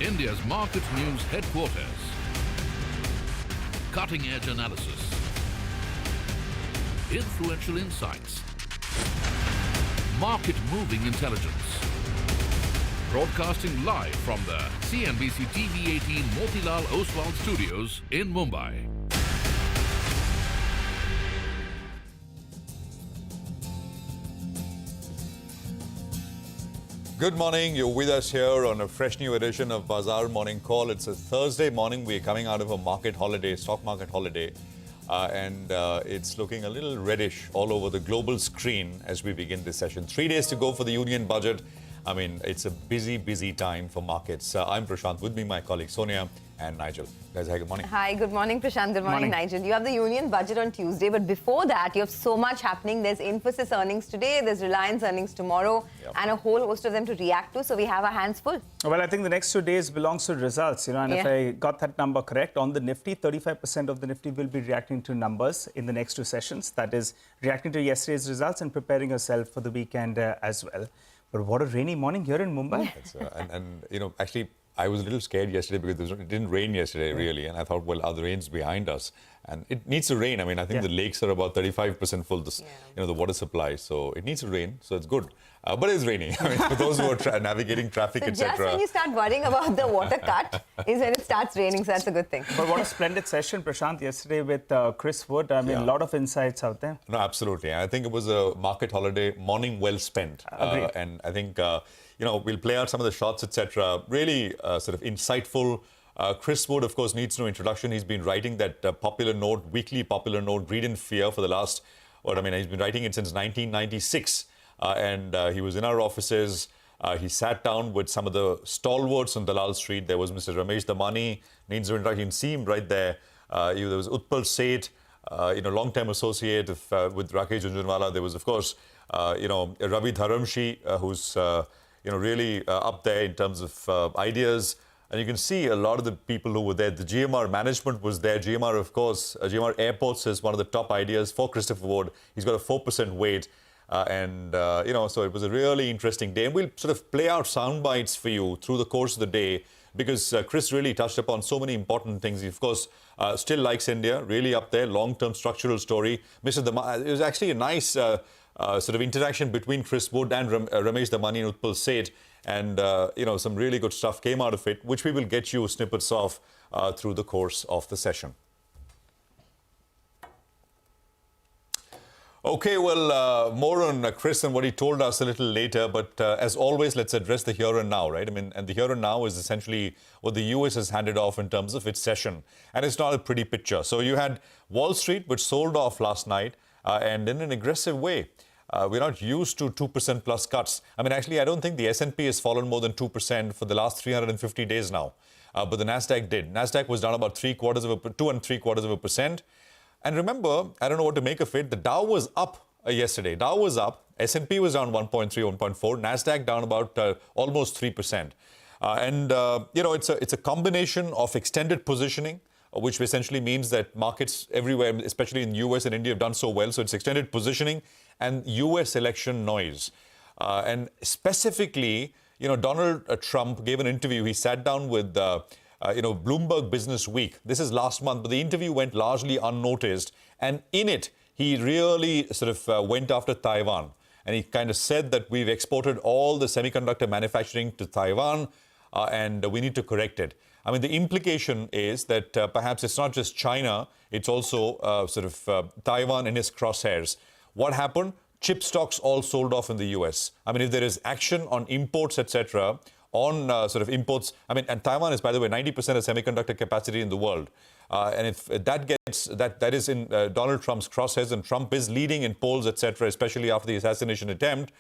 India's market news headquarters. Cutting-edge analysis. Influential insights. Market-moving intelligence. Broadcasting live from the CNBC-TV18 Motilal Oswal studios in Mumbai. Good morning. You're with us here on a fresh new edition of Bazaar Morning Call. It's a Thursday morning. We're coming out of a market holiday, stock market holiday. And it's looking a little reddish all over the global screen as we begin this session. 3 days to go for the union budget. I mean, it's a busy time for markets. I'm Prashant. With me, my colleague Sonia and Nigel. Guys, hi, good morning. Hi, good morning, Prashant. Good morning, Nigel. You have the union budget on Tuesday, but before that, you have so much happening. There's Infosys earnings today, there's Reliance earnings tomorrow, and a whole host of them to react to. So we have our hands full. Well, I think the next 2 days belongs to results, and if I got that number correct, on the Nifty, 35% of the Nifty will be reacting to numbers in the next two sessions. That is, reacting to yesterday's results and preparing yourself for the weekend as well. But what a rainy morning here in Mumbai. Actually, I was a little scared yesterday because it didn't rain yesterday, really. And I thought, well, are the rains behind us? And it needs to rain. I mean, I think the lakes are about 35% full, the water supply. So it needs to rain. So it's good. But it's raining. I mean, for those who are navigating traffic, so etc. Just when you start worrying about the water cut is when it starts raining. So that's a good thing. But what a splendid session, Prashant, yesterday with Chris Wood. I mean, a lot of insights out there. No, absolutely. I think it was a market holiday, morning well spent. And I think, we'll play out some of the shots, etc. Really sort of insightful. Chris Wood, of course, needs no introduction. He's been writing that popular note, weekly popular note, Greed and Fear, for the last, he's been writing it since 1996. He was in our offices. He sat down with some of the stalwarts on Dalal Street. There was Mr. Ramesh Damani, needs no introduction. You can see him right there. There was Utpal Seth, long-time associate with Rakesh Jhunjhunwala. There was, of course, Ravi Dharamshi, who's, really up there in terms of ideas. And you can see a lot of the people who were there. The GMR management was there. GMR, of course, GMR Airports is one of the top ideas for Christopher Wood. He's got a 4% weight. So it was a really interesting day. And we'll sort of play out sound bites for you through the course of the day because Chris really touched upon so many important things. He, of course, still likes India, really up there, long-term structural story. It was actually a nice sort of interaction between Chris Wood and Ramesh Damani and Utpal Seth. And, some really good stuff came out of it, which we will get you snippets of through the course of the session. Okay, well, more on Chris and what he told us a little later. But as always, let's address the here and now, right? I mean, and the here and now is essentially what the US has handed off in terms of its session. And it's not a pretty picture. So you had Wall Street, which sold off last night and in an aggressive way. We're not used to 2% plus cuts. I mean, actually, I don't think the S&P has fallen more than 2% for the last 350 days now. But the NASDAQ did. NASDAQ was down about 2 3/4%. And remember, I don't know what to make of it. The Dow was up yesterday. Dow was up. S&P was down 1.3, 1.4. NASDAQ down about almost 3%. It's a combination of extended positioning, which essentially means that markets everywhere, especially in the US and India, have done so well. So it's extended positioning and US election noise. And specifically, Donald Trump gave an interview. He sat down with Bloomberg Business Week. This is last month, but the interview went largely unnoticed. And in it, he really sort of went after Taiwan. And he kind of said that we've exported all the semiconductor manufacturing to Taiwan and we need to correct it. I mean, the implication is that perhaps it's not just China, it's also Taiwan in his crosshairs. What happened? Chip stocks all sold off in the US. I mean, if there is action on imports, etc., on imports, and Taiwan is, by the way, 90% of semiconductor capacity in the world. And if that is in Donald Trump's crosshairs, and Trump is leading in polls, etc., especially after the assassination attempt,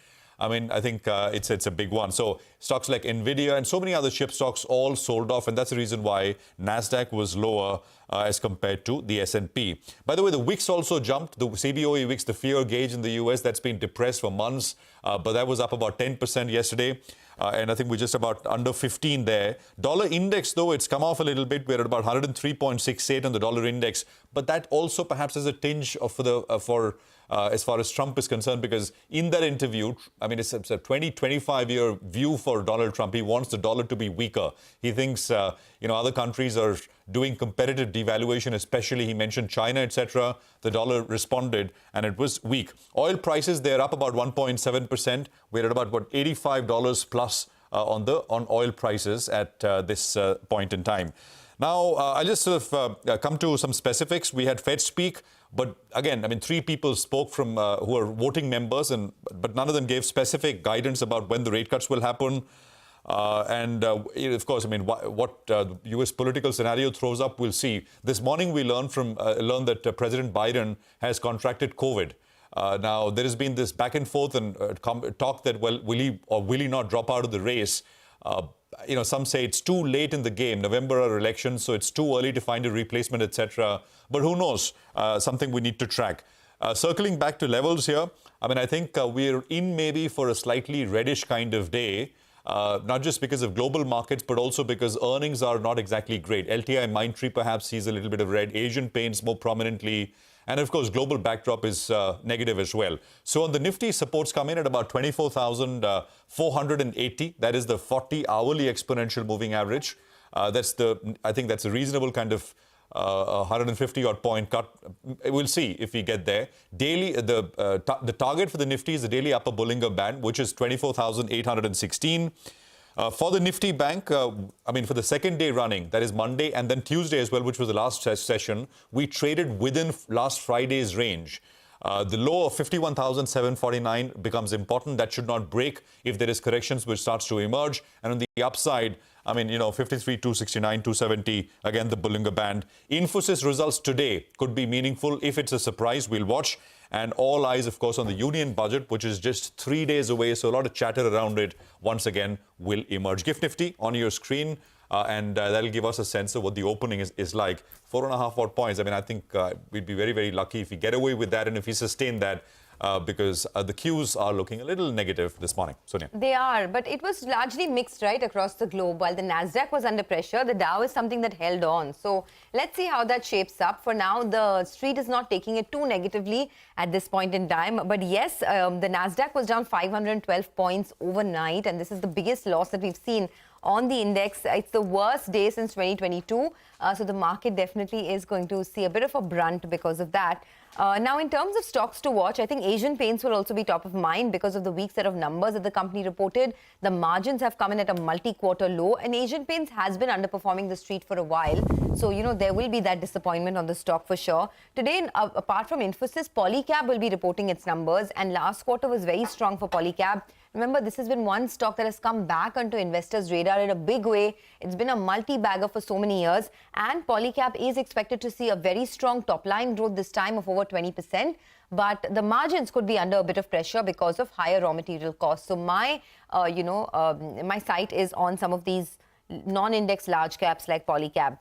I think it's a big one. So stocks like Nvidia and so many other chip stocks all sold off, and that's the reason why NASDAQ was lower as compared to the S&P. By the way, the VIX also jumped. The CBOE VIX, the fear gauge in the US, that's been depressed for months, but that was up about 10% yesterday. And I think we're just about under 15 there. Dollar index, though, it's come off a little bit. We're at about 103.68 on the dollar index. But that also perhaps has a tinge of for as far as Trump is concerned, because in that interview, I mean, it's a 20-25-year view for Donald Trump. He wants the dollar to be weaker. He thinks, other countries are doing competitive devaluation, especially he mentioned China, etc. The dollar responded and it was weak. Oil prices, they're up about 1.7%. We're at about $85 plus on oil prices at this point in time. Now, I'll just sort of come to some specifics. We had Fed speak, but again, I mean, 3 people spoke from who are voting members, but none of them gave specific guidance about when the rate cuts will happen. Of course, I mean, what the U.S. political scenario throws up, we'll see. This morning, we learned that President Biden has contracted COVID. Now, there has been this back and forth and talk that, well, will he not drop out of the race? Some say it's too late in the game. November are elections, so it's too early to find a replacement, etc. But who knows? Something we need to track. Circling back to levels here, I mean, I think we're in maybe for a slightly reddish kind of day. Not just because of global markets, but also because earnings are not exactly great. LTI Mindtree perhaps sees a little bit of red. Asian paints more prominently. And of course, global backdrop is negative as well. So on the Nifty, supports come in at about 24,480. That is the 40 hourly exponential moving average. I think that's a reasonable kind of 150 odd point cut. We'll see if we get there. Daily, the target for the Nifty is the daily upper Bollinger Band, which is 24,816. For the Nifty Bank, I mean, for the second day running, that is Monday and then Tuesday as well, which was the last session, we traded within last Friday's range. The low of 51,749 becomes important. That should not break if there is corrections which starts to emerge. And on the upside, I mean, 53, 269, 270, again, the Bollinger Band. Infosys results today could be meaningful. If it's a surprise, we'll watch. And all eyes, of course, on the union budget, which is just 3 days away. So a lot of chatter around it, once again, will emerge. GIFT Nifty on your screen. And that'll give us a sense of what the opening is like. 4.5 odd points. I mean, I think we'd be very, very lucky if we get away with that and if we sustain that. Because the Qs are looking a little negative this morning. Sonia. They are, but it was largely mixed, right, across the globe. While the Nasdaq was under pressure, the Dow is something that held on. So let's see how that shapes up. For now, the street is not taking it too negatively at this point in time. But yes, the Nasdaq was down 512 points overnight, and this is the biggest loss that we've seen on the index. It's the worst day since 2022. So the market definitely is going to see a bit of a brunt because of that. Now, in terms of stocks to watch, I think Asian paints will also be top of mind because of the weak set of numbers that the company reported. The margins have come in at a multi-quarter low, and Asian paints has been underperforming the street for a while. So, there will be that disappointment on the stock for sure. Today, apart from Infosys, Polycab will be reporting its numbers, and last quarter was very strong for Polycab. Remember, this has been one stock that has come back onto investors' radar in a big way. It's been a multi-bagger for so many years. And Polycab is expected to see a very strong top-line growth this time of over 20%. But the margins could be under a bit of pressure because of higher raw material costs. So my sight is on some of these non-index large caps like Polycab.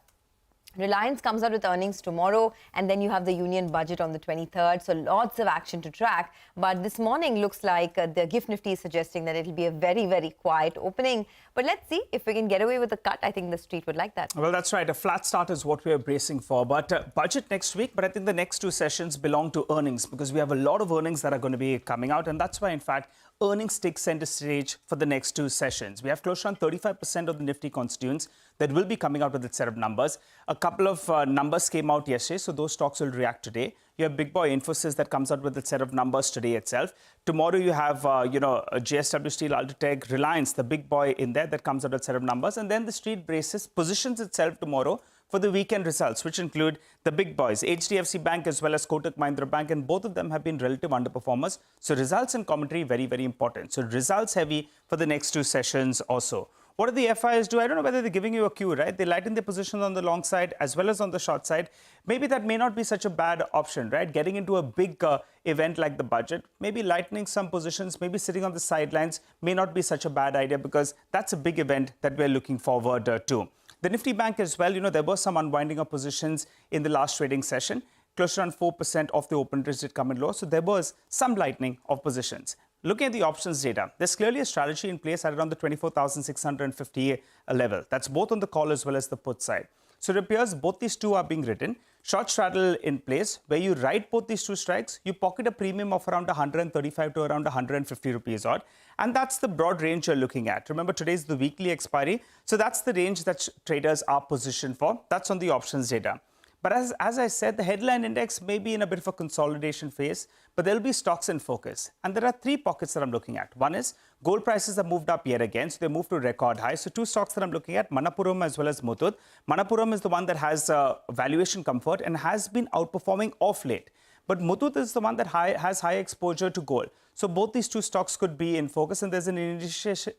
Reliance comes out with earnings tomorrow, and then you have the union budget on the 23rd. So lots of action to track. But this morning looks like the GIFT Nifty is suggesting that it'll be a very, very quiet opening. But let's see if we can get away with a cut. I think the street would like that. Well, that's right. A flat start is what we are bracing for. But budget next week. But I think the next 2 sessions belong to earnings because we have a lot of earnings that are going to be coming out. And that's why, in fact, earnings take center stage for the next 2 sessions. We have close to 35% of the Nifty constituents that will be coming out with its set of numbers. A couple of numbers came out yesterday, so those stocks will react today. You have big boy Infosys that comes out with its set of numbers today itself. Tomorrow you have, JSW Steel, Ultratech, Reliance, the big boy in there that comes out with a set of numbers. And then the street positions itself tomorrow for the weekend results, which include the big boys, HDFC Bank as well as Kotak Mahindra Bank, and both of them have been relative underperformers. So results and commentary, very, very important. So results heavy for the next 2 sessions also. What do the FIs do? I don't know whether they're giving you a cue, right? They lighten their position on the long side as well as on the short side. Maybe that may not be such a bad option, right? Getting into a big event like the budget, maybe lightening some positions, maybe sitting on the sidelines may not be such a bad idea because that's a big event that we're looking forward to. The Nifty Bank as well, there was some unwinding of positions in the last trading session. Close to around 4% of the open interest did come in low. So there was some lightening of positions. Looking at the options data, there's clearly a strategy in place at around the 24,650 level. That's both on the call as well as the put side. So it appears both these two are being written. short straddle in place, where you ride both these two strikes, you pocket a premium of around 135 to around 150 rupees odd. And that's the broad range you're looking at. Remember, today's the weekly expiry. So that's the range that traders are positioned for. That's on the options data. But as I said, the headline index may be in a bit of a consolidation phase, but there'll be stocks in focus. And there are three pockets that I'm looking at. One is gold prices have moved up yet again, so they moved to a record high. So two stocks that I'm looking at, Manappuram as well as Muthoot. Manappuram is the one that has valuation comfort and has been outperforming off late. But Muthoot is the one that has high exposure to gold. So both these two stocks could be in focus, and there's an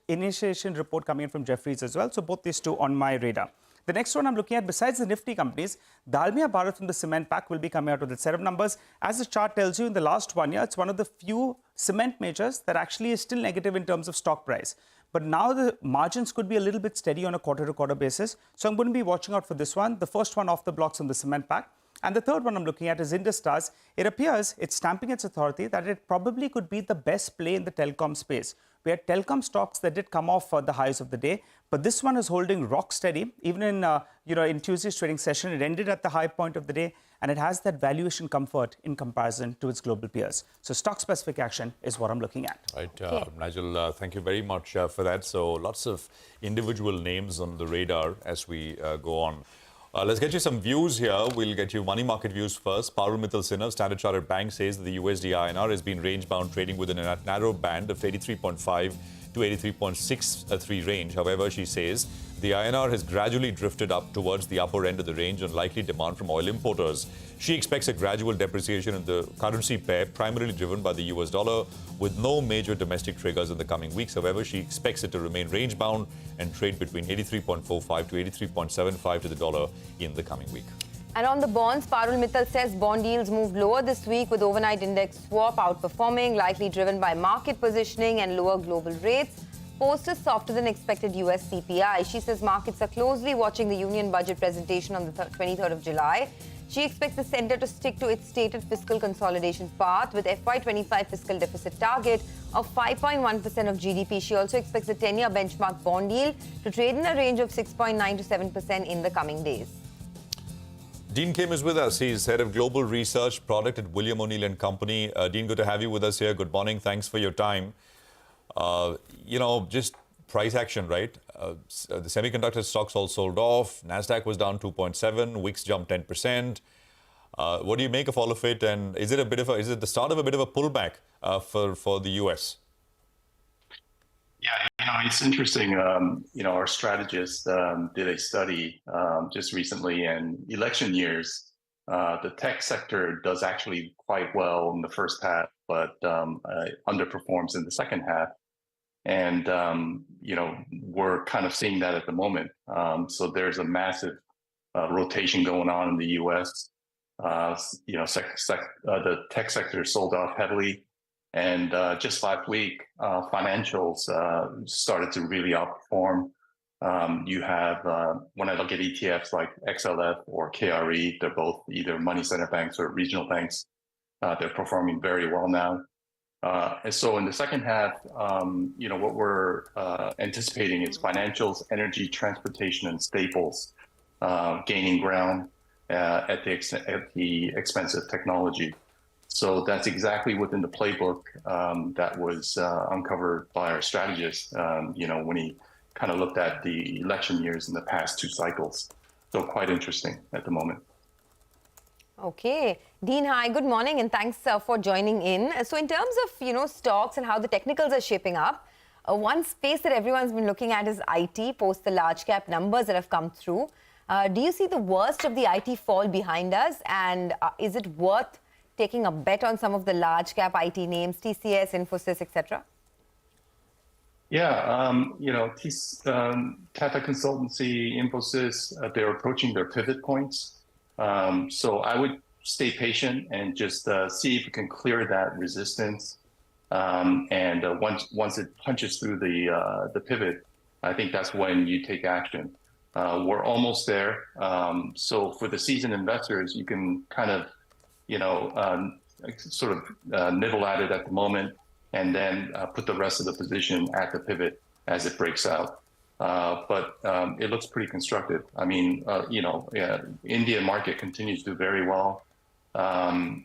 initiation report coming in from Jefferies as well. So both these two on my radar. The next one I'm looking at, besides the Nifty companies, Dalmia Bharat from the cement pack will be coming out with its set of numbers. As the chart tells you, in the last 1 year, it's one of the few cement majors that actually is still negative in terms of stock price. But now the margins could be a little bit steady on a quarter-to-quarter basis. So I'm going to be watching out for this one, the first one off the blocks on the cement pack. And the third one I'm looking at is Indus Stars. It appears it's stamping its authority that it probably could be the best play in the telecom space. We had telecom stocks that did come off the highs of the day, but this one is holding rock steady. Even in Tuesday's trading session, it ended at the high point of the day, and it has that valuation comfort in comparison to its global peers. So stock-specific action is what I'm looking at. Right, Nigel, thank you very much for that. So lots of individual names on the radar as we go on. Let's get you some views here. We'll get you money market views first. Parul Mittal Sinha, Standard Chartered Bank, says that the USD INR has been range-bound, trading within a narrow band of 83.5 to 83.63 range. However, she says the INR has gradually drifted up towards the upper end of the range on likely demand from oil importers. She expects a gradual depreciation in the currency pair, primarily driven by the US dollar, with no major domestic triggers in the coming weeks. However, she expects it to remain range-bound and trade between 83.45 to 83.75 to the dollar in the coming week. And on the bonds, Parul Mittal says bond yields moved lower this week, with overnight index swap outperforming, likely driven by market positioning and lower global rates. Post is softer than expected US CPI. She says markets are closely watching the union budget presentation on the 23rd of July. She expects the centre to stick to its stated fiscal consolidation path with FY25 fiscal deficit target of 5.1% of GDP. She also expects the 10-year benchmark bond yield to trade in a range of 6.9 to 7% in the coming days. Dean Kim is with us. He's head of global research product at William O'Neill & Company. Dean, good to have you with us here. Good morning. Thanks for your time. Just price action, right? The semiconductor stocks all sold off. Nasdaq was down 2.7. Wix jumped 10%. What do you make of all of it? And is it the start of a bit of a pullback for the US? Yeah, it's interesting. Our strategists did a study just recently, and election years, the tech sector does actually quite well in the first half, but underperforms in the second half. And, we're kind of seeing that at the moment. So there's a massive rotation going on in the US. The tech sector sold off heavily. And just last week, financials started to really outperform. You have, when I look at ETFs like XLF or KRE, they're both either money center banks or regional banks. They're performing very well now. And so in the second half, what we're anticipating is financials, energy, transportation, and staples gaining ground at the expense of technology. So that's exactly within the playbook that was uncovered by our strategist, when he kind of looked at the election years in the past two cycles. So quite interesting at the moment. Okay. Dean, hi, good morning, and thanks for joining in. So in terms of, stocks and how the technicals are shaping up, one space that everyone's been looking at is IT, post the large cap numbers that have come through. Do you see the worst of the IT fall behind us? And is it worth taking a bet on some of the large cap IT names, TCS, Infosys, etc.? Yeah, Tata Consultancy, Infosys, they're approaching their pivot points. So I would stay patient and just see if we can clear that resistance. And once it punches through the pivot, I think that's when you take action. We're almost there. So for the seasoned investors, you can kind of, nibble at it at the moment, and then put the rest of the position at the pivot as it breaks out. but it looks pretty constructive. I mean, Indian market continues to do very well. I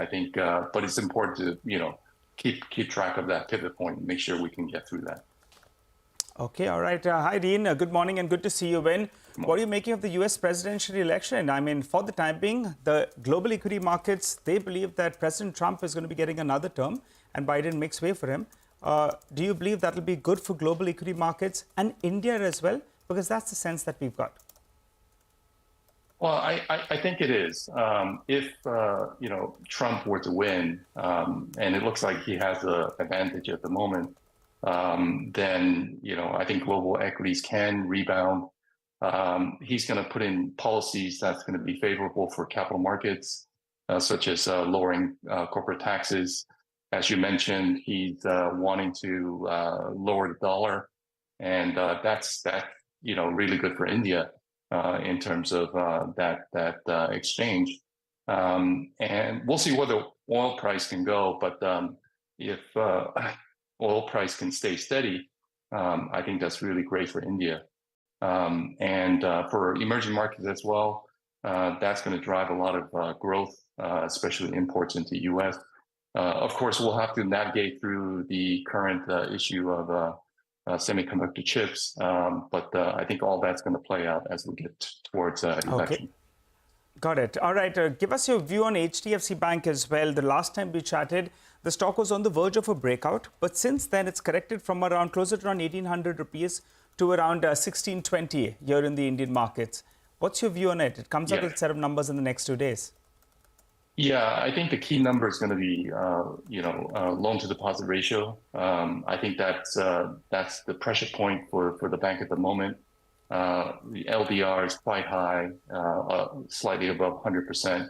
think, but it's important to, keep track of that pivot point and make sure we can get through that. Okay, all right. Hi, Dean. Good morning and good to see you, Ben. What are you making of the U.S. presidential election? I mean, for the time being, the global equity markets, they believe that President Trump is going to be getting another term and Biden makes way for him. Do you believe that will be good for global equity markets and India as well? Because that's the sense that we've got. Well, I think it is. If Trump were to win, and it looks like he has an advantage at the moment, then I think global equities can rebound. He's going to put in policies that's going to be favorable for capital markets, such as lowering corporate taxes. As you mentioned, he's wanting to lower the dollar, and that's really good for India. In terms of that exchange. And we'll see where the oil price can go. But if oil price can stay steady, I think that's really great for India. And for emerging markets as well, that's going to drive a lot of growth, especially imports into the U.S. Of course, we'll have to navigate through the current issue of semiconductor chips, but I think all that's going to play out as we get towards election. Okay. Got it. All right. Give us your view on HDFC Bank as well. The last time we chatted, the stock was on the verge of a breakout, but since then it's corrected from around closer to around 1,800 rupees to around 1620 here in the Indian markets. What's your view on it? It comes out with a set of numbers in the next 2 days. Yeah, I think the key number is going to be, loan to deposit ratio. I think that's the pressure point for the bank at the moment. The LDR is quite high, slightly above 100%,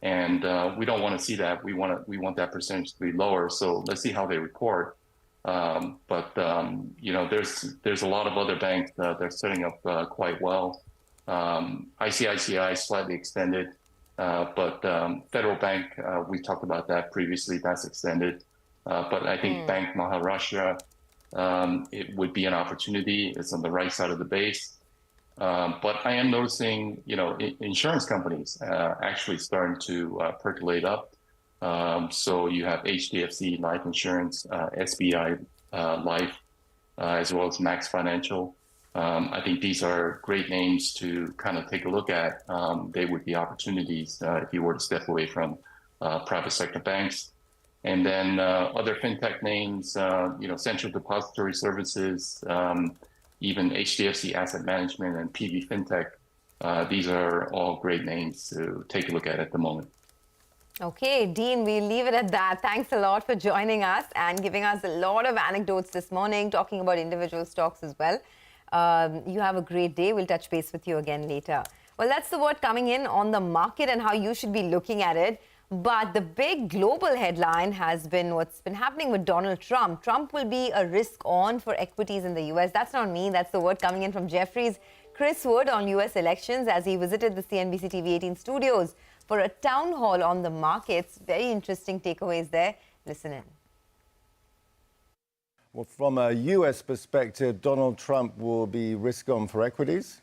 and we don't want to see that. We want that percentage to be lower. So let's see how they report. But there's a lot of other banks they're setting up quite well. ICICI slightly extended. But Federal Bank, we talked about that previously, that's extended. But I think Bank Maharashtra, it would be an opportunity. It's on the right side of the base. But I am noticing, insurance companies actually starting to percolate up. So you have HDFC Life Insurance, SBI Life, as well as Max Financial. I think these are great names to kind of take a look at. They would be opportunities if you were to step away from private sector banks. And then other fintech names, Central Depository Services, even HDFC Asset Management and PV Fintech. These are all great names to take a look at the moment. Okay, Dean, we'll leave it at that. Thanks a lot for joining us and giving us a lot of anecdotes this morning, talking about individual stocks as well. You have a great day. We'll touch base with you again later. Well, that's the word coming in on the market and how you should be looking at it. But the big global headline has been what's been happening with Donald Trump. Trump will be a risk on for equities in the U.S. That's not me. That's the word coming in from Jefferies. Chris Wood on U.S. elections as he visited the CNBC-TV18 studios for a town hall on the markets. Very interesting takeaways there. Listen in. Well, from a U.S. perspective, Donald Trump will be risk on for equities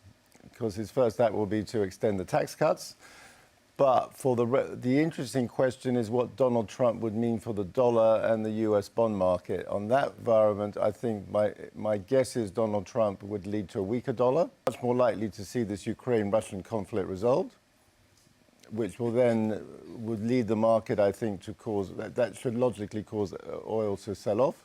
because his first act will be to extend the tax cuts. But for the interesting question is what Donald Trump would mean for the dollar and the U.S. bond market. On that environment, I think my guess is Donald Trump would lead to a weaker dollar. Much more likely to see this Ukraine-Russian conflict resolved, which will then would lead the market, I think, to cause that should logically cause oil to sell off.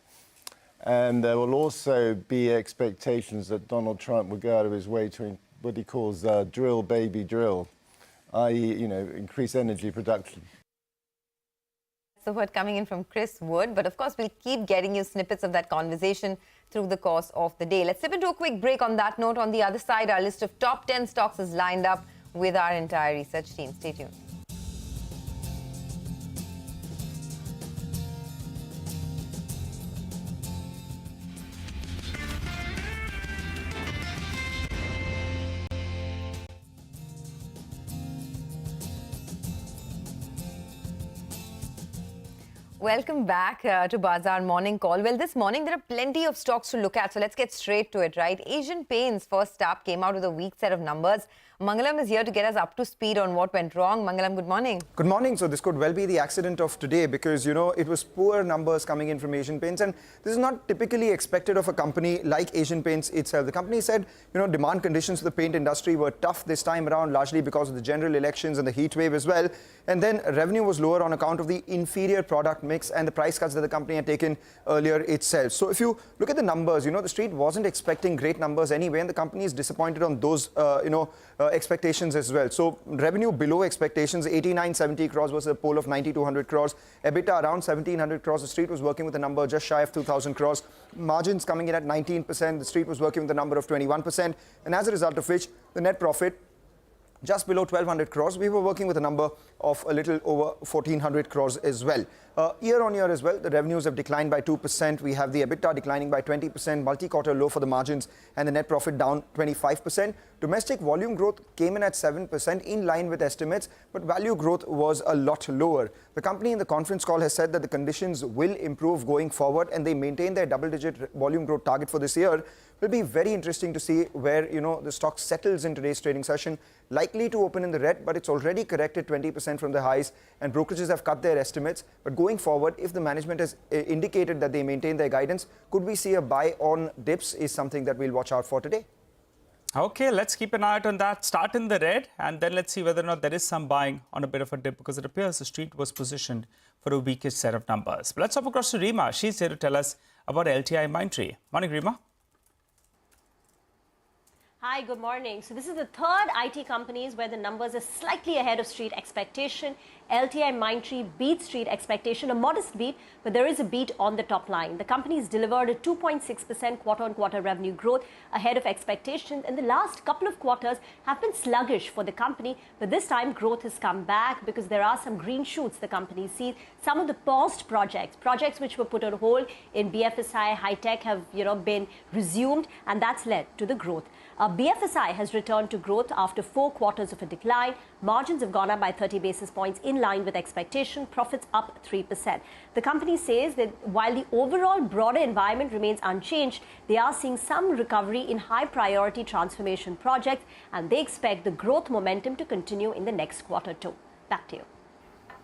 And there will also be expectations that Donald Trump will go out of his way to what he calls drill, baby, drill, i.e., increase energy production. So word coming in from Chris Wood. But of course, we'll keep getting you snippets of that conversation through the course of the day. Let's step into a quick break on that note. On the other side, our list of top 10 stocks is lined up with our entire research team. Stay tuned. Welcome back to Bazaar Morning Call. Well, this morning there are plenty of stocks to look at, so let's get straight to it, right? Asian Paints, first up, came out with a weak set of numbers. Mangalam is here to get us up to speed on what went wrong. Mangalam, good morning. Good morning. So this could well be the accident of today because, you know, it was poor numbers coming in from Asian Paints, and this is not typically expected of a company like Asian Paints itself. The company said, you know, demand conditions for the paint industry were tough this time around, largely because of the general elections and the heat wave as well. And then revenue was lower on account of the inferior product mix and the price cuts that the company had taken earlier itself. So if you look at the numbers, you know, the street wasn't expecting great numbers anyway, and the company is disappointed on those, expectations as well. So revenue below expectations, 8970 crores versus a poll of 9200 crores. EBITDA around 1700 crores. The street was working with a number just shy of 2000 crores. Margins coming in at 19%. The street was working with a number of 21%. And as a result of which, the net profit just below 1200 crores. We were working with a number of a little over 1400 crores as well. Year on year as well, the revenues have declined by 2%. We have the EBITDA declining by 20%, multi-quarter low for the margins, and the net profit down 25%. Domestic volume growth came in at 7%, in line with estimates, but value growth was a lot lower. The company in the conference call has said that the conditions will improve going forward, and they maintain their double-digit volume growth target for this year. Will be very interesting to see where, you know, the stock settles in today's trading session. Likely to open in the red, but it's already corrected 20% from the highs, and brokerages have cut their estimates. But going forward, if the management has indicated that they maintain their guidance, could we see a buy on dips is something that we'll watch out for today. Okay, let's keep an eye out on that. Start in the red, and then let's see whether or not there is some buying on a bit of a dip, because it appears the street was positioned for a weakish set of numbers. But let's hop across to Rima. She's here to tell us about LTI Mindtree. Morning, Rima. Hi, good morning. So this is the third IT companies where the numbers are slightly ahead of street expectation. LTI Mindtree beat street expectation, a modest beat, but there is a beat on the top line. The company's delivered a 2.6% quarter-on-quarter revenue growth ahead of expectations, and the last couple of quarters have been sluggish for the company, but this time growth has come back because there are some green shoots the company sees. Some of the paused projects which were put on hold in BFSI, high-tech have, been resumed, and that's led to the growth. BFSI has returned to growth after 4 quarters of a decline. Margins have gone up by 30 basis points in line with expectation. Profits up 3%. The company says that while the overall broader environment remains unchanged, they are seeing some recovery in high priority transformation projects, and they expect the growth momentum to continue in the next quarter too. Back to you.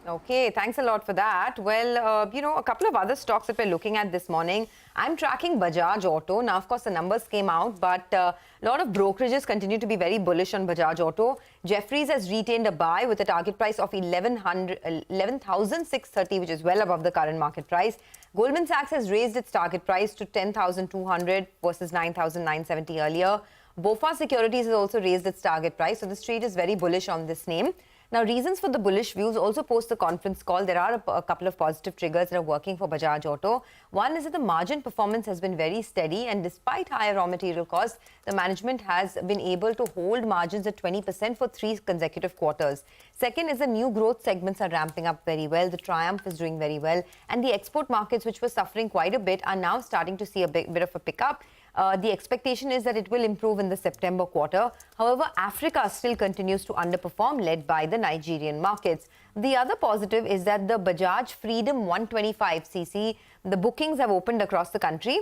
Okay, thanks a lot for that. Well, a couple of other stocks that we're looking at this morning. I'm tracking Bajaj Auto. Now, of course, the numbers came out, but a lot of brokerages continue to be very bullish on Bajaj Auto. Jefferies has retained a buy with a target price of 11,630, which is well above the current market price. Goldman Sachs has raised its target price to 10,200 versus 9,970 earlier. BofA Securities has also raised its target price, so the street is very bullish on this name. Now, reasons for the bullish views also post the conference call. There are a couple of positive triggers that are working for Bajaj Auto. One is that the margin performance has been very steady, and despite higher raw material costs, the management has been able to hold margins at 20% for 3 consecutive quarters. Second is the new growth segments are ramping up very well. The Triumph is doing very well, and the export markets, which were suffering quite a bit, are now starting to see a bit of a pickup. The expectation is that it will improve in the September quarter. However, Africa still continues to underperform, led by the Nigerian markets. The other positive is that the Bajaj Freedom 125cc, the bookings have opened across the country,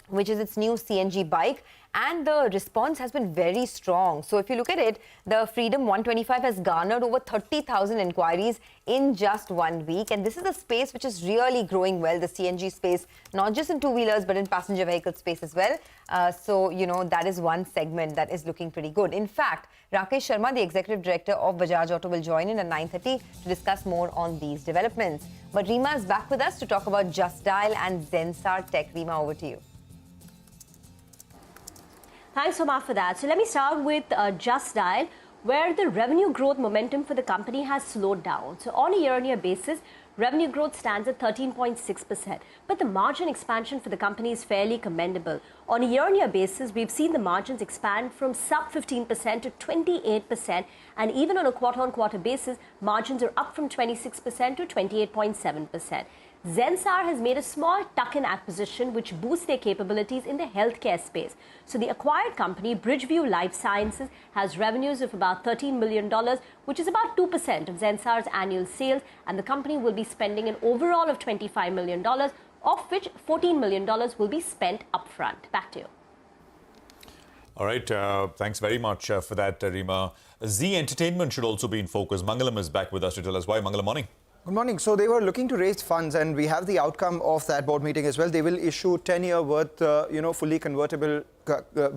which is its new CNG bike, and the response has been very strong. So if you look at it, the Freedom 125 has garnered over 30,000 inquiries in just 1 week, and this is a space which is really growing well, the CNG space, not just in two-wheelers but in passenger vehicle space as well. That is one segment that is looking pretty good. In fact, Rakesh Sharma, the Executive Director of Bajaj Auto, will join in at 9:30 to discuss more on these developments. But Rima is back with us to talk about Just Dial and Zensar Tech. Rima, over to you. Thanks, Homa, for that. So let me start with Just Dial, where the revenue growth momentum for the company has slowed down. So on a year-on-year basis, revenue growth stands at 13.6%. But the margin expansion for the company is fairly commendable. On a year-on-year basis, we've seen the margins expand from sub 15% to 28%. And even on a quarter-on-quarter basis, margins are up from 26% to 28.7%. Zensar has made a small tuck-in acquisition which boosts their capabilities in the healthcare space. So the acquired company, Bridgeview Life Sciences, has revenues of about $13 million, which is about 2% of Zensar's annual sales, and the company will be spending an overall of $25 million, of which $14 million will be spent upfront. Back to you. All right, thanks very much for that, Rima. Z Entertainment should also be in focus. Mangalam is back with us to tell us why. Mangalam, morning. Good morning. So they were looking to raise funds, and we have the outcome of that board meeting as well. They will issue 10-year worth, fully convertible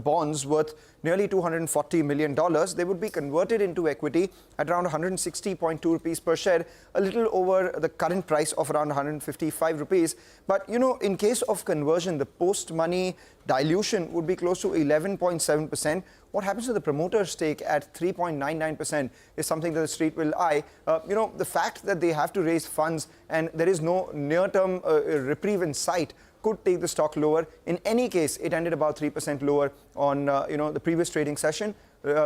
bonds worth nearly $240 million. They would be converted into equity at around 160.2 rupees per share, a little over the current price of around 155 rupees. But, in case of conversion, the post-money dilution would be close to 11.7%. What happens to the promoter stake at 3.99% is something that the street will eye. The fact that they have to raise funds and there is no near-term reprieve in sight could take the stock lower. In any case, it ended about 3% lower on the previous trading session.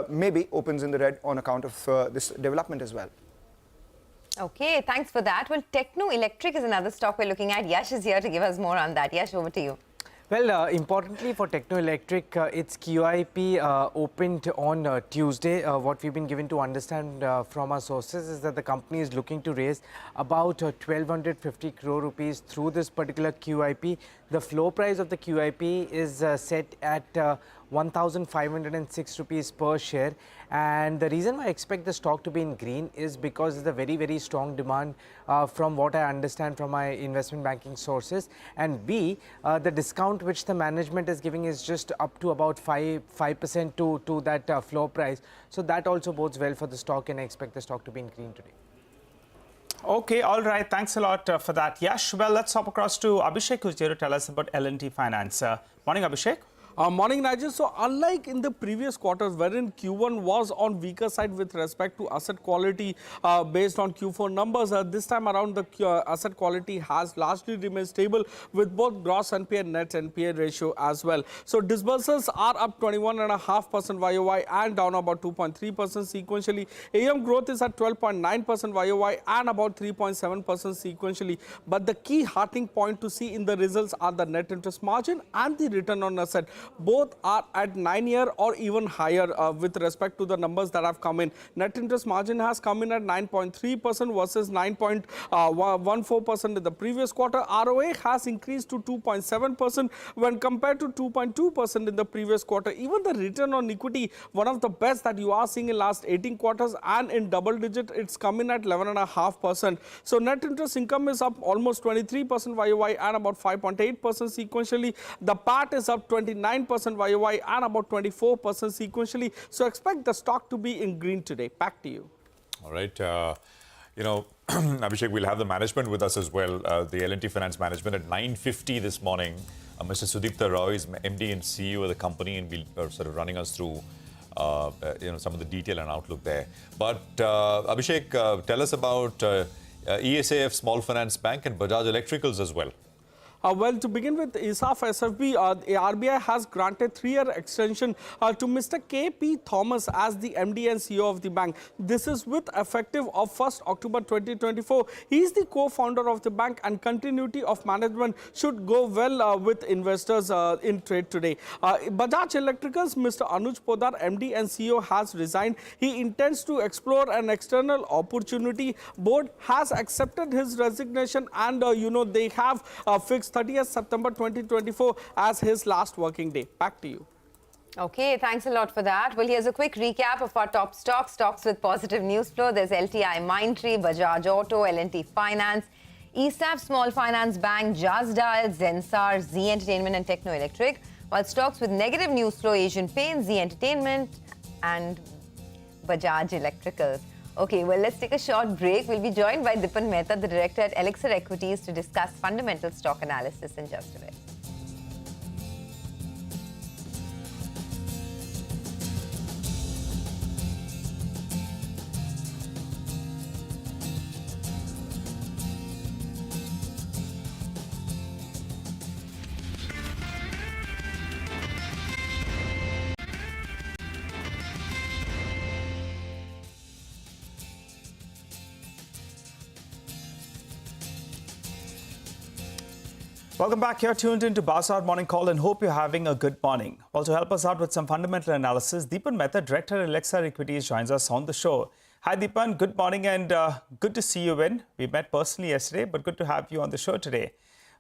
Maybe opens in the red on account of this development as well. Okay, thanks for that. Well, Techno Electric is another stock we're looking at. Yash is here to give us more on that. Yash, over to you. Well, importantly for Techno Electric, its QIP opened on Tuesday. What we've been given to understand from our sources is that the company is looking to raise about 1,250 crore rupees through this particular QIP. The floor price of the QIP is set at 1,506 rupees per share, and the reason why I expect the stock to be in green is because of the very, very strong demand from what I understand from my investment banking sources, and B, the discount which the management is giving is just up to about 5% to that floor price. So that also bodes well for the stock, and I expect the stock to be in green today. Okay, all right. Thanks a lot for that, Yash. Well, let's hop across to Abhishek, who's here to tell us about L&T Finance. Morning, Abhishek. Morning, Nigel. So unlike in the previous quarters wherein Q1 was on weaker side with respect to asset quality based on Q4 numbers, this time around the asset quality has largely remained stable with both gross NPA and net NPA ratio as well. So disbursements are up 21.5% YOY and down about 2.3% sequentially. AUM growth is at 12.9% YOY and about 3.7% sequentially. But the key heartening point to see in the results are the net interest margin and the return on asset. Both are at 9-year or even higher with respect to the numbers that have come in. Net interest margin has come in at 9.3% versus 9.14% in the previous quarter. ROA has increased to 2.7% when compared to 2.2% in the previous quarter. Even the return on equity, one of the best that you are seeing in last 18 quarters, and in double digit, it's come in at 11.5%. So net interest income is up almost 23% YOY and about 5.8% sequentially. The PAT is up 29% YOY and about 24% sequentially. So expect the stock to be in green today. Back to you. All right. Abhishek, we'll have the management with us as well. The L&T Finance management at 9:50 this morning. Mr. Sudipta Roy is MD and CEO of the company, and will sort of running us through some of the detail and outlook there. But Abhishek, tell us about ESAF Small Finance Bank and Bajaj Electricals as well. Well, to begin with, ESAF SFB, RBI has granted 3-year extension to Mr. K.P. Thomas as the MD and CEO of the bank. This is with effective of 1st October 2024. He is the co-founder of the bank, and continuity of management should go well with investors in trade today. Bajaj Electricals, Mr. Anuj Podar, MD and CEO, has resigned. He intends to explore an external opportunity. Board has accepted his resignation, and they have fixed 30th September 2024 as his last working day. Back to you. Okay, thanks a lot for that. Well, here's a quick recap of our top stocks with positive news flow. There's LTI Mindtree, Bajaj Auto, L&T Finance, ESAF Small Finance Bank, Jazdal, Zensar, Z Entertainment and Techno Electric. While stocks with negative news flow, Asian Paints, Z Entertainment and Bajaj Electricals. Okay, well, let's take a short break. We'll be joined by Dipan Mehta, the director at Elixir Equities, to discuss fundamental stock analysis in just a bit. Welcome back. You're tuned into Bazaar Morning Call and hope you're having a good morning. Well, to help us out with some fundamental analysis, Deepan Mehta, Director at Alexa Equities, joins us on the show. Hi, Deepan. Good morning and good to see you in. We met personally yesterday, but good to have you on the show today.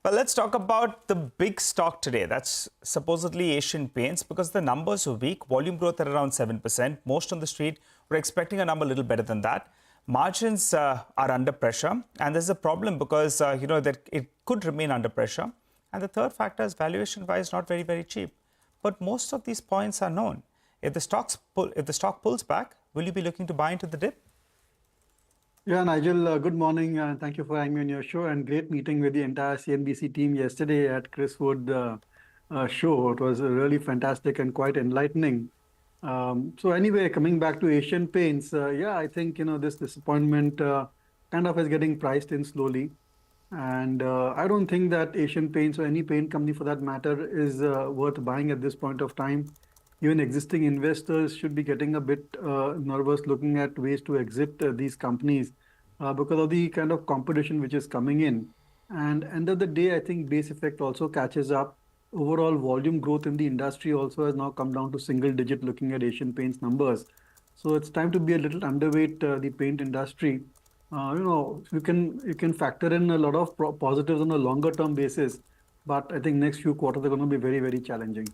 Well, let's talk about the big stock today. That's supposedly Asian Paints because the numbers were weak. Volume growth at around 7%. Most on the street were expecting a number a little better than that. Margins are under pressure, and there's a problem because that it could remain under pressure. And the third factor is valuation-wise not very, very cheap. But most of these points are known. If the stock pulls back, will you be looking to buy into the dip? Yeah, Nigel, good morning. Thank you for having me on your show, and great meeting with the entire CNBC team yesterday at Chris Wood show. It was really fantastic and quite enlightening. So anyway, coming back to Asian Paints, I think this disappointment kind of is getting priced in slowly, and I don't think that Asian Paints or any paint company for that matter is worth buying at this point of time. Even existing investors should be getting a bit nervous looking at ways to exit these companies because of the kind of competition which is coming in. And end of the day, I think base effect also catches up. Overall volume growth in the industry also has now come down to single digit looking at Asian Paints numbers. So it's time to be a little underweight the paint industry. You can factor in a lot of positives on a longer term basis, but I think next few quarters are going to be very, very challenging.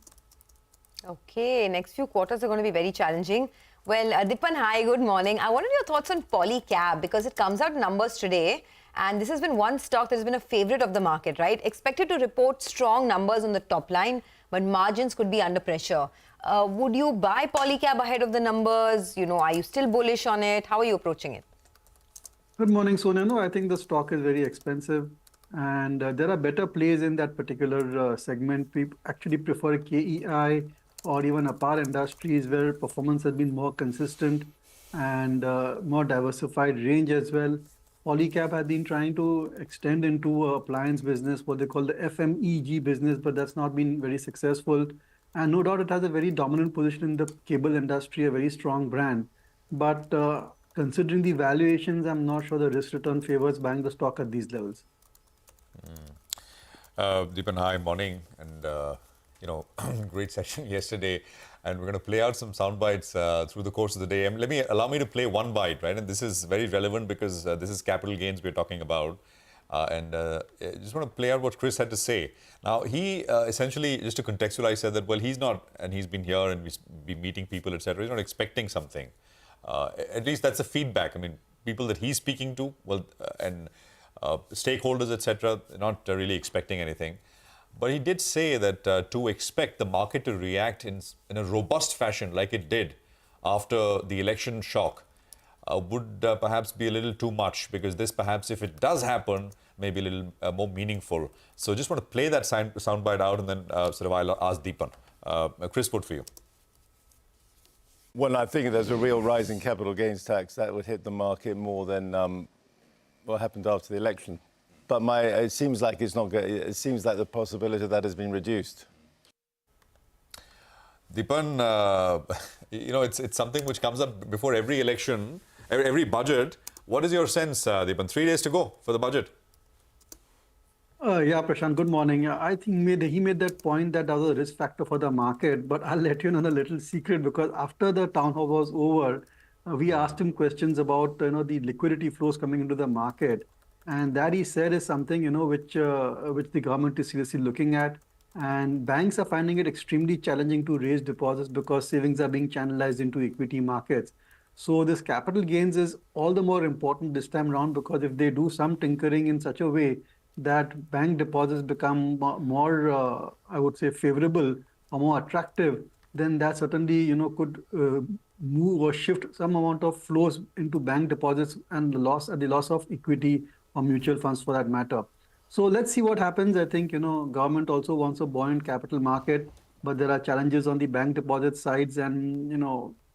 Okay, next few quarters are going to be very challenging. Well, Deepan, hi, good morning. I wanted your thoughts on Polycab because it comes out numbers today. And this has been one stock that has been a favorite of the market, right? Expected to report strong numbers on the top line, but margins could be under pressure. Would you buy Polycab ahead of the numbers? Are you still bullish on it? How are you approaching it? Good morning, Sonia. No, I think the stock is very expensive. And there are better plays in that particular segment. We actually prefer KEI or even Apar Industries where performance has been more consistent and more diversified range as well. Polycab has been trying to extend into appliance business, what they call the FMEG business, but that's not been very successful. And no doubt it has a very dominant position in the cable industry, a very strong brand. But considering the valuations, I'm not sure the risk return favors buying the stock at these levels. Deepan, hi, morning. And, great session yesterday. And we're going to play out some sound bites through the course of the day. And allow me to play one bite, right? And this is very relevant because this is capital gains we're talking about. I just want to play out what Chris had to say. Now, he essentially, just to contextualize, said that, well, he's not, and he's been here and we've been meeting people, etc. He's not expecting something. At least that's the feedback. I mean, people that he's speaking to, stakeholders, etc., not really expecting anything. But he did say that to expect the market to react in a robust fashion like it did after the election shock would perhaps be a little too much, because this perhaps, if it does happen, may be a little more meaningful. So just want to play that soundbite out and then I'll ask Deepan. Chris, what for you? Well, I think there's a real rise in capital gains tax that would hit the market more than what happened after the election. But it seems like it's not good. It seems like the possibility of that has been reduced. Deepan, it's something which comes up before every election, every budget. What is your sense, Deepan? 3 days to go for the budget. Prashant, good morning. I think he made that point that was a risk factor for the market, but I'll let you know a little secret, because after the town hall was over, we asked him questions about the liquidity flows coming into the market. And that, he said, is something which the government is seriously looking at. And banks are finding it extremely challenging to raise deposits because savings are being channelized into equity markets. So this capital gains is all the more important this time around, because if they do some tinkering in such a way that bank deposits become more, I would say, favorable or more attractive, then that certainly could move or shift some amount of flows into bank deposits and the loss of equity or mutual funds for that matter. So let's see what happens. I think government also wants a buoyant capital market, but there are challenges on the bank deposit sides, and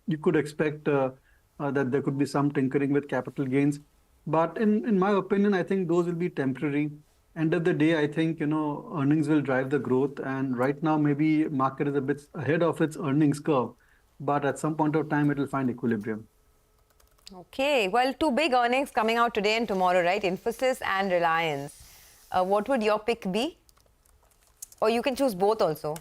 you could expect that there could be some tinkering with capital gains. But in my opinion, I think those will be temporary. End of the day, I think earnings will drive the growth, and right now maybe market is a bit ahead of its earnings curve, but at some point of time it will find equilibrium. Okay, well, two big earnings coming out today and tomorrow, right? Infosys and Reliance. What would your pick be? Or you can choose both also.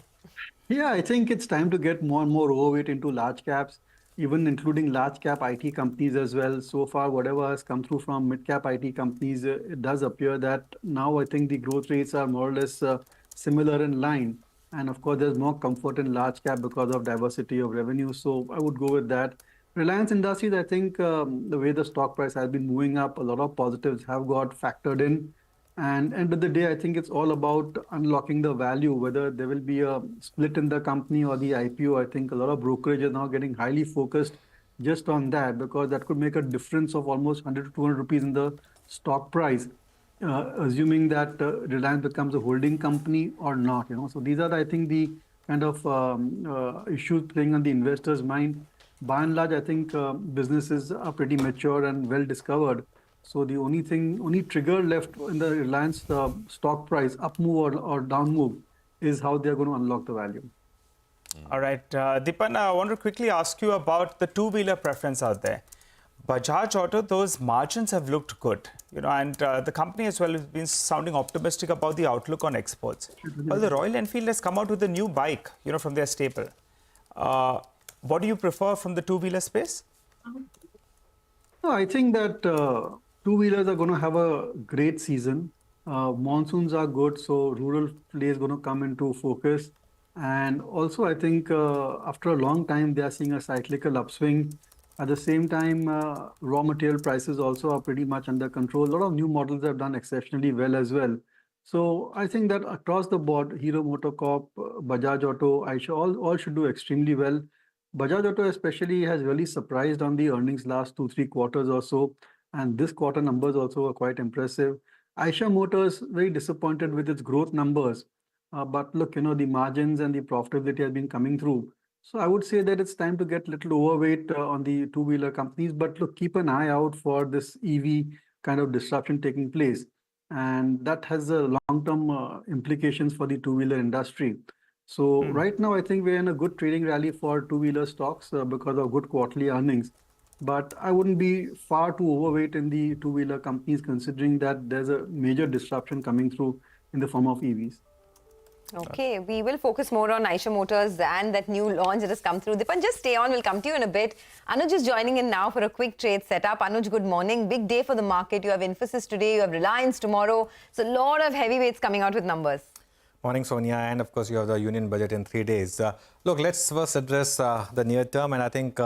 Yeah, I think it's time to get more and more overweight into large caps, even including large cap IT companies as well. So far, whatever has come through from mid cap IT companies, it does appear that now I think the growth rates are more or less similar in line. And of course, there's more comfort in large cap because of diversity of revenue. So I would go with that. Reliance Industries, I think the way the stock price has been moving up, a lot of positives have got factored in. And end of the day, I think it's all about unlocking the value, whether there will be a split in the company or the IPO. I think a lot of brokerage is now getting highly focused just on that, because that could make a difference of almost 100 to 200 rupees in the stock price, assuming that Reliance becomes a holding company or not. So these are, I think, the kind of issues playing on the investor's mind. By and large, I think businesses are pretty mature and well discovered. So the only trigger left in the Reliance stock price, up move or down move, is how they are going to unlock the value. All right, Dipan, I want to quickly ask you about the two-wheeler preference out there. Bajaj Auto, those margins have looked good, and the company as well has been sounding optimistic about the outlook on exports. Well, the Royal Enfield has come out with a new bike, from their stable. What do you prefer from the two-wheeler space? No, I think that two-wheelers are going to have a great season. Monsoons are good, so rural play is going to come into focus. And also, I think after a long time, they are seeing a cyclical upswing. At the same time, raw material prices also are pretty much under control. A lot of new models have done exceptionally well as well. So I think that across the board, Hero MotoCorp, Bajaj Auto, Eicher, all should do extremely well. Bajaj Auto especially has really surprised on the earnings last 2-3 quarters or so. And this quarter numbers also are quite impressive. Eicher Motors, very disappointed with its growth numbers. But look, the margins and the profitability has been coming through. So I would say that it's time to get a little overweight on the two-wheeler companies. But look, keep an eye out for this EV kind of disruption taking place. And that has long-term implications for the two-wheeler industry. So right now, I think we're in a good trading rally for two-wheeler stocks because of good quarterly earnings. But I wouldn't be far too overweight in the two-wheeler companies, considering that there's a major disruption coming through in the form of EVs. Okay, we will focus more on Eicher Motors and that new launch that has come through. Dipan, just stay on. We'll come to you in a bit. Anuj is joining in now for a quick trade setup. Anuj, good morning. Big day for the market. You have Infosys today. You have Reliance tomorrow. So a lot of heavyweights coming out with numbers. Morning, Sonia. And of course, you have the union budget in 3 days. Look, let's first address the near term. And I think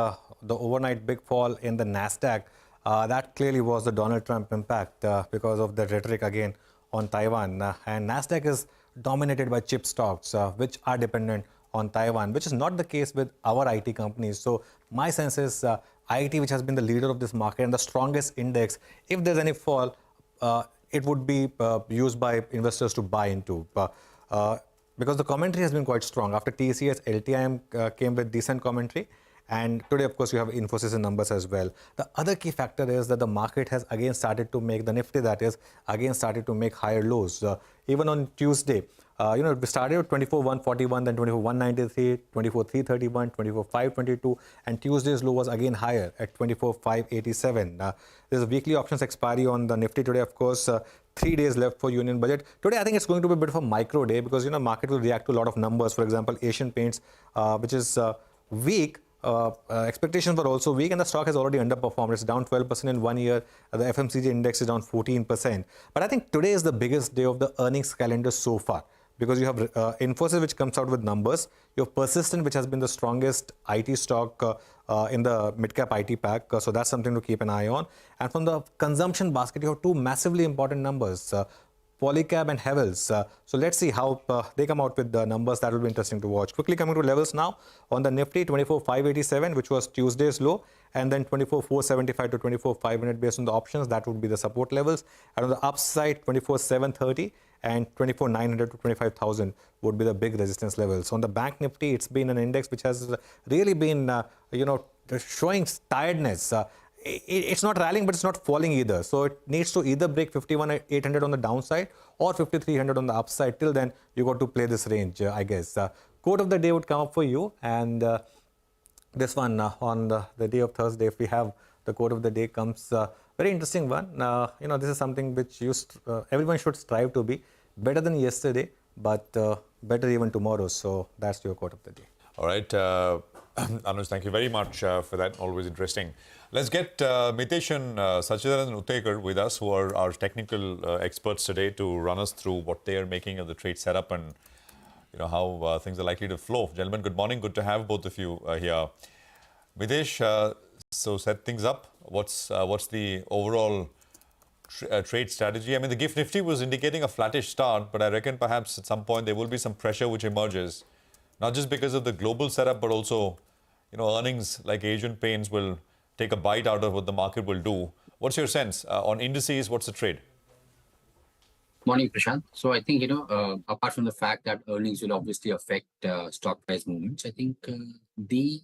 the overnight big fall in the NASDAQ, that clearly was the Donald Trump impact because of the rhetoric again on Taiwan. And NASDAQ is dominated by chip stocks, which are dependent on Taiwan, which is not the case with our IT companies. So my sense is IT, which has been the leader of this market and the strongest index, if there's any fall, it would be used by investors to buy into. Because the commentary has been quite strong. After TCS, LTIM came with decent commentary. And today, of course, you have Infosys in numbers as well. The other key factor is that the market has again started to make, the Nifty that is, again started to make higher lows. Even on Tuesday, we started at 24,141, then 24,193, 24,331, 24,522, and Tuesday's low was again higher at 24,587. There's a weekly options expiry on the Nifty today, of course. 3 days left for union budget. Today, I think it's going to be a bit of a micro day because, market will react to a lot of numbers. For example, Asian Paints, which is weak. Expectations were also weak and the stock has already underperformed. It's down 12% in 1 year. The FMCG index is down 14%. But I think today is the biggest day of the earnings calendar so far because you have Infosys, which comes out with numbers. You have Persistent, which has been the strongest IT stock in the mid-cap IT pack. So that's something to keep an eye on. And from the consumption basket, you have two massively important numbers. Polycab and Havells. So let's see how they come out with the numbers. That will be interesting to watch. Quickly coming to levels now. On the Nifty, 24,587, which was Tuesday's low, and then 24,475 to 24,500 based on the options. That would be the support levels. And on the upside, 24,730 and 24,900 to 25,000 would be the big resistance levels. On the Bank Nifty, it's been an index which has really been, showing tiredness. It's not rallying, but it's not falling either. So it needs to either break 51,800 on the downside or 5300 on the upside. Till then, you got to play this range, I guess. Quote of the day would come up for you. And this one on the day of Thursday, if we have the quote of the day comes, very interesting one. This is something which everyone should strive to be better than yesterday, but better even tomorrow. So that's your quote of the day. All right. Anuj, thank you very much for that. Always interesting. Let's get Mitesh and Sachidanand Uttekar with us, who are our technical experts today, to run us through what they are making of the trade setup and how things are likely to flow. Gentlemen, good morning. Good to have both of you here. Mitesh, so set things up. What's the overall trade strategy? I mean, the GIFT Nifty was indicating a flattish start, but I reckon perhaps at some point there will be some pressure which emerges, not just because of the global setup, but also, earnings like Asian Paints will take a bite out of what the market will do. What's your sense on indices? What's the trade? Morning, Prashant. So I think, apart from the fact that earnings will obviously affect stock price movements, I think the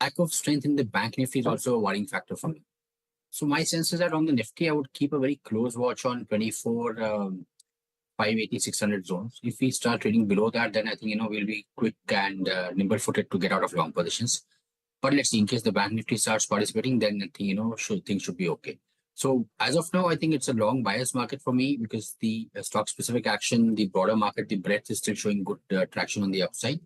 lack of strength in the bank Nifty is also a worrying factor for me. So my sense is that on the Nifty, I would keep a very close watch on 24, 580, 600 zones. If we start trading below that, then I think, we'll be quick and nimble-footed to get out of long positions. But let's see, in case the bank Nifty starts participating, then I think, things should be okay. So as of now, I think it's a long bias market for me because the stock-specific action, the broader market, the breadth is still showing good traction on the upside.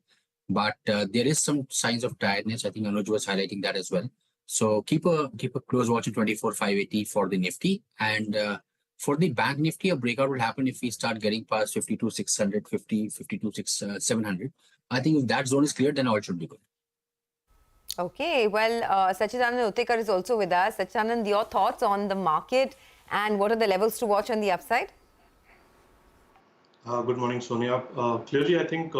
But there is some signs of tiredness. I think Anuj was highlighting that as well. So keep a close watch on 24, 580 for the Nifty. And for the bank Nifty, a breakout will happen if we start getting past 52, 600, 50, 52, 700. I think if that zone is clear, then all should be good. Okay, well, Sachidanand Uttekar is also with us. Sachidanand, your thoughts on the market and what are the levels to watch on the upside? Good morning, Sonia. Clearly, I think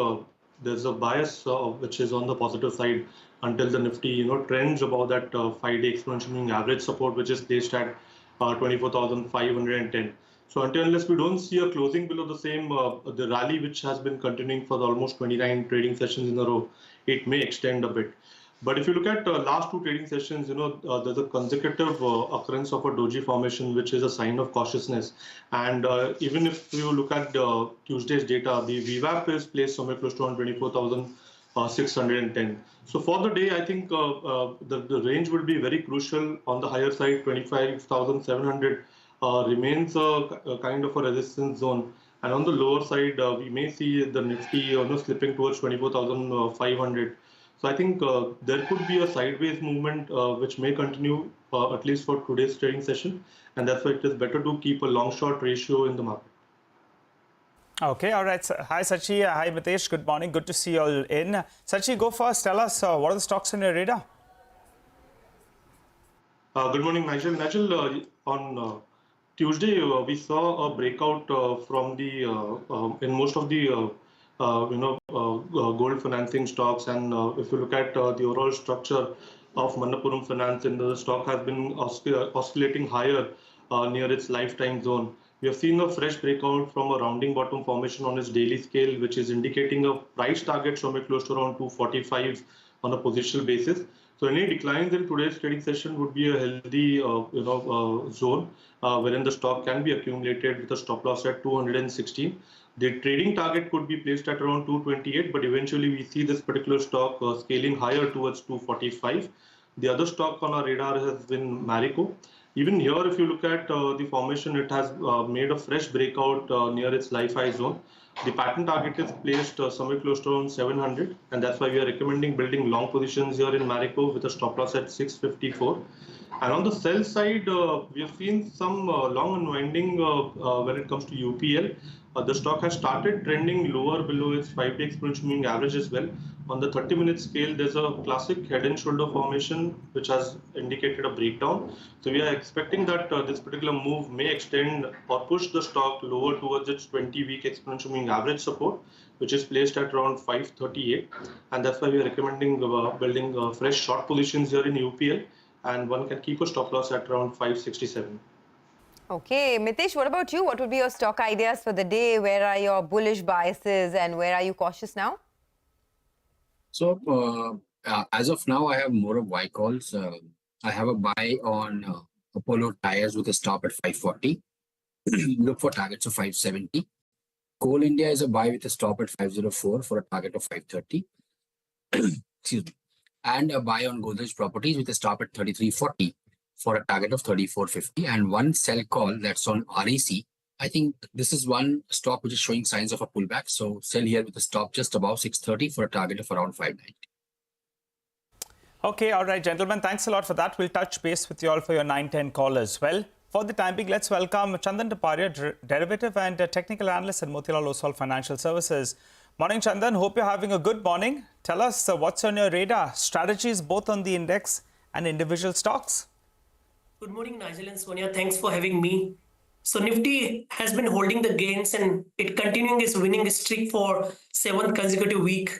there's a bias which is on the positive side until the Nifty, trends above that 5-day exponential moving average support, which is placed at 24,510. So unless we don't see a closing below the same, the rally which has been continuing for the almost 29 trading sessions in a row, it may extend a bit. But if you look at last two trading sessions, there's a consecutive occurrence of a doji formation, which is a sign of cautiousness. And even if you look at Tuesday's data, the VWAP is placed somewhere close to 24,610. So for the day, I think the range will be very crucial. On the higher side, 25,700 remains a kind of a resistance zone. And on the lower side, we may see the Nifty slipping towards 24,500. So I think there could be a sideways movement which may continue at least for today's trading session. And that's why it is better to keep a long-short ratio in the market. Okay, all right. Hi, Sachi. Hi, Mitesh. Good morning. Good to see you all in. Sachi, go first. Tell us, what are the stocks on your radar? Good morning, Nigel. Nigel, on Tuesday, we saw a breakout from the in most of the gold financing stocks, and if you look at the overall structure of Manappuram Finance, and the stock has been oscillating higher near its lifetime zone. We have seen a fresh breakout from a rounding bottom formation on its daily scale, which is indicating a price target somewhere close to around 245 on a positional basis. So any declines in today's trading session would be a healthy zone wherein the stock can be accumulated with a stop loss at 216. The trading target could be placed at around 228, but eventually we see this particular stock scaling higher towards 245. The other stock on our radar has been Marico. Even here, if you look at the formation, it has made a fresh breakout near its life high zone. The pattern target is placed somewhere close to around 700, and that's why we are recommending building long positions here in Marico with a stop loss at 654. And on the sell side, we have seen some long unwinding when it comes to UPL. The stock has started trending lower below its 5-day exponential moving average as well. On the 30-minute scale, there's a classic head and shoulder formation which has indicated a breakdown. So we are expecting that this particular move may extend or push the stock lower towards its 20-week exponential moving average support, which is placed at around 538. And that's why we are recommending building fresh short positions here in UPL. And one can keep a stop loss at around 567. Okay, Mitesh, what about you? What would be your stock ideas for the day? Where are your bullish biases and where are you cautious now? So as of now, I have more of Y calls. I have a buy on Apollo Tires with a stop at 540. Look for targets of 570. Coal India is a buy with a stop at 504 for a target of 530. Excuse me. And a buy on Godrej Properties with a stop at 3340 for a target of 3450. And one sell call that's on REC I think this is one stock which is showing signs of a pullback. So sell here with a stop just above 630 for a target of around 590. Okay, all right, gentlemen. Thanks a lot for that. We'll touch base with you all for your 9-10 call as well. For the time being, let's welcome Chandan Taparia, derivative and technical analyst at Motilal Oswal Financial Services. Morning, Chandan. Hope you're having a good morning. Tell us what's on your radar, strategies both on the index and individual stocks. Good morning, Nigel and Sonia. Thanks for having me. So Nifty has been holding the gains and it continuing its winning streak for 7th consecutive week.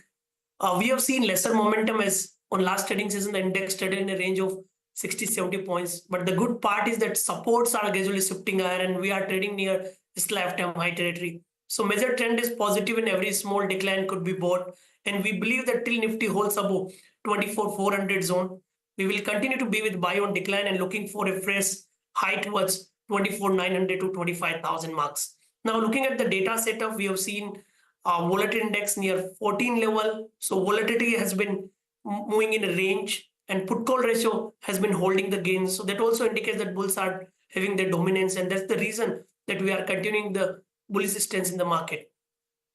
We have seen lesser momentum as on last trading season, the index traded in a range of 60-70 points. But the good part is that supports are gradually shifting higher and we are trading near this lifetime high territory. So major trend is positive and every small decline could be bought. And we believe that till Nifty holds above 24,400 zone, we will continue to be with buy on decline and looking for a fresh high towards 24,900 to 25,000 marks. Now looking at the data setup, we have seen volatility index near 14 level. So volatility has been moving in a range and put call ratio has been holding the gains. So that also indicates that bulls are having their dominance and that's the reason that we are continuing the bullish stance in the market.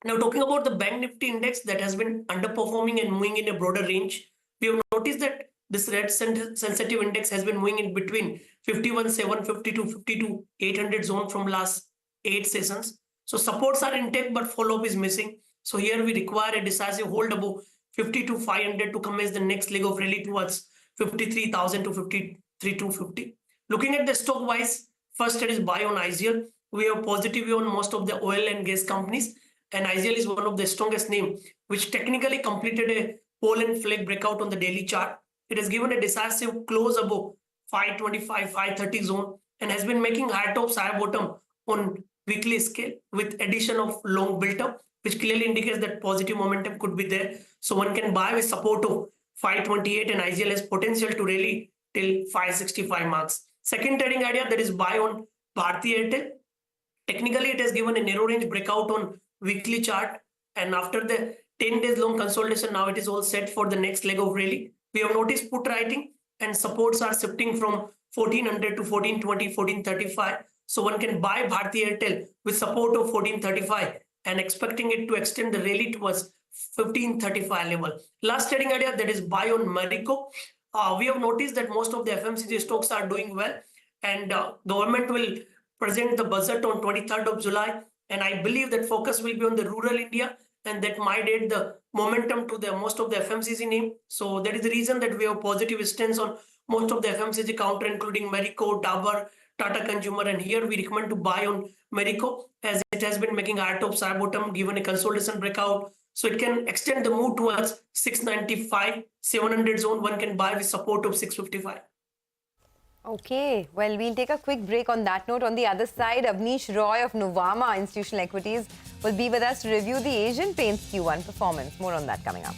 Now talking about the bank Nifty index that has been underperforming and moving in a broader range, we have noticed that this red sensitive index has been moving in between 51,750 to 52,800 zone from last 8 sessions. So supports are intact but follow-up is missing. So here we require a decisive hold above 52,500 to commence the next leg of rally towards 53,000 to 53,250. Looking at the stock wise, first it is buy on IGL. We have positive view on most of the oil and gas companies and IGL is one of the strongest name which technically completed a pole and flag breakout on the daily chart. It has given a decisive close above 525, 530 zone and has been making high tops, high bottom on weekly scale with addition of long built up, which clearly indicates that positive momentum could be there. So one can buy with support of 528 and IGL has potential to rally till 565 marks. Second trading idea that is buy on Bharti Airtel. Technically, it has given a narrow range breakout on weekly chart and after the 10 days long consolidation, now it is all set for the next leg of rally. We have noticed put writing and supports are shifting from 1400 to 1420, 1435. So one can buy Bharti Airtel with support of 1435 and expecting it to extend the rally towards 1535 level. Last trading idea that is buy on Marico. We have noticed that most of the FMCG stocks are doing well and government will present the budget on 23rd of July and I believe that focus will be on the rural India and that might add the momentum to the most of the FMCG name. So that is the reason that we have positive stance on most of the FMCG counter including Marico, Dabur, Tata Consumer and here we recommend to buy on Marico as it has been making high top, high bottom given a consolidation breakout. So it can extend the move towards 695, 700 zone. One can buy with support of 655. Okay, well, we'll take a quick break on that note. On the other side, Avnish Roy of Nuvama Institutional Equities will be with us to review the Asian Paints Q1 performance. More on that coming up.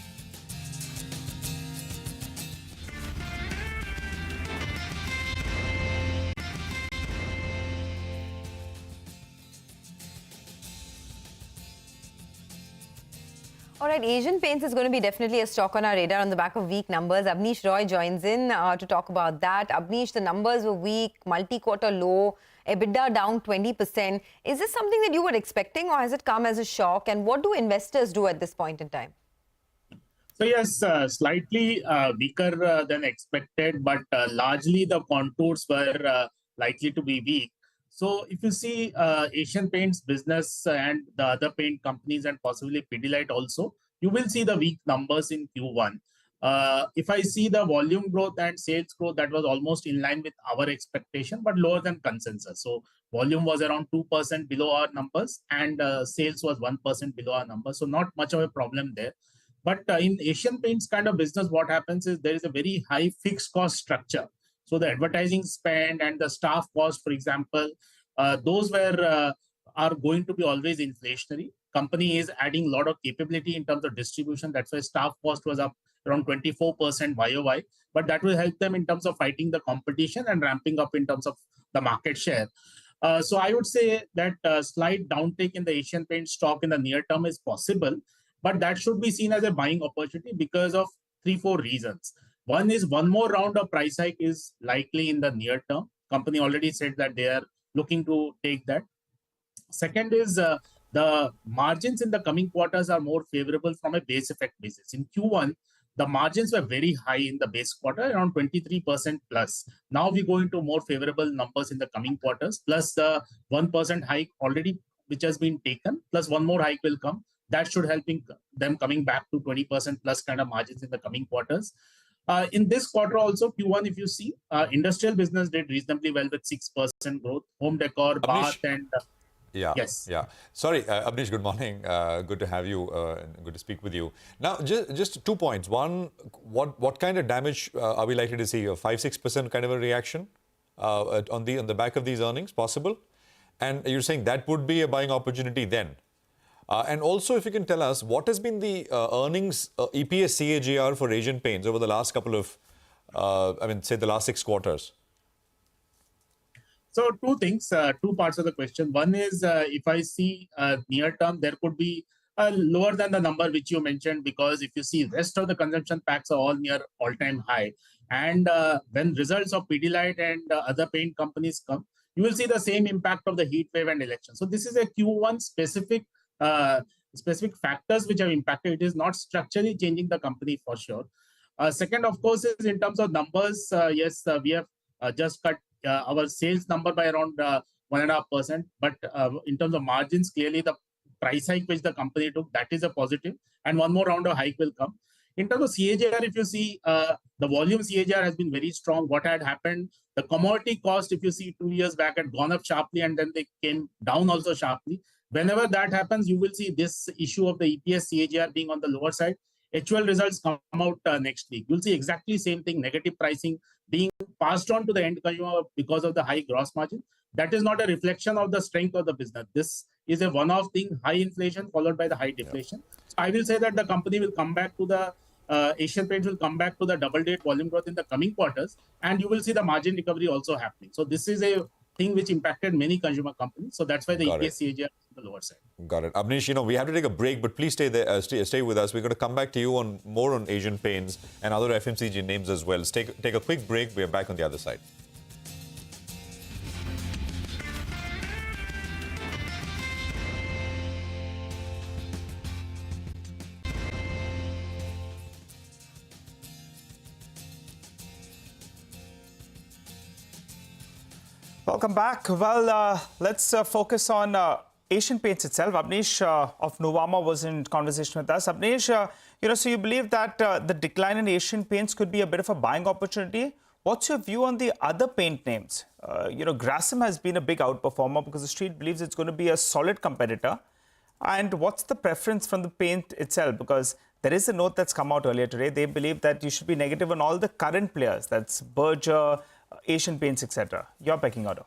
All right, Asian Paints is going to be definitely a stock on our radar on the back of weak numbers. Avnish Roy joins in to talk about that. Avnish, the numbers were weak, multi-quarter low, EBITDA down 20%. Is this something that you were expecting or has it come as a shock? And what do investors do at this point in time? So yes, slightly weaker than expected, but largely the contours were likely to be weak. So if you see Asian Paints business and the other paint companies and possibly Pidilite also, you will see the weak numbers in Q1. If I see the volume growth and sales growth, that was almost in line with our expectation, but lower than consensus. So volume was around 2% below our numbers and sales was 1% below our numbers. So not much of a problem there. But in Asian Paints kind of business, what happens is there is a very high fixed cost structure. So the advertising spend and the staff cost, for example, those are going to be always inflationary. Company is adding a lot of capability in terms of distribution. That's why staff cost was up around 24% YOY. But that will help them in terms of fighting the competition and ramping up in terms of the market share. So I would say that slight downtake in the Asian Paints stock in the near term is possible. But that should be seen as a buying opportunity because of 3-4 reasons. One is one more round of price hike is likely in the near term. Company already said that they are looking to take that. Second is the margins in the coming quarters are more favorable from a base effect basis. In Q1, the margins were very high in the base quarter, around 23% plus. Now we go into more favorable numbers in the coming quarters, plus the 1% hike already which has been taken, plus one more hike will come. That should help them coming back to 20% plus kind of margins in the coming quarters. In this quarter also, Q1, if you see, industrial business did reasonably well with 6% growth. Home decor, bath, and yes. Sorry, Abneesh, good morning. Good to have you. Good to speak with you. Now, just 2 points. One, what kind of damage are we likely to see? A 5-6% kind of a reaction on the back of these earnings possible? And you're saying that would be a buying opportunity then. And also, if you can tell us, what has been the earnings EPS CAGR for Asian Paints over the last couple of, say the last 6 quarters? So two things, two parts of the question. One is if I see near term, there could be lower than the number which you mentioned, because if you see rest of the consumption packs are all near all-time high. And when results of Pidilite and other paint companies come, you will see the same impact of the heat wave and election. So this is a Q1 specific factors which have impacted. It is not structurally changing the company for sure. Second, of course, is in terms of numbers. Yes, we have just cut our sales number by around 1.5%. But in terms of margins, clearly the price hike which the company took, that is a positive. And one more round of hike will come. In terms of CAGR, if you see, the volume CAGR has been very strong. What had happened, the commodity cost, if you see 2 years back, had gone up sharply and then they came down also sharply. Whenever that happens, you will see this issue of the EPS CAGR being on the lower side. HUL results come out next week. You'll see exactly same thing, negative pricing being passed on to the end consumer because of the high gross margin. That is not a reflection of the strength of the business. This is a one-off thing, high inflation followed by the high deflation. So I will say that the company will come back to the Asian Paints will come back to the double-digit volume growth in the coming quarters, and you will see the margin recovery also happening. So this is a thing which impacted many consumer companies. So that's why the EPS CAGR is on the lower side. Got it. Abneesh, we have to take a break, but please stay there, stay with us. We're going to come back to you on more on Asian Paints and other FMCG names as well. Let's take a quick break. We're back on the other side. Welcome back. Well, let's focus on Asian Paints itself. Abneesh of Nuvama was in conversation with us. Abneesh, so you believe that the decline in Asian Paints could be a bit of a buying opportunity. What's your view on the other paint names? Grasim has been a big outperformer because the street believes it's going to be a solid competitor. And what's the preference from the paint itself? Because there is a note that's come out earlier today. They believe that you should be negative on all the current players. That's Berger, Asian Paints, etc. Your pecking order.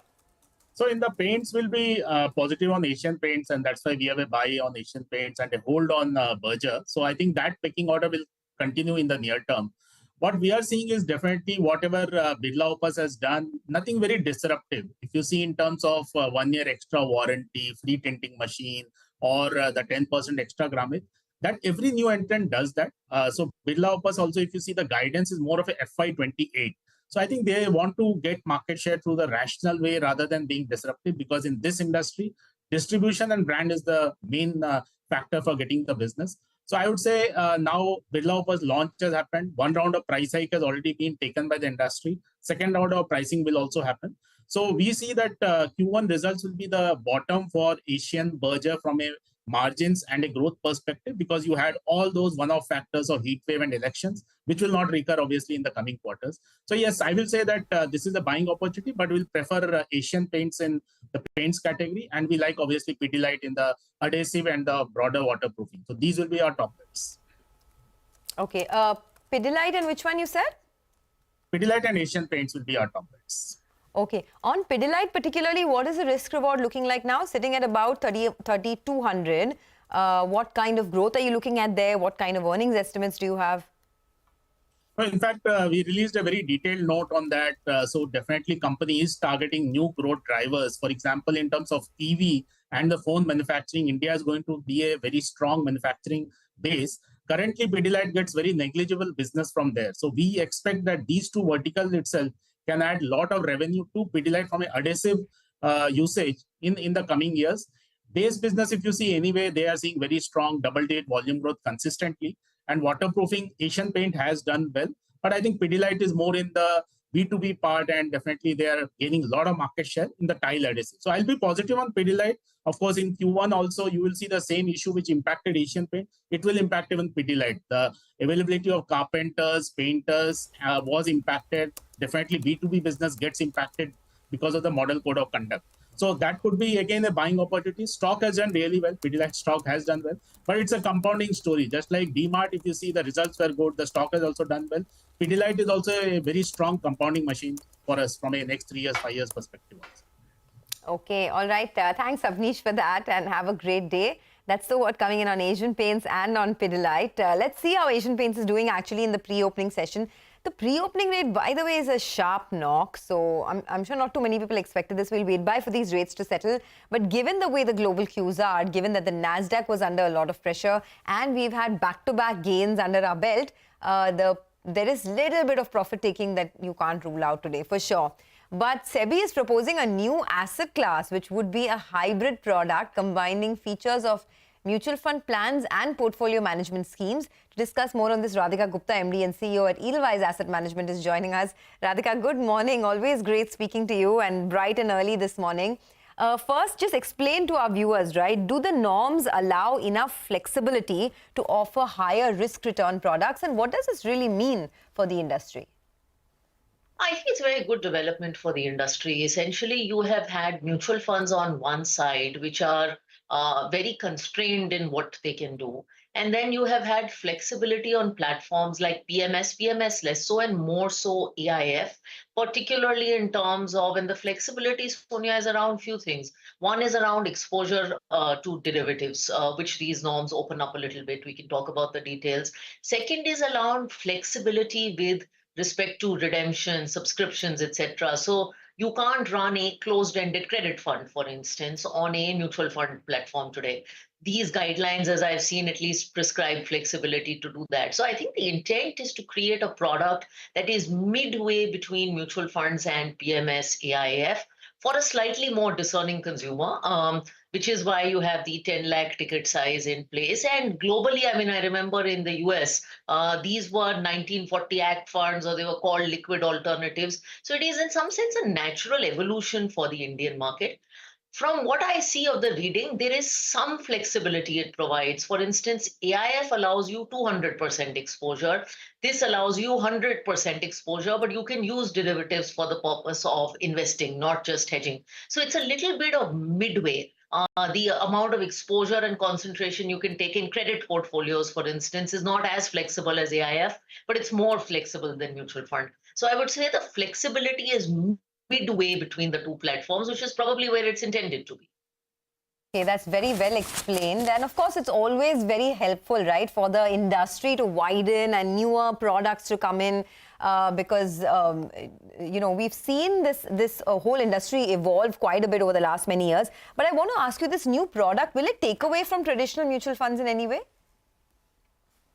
So in the paints, will be positive on Asian Paints, and that's why we have a buy on Asian Paints and a hold on Berger. So I think that pecking order will continue in the near term. What we are seeing is definitely whatever Birla Opus has done, nothing very disruptive. If you see in terms of 1 year extra warranty, free tinting machine, or the 10% extra grammage, that every new entrant does that. So Birla Opus also, if you see the guidance is more of a FY28. So I think they want to get market share through the rational way rather than being disruptive, because in this industry, distribution and brand is the main factor for getting the business. So I would say now Birla Opus launch has happened. One round of price hike has already been taken by the industry. Second round of pricing will also happen. So we see that Q1 results will be the bottom for Asian Berger from a margins and a growth perspective, because you had all those one-off factors of heat wave and elections, which will not recur obviously in the coming quarters. So yes, I will say that this is a buying opportunity, but we'll prefer Asian Paints in the paints category, and we like obviously Pidilite in the adhesive and the broader waterproofing. So these will be our top bets. Okay, Pidilite and which one you said? Pidilite and Asian Paints will be our top bets. Okay. On Pidilite particularly, what is the risk reward looking like now? Sitting at about 3,200. What kind of growth are you looking at there? What kind of earnings estimates do you have? Well, in fact, we released a very detailed note on that. So definitely company is targeting new growth drivers. For example, in terms of EV and the phone manufacturing, India is going to be a very strong manufacturing base. Currently, Pidilite gets very negligible business from there. So we expect that these two verticals itself can add a lot of revenue to Pidilite from an adhesive usage in the coming years. Base business, if you see anyway, they are seeing very strong double-digit volume growth consistently. And waterproofing, Asian Paint has done well. But I think Pidilite is more in the B2B part, and definitely they are gaining a lot of market share in the tile adhesive. So I'll be positive on Pidilite. Of course, in Q1 also, you will see the same issue which impacted Asian Paint. It will impact even Pidilite. The availability of carpenters, painters was impacted. Definitely B2B business gets impacted because of the model code of conduct. So that could be, again, a buying opportunity. Stock has done really well. Pidilite stock has done well. But it's a compounding story. Just like DMart, if you see the results were good, the stock has also done well. Pidilite is also a very strong compounding machine for us from a next 3 years, 5 years perspective also. Okay, all right. Thanks, Avnish, for that, and have a great day. That's the word coming in on Asian Paints and on Pidilite. Let's see how Asian Paints is doing actually in the pre-opening session. The pre-opening rate, by the way, is a sharp knock. So I'm sure not too many people expected this. We'll wait by for these rates to settle. But given the way the global cues are, given that the Nasdaq was under a lot of pressure and we've had back-to-back gains under our belt, there is little bit of profit taking that you can't rule out today for sure. But SEBI is proposing a new asset class, which would be a hybrid product combining features of mutual fund plans and portfolio management schemes. To discuss more on this, Radhika Gupta, MD and CEO at Edelweiss Asset Management, is joining us. Radhika, good morning. Always great speaking to you, and bright and early this morning. First, just explain to our viewers, right? Do the norms allow enough flexibility to offer higher risk-return products? And what does this really mean for the industry? I think it's a very good development for the industry. Essentially, you have had mutual funds on one side, which are very constrained in what they can do. And then you have had flexibility on platforms like PMS less so, and more so AIF, particularly in terms of, and the flexibility, Sonia, is around few things. One is around exposure to derivatives, which these norms open up a little bit. We can talk about the details. Second is around flexibility with respect to redemption, subscriptions, etc. So you can't run a closed-ended credit fund, for instance, on a mutual fund platform today. These guidelines, as I've seen, at least prescribe flexibility to do that. So I think the intent is to create a product that is midway between mutual funds and PMS, AIF, for a slightly more discerning consumer, which is why you have the 10 lakh ticket size in place. And globally, I mean, I remember in the US, these were 1940 Act funds, or they were called liquid alternatives. So it is in some sense a natural evolution for the Indian market. From what I see of the reading, there is some flexibility it provides. For instance, AIF allows you 200% exposure. This allows you 100% exposure, but you can use derivatives for the purpose of investing, not just hedging. So it's a little bit of midway. The amount of exposure and concentration you can take in credit portfolios, for instance, is not as flexible as AIF, but it's more flexible than mutual fund. So I would say the flexibility is midway between the two platforms, which is probably where it's intended to be. Okay, that's very well explained. And of course, it's always very helpful, right, for the industry to widen and newer products to come in because, you know, we've seen this whole industry evolve quite a bit over the last many years. But I want to ask you, this new product, will it take away from traditional mutual funds in any way?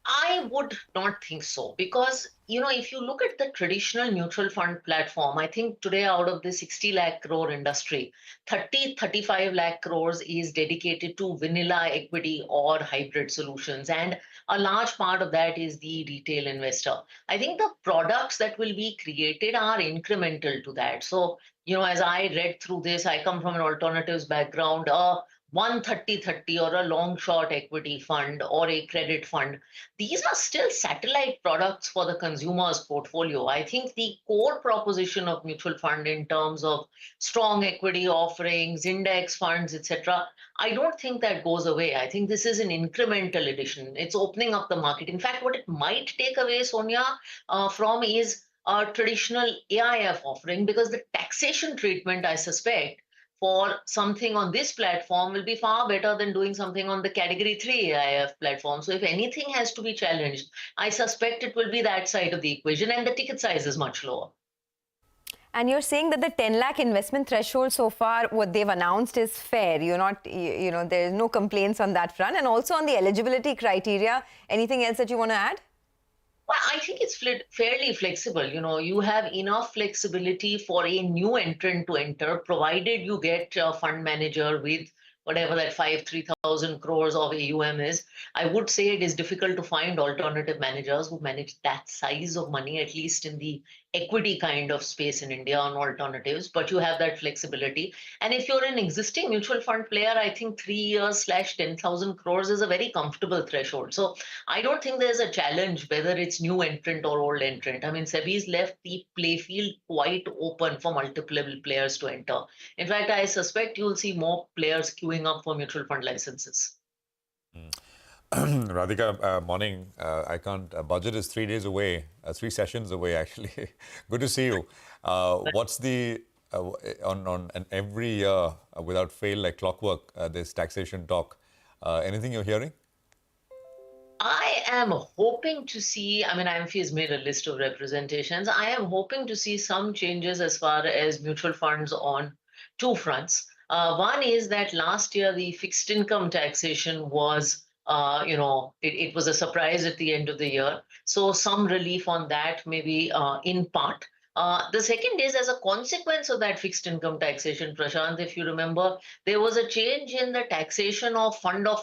I would not think so, because, you know, if you look at the traditional mutual fund platform, I think today out of the 60 lakh crore industry, 35 lakh crores is dedicated to vanilla equity or hybrid solutions. And a large part of that is the retail investor. I think the products that will be created are incremental to that. So, you know, as I read through this, I come from an alternatives background. 130-30 or a long short equity fund or a credit fund. These are still satellite products for the consumer's portfolio. I think the core proposition of mutual fund in terms of strong equity offerings, index funds, etc., I don't think that goes away. I think this is an incremental addition. It's opening up the market. In fact, what it might take away, Sonia, from is a traditional AIF offering, because the taxation treatment, I suspect, for something on this platform will be far better than doing something on the category 3 AIF platform. So if anything has to be challenged, I suspect it will be that side of the equation, and the ticket size is much lower. And you're saying that the 10 lakh investment threshold so far, what they've announced is fair. You're not, you know, there's no complaints on that front. And also on the eligibility criteria, anything else that you want to add? Well, I think it's fairly flexible. You know, you have enough flexibility for a new entrant to enter, provided you get a fund manager with whatever that 3,000 crores of AUM is. I would say it is difficult to find alternative managers who manage that size of money, at least in the equity kind of space in India on alternatives, but you have that flexibility. And if you're an existing mutual fund player, I think 3 years / 10,000 crores is a very comfortable threshold. So I don't think there's a challenge whether it's new entrant or old entrant. I mean, SEBI's left the play field quite open for multiple players to enter. In fact, I suspect you'll see more players queuing up for mutual fund licenses. Radhika, morning. I can't. Budget is 3 days away, 3 sessions away, actually. Good to see you. What's the on every year without fail, like clockwork, this taxation talk? Anything you're hearing? I am hoping to see, I mean, IMF has made a list of representations. I am hoping to see some changes as far as mutual funds on 2 fronts. One is that last year, the fixed income taxation was, it was a surprise at the end of the year. So some relief on that, maybe in part. The second is, as a consequence of that fixed income taxation, Prashant, if you remember, there was a change in the taxation of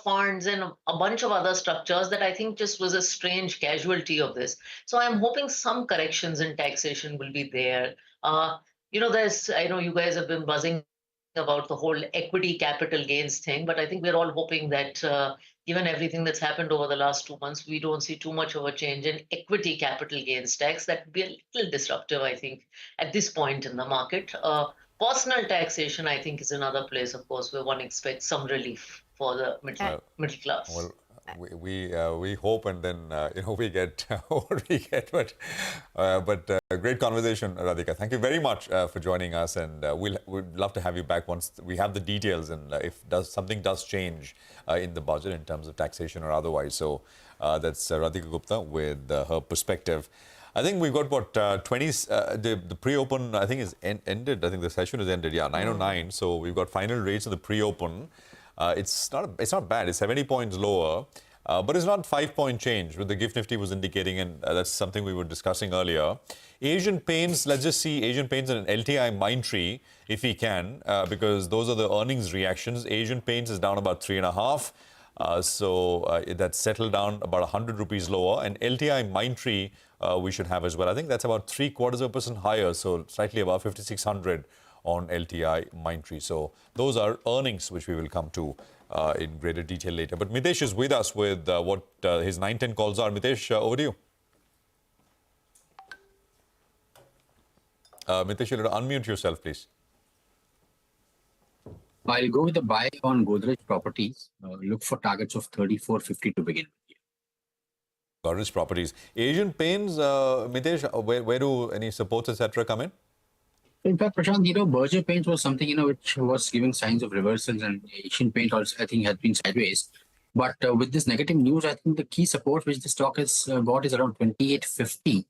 funds and a bunch of other structures that I think just was a strange casualty of this. So I'm hoping some corrections in taxation will be there. I know you guys have been buzzing about the whole equity capital gains thing, but I think we're all hoping that given everything that's happened over the last 2 months, we don't see too much of a change in equity capital gains tax. That would be a little disruptive, I think, at this point in the market. Personal taxation, I think, is another place, of course, where one expects some relief for the middle class. Well, we hope, and then we get what we get. But great conversation, Radhika. Thank you very much for joining us, and we'd love to have you back once we have the details and if something does change in the budget in terms of taxation or otherwise. So that's Radhika Gupta with her perspective. I think we've got what the pre-open. I think is ended. I think the session is ended. Yeah, 9:09. So we've got final rates of the pre-open. It's not bad. It's 70 points lower, but it's not 5-point change, what the GIFT Nifty was indicating, and that's something we were discussing earlier. Asian Paints, let's just see Asian Paints and LTI Mindtree, if we can, because those are the earnings reactions. Asian Paints is down about 3.5, so that's settled down about 100 rupees lower, and LTI Mindtree we should have as well. I think that's about 0.75% higher, so slightly above 5,600. On LTI Mindtree. So those are earnings which we will come to in greater detail later. But Mitesh is with us with what his 9-10 calls are. Mitesh, over to you. Mitesh, you'll have to unmute yourself, please. I'll go with the buy on Godrej Properties. Look for targets of 34.50 to begin. Godrej Properties. Asian Paints, Mitesh, where do any supports, etc. come in? In fact, Prashant, Berger Paints was something, which was giving signs of reversals, and Asian Paint also, I think, has been sideways. But with this negative news, I think the key support which the stock has got is around 28.50,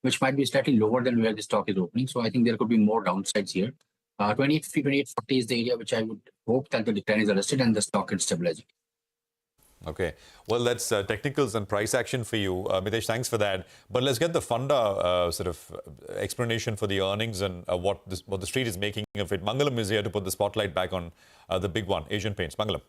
which might be slightly lower than where the stock is opening. So I think there could be more downsides here. 28.50, 28.40 is the area which I would hope that the decline is arrested and the stock is stabilizing. Okay. Well, that's technicals and price action for you. Mitesh, thanks for that. But let's get the funda sort of explanation for the earnings and what the street is making of it. Mangalam is here to put the spotlight back on the big one, Asian Paints. Mangalam.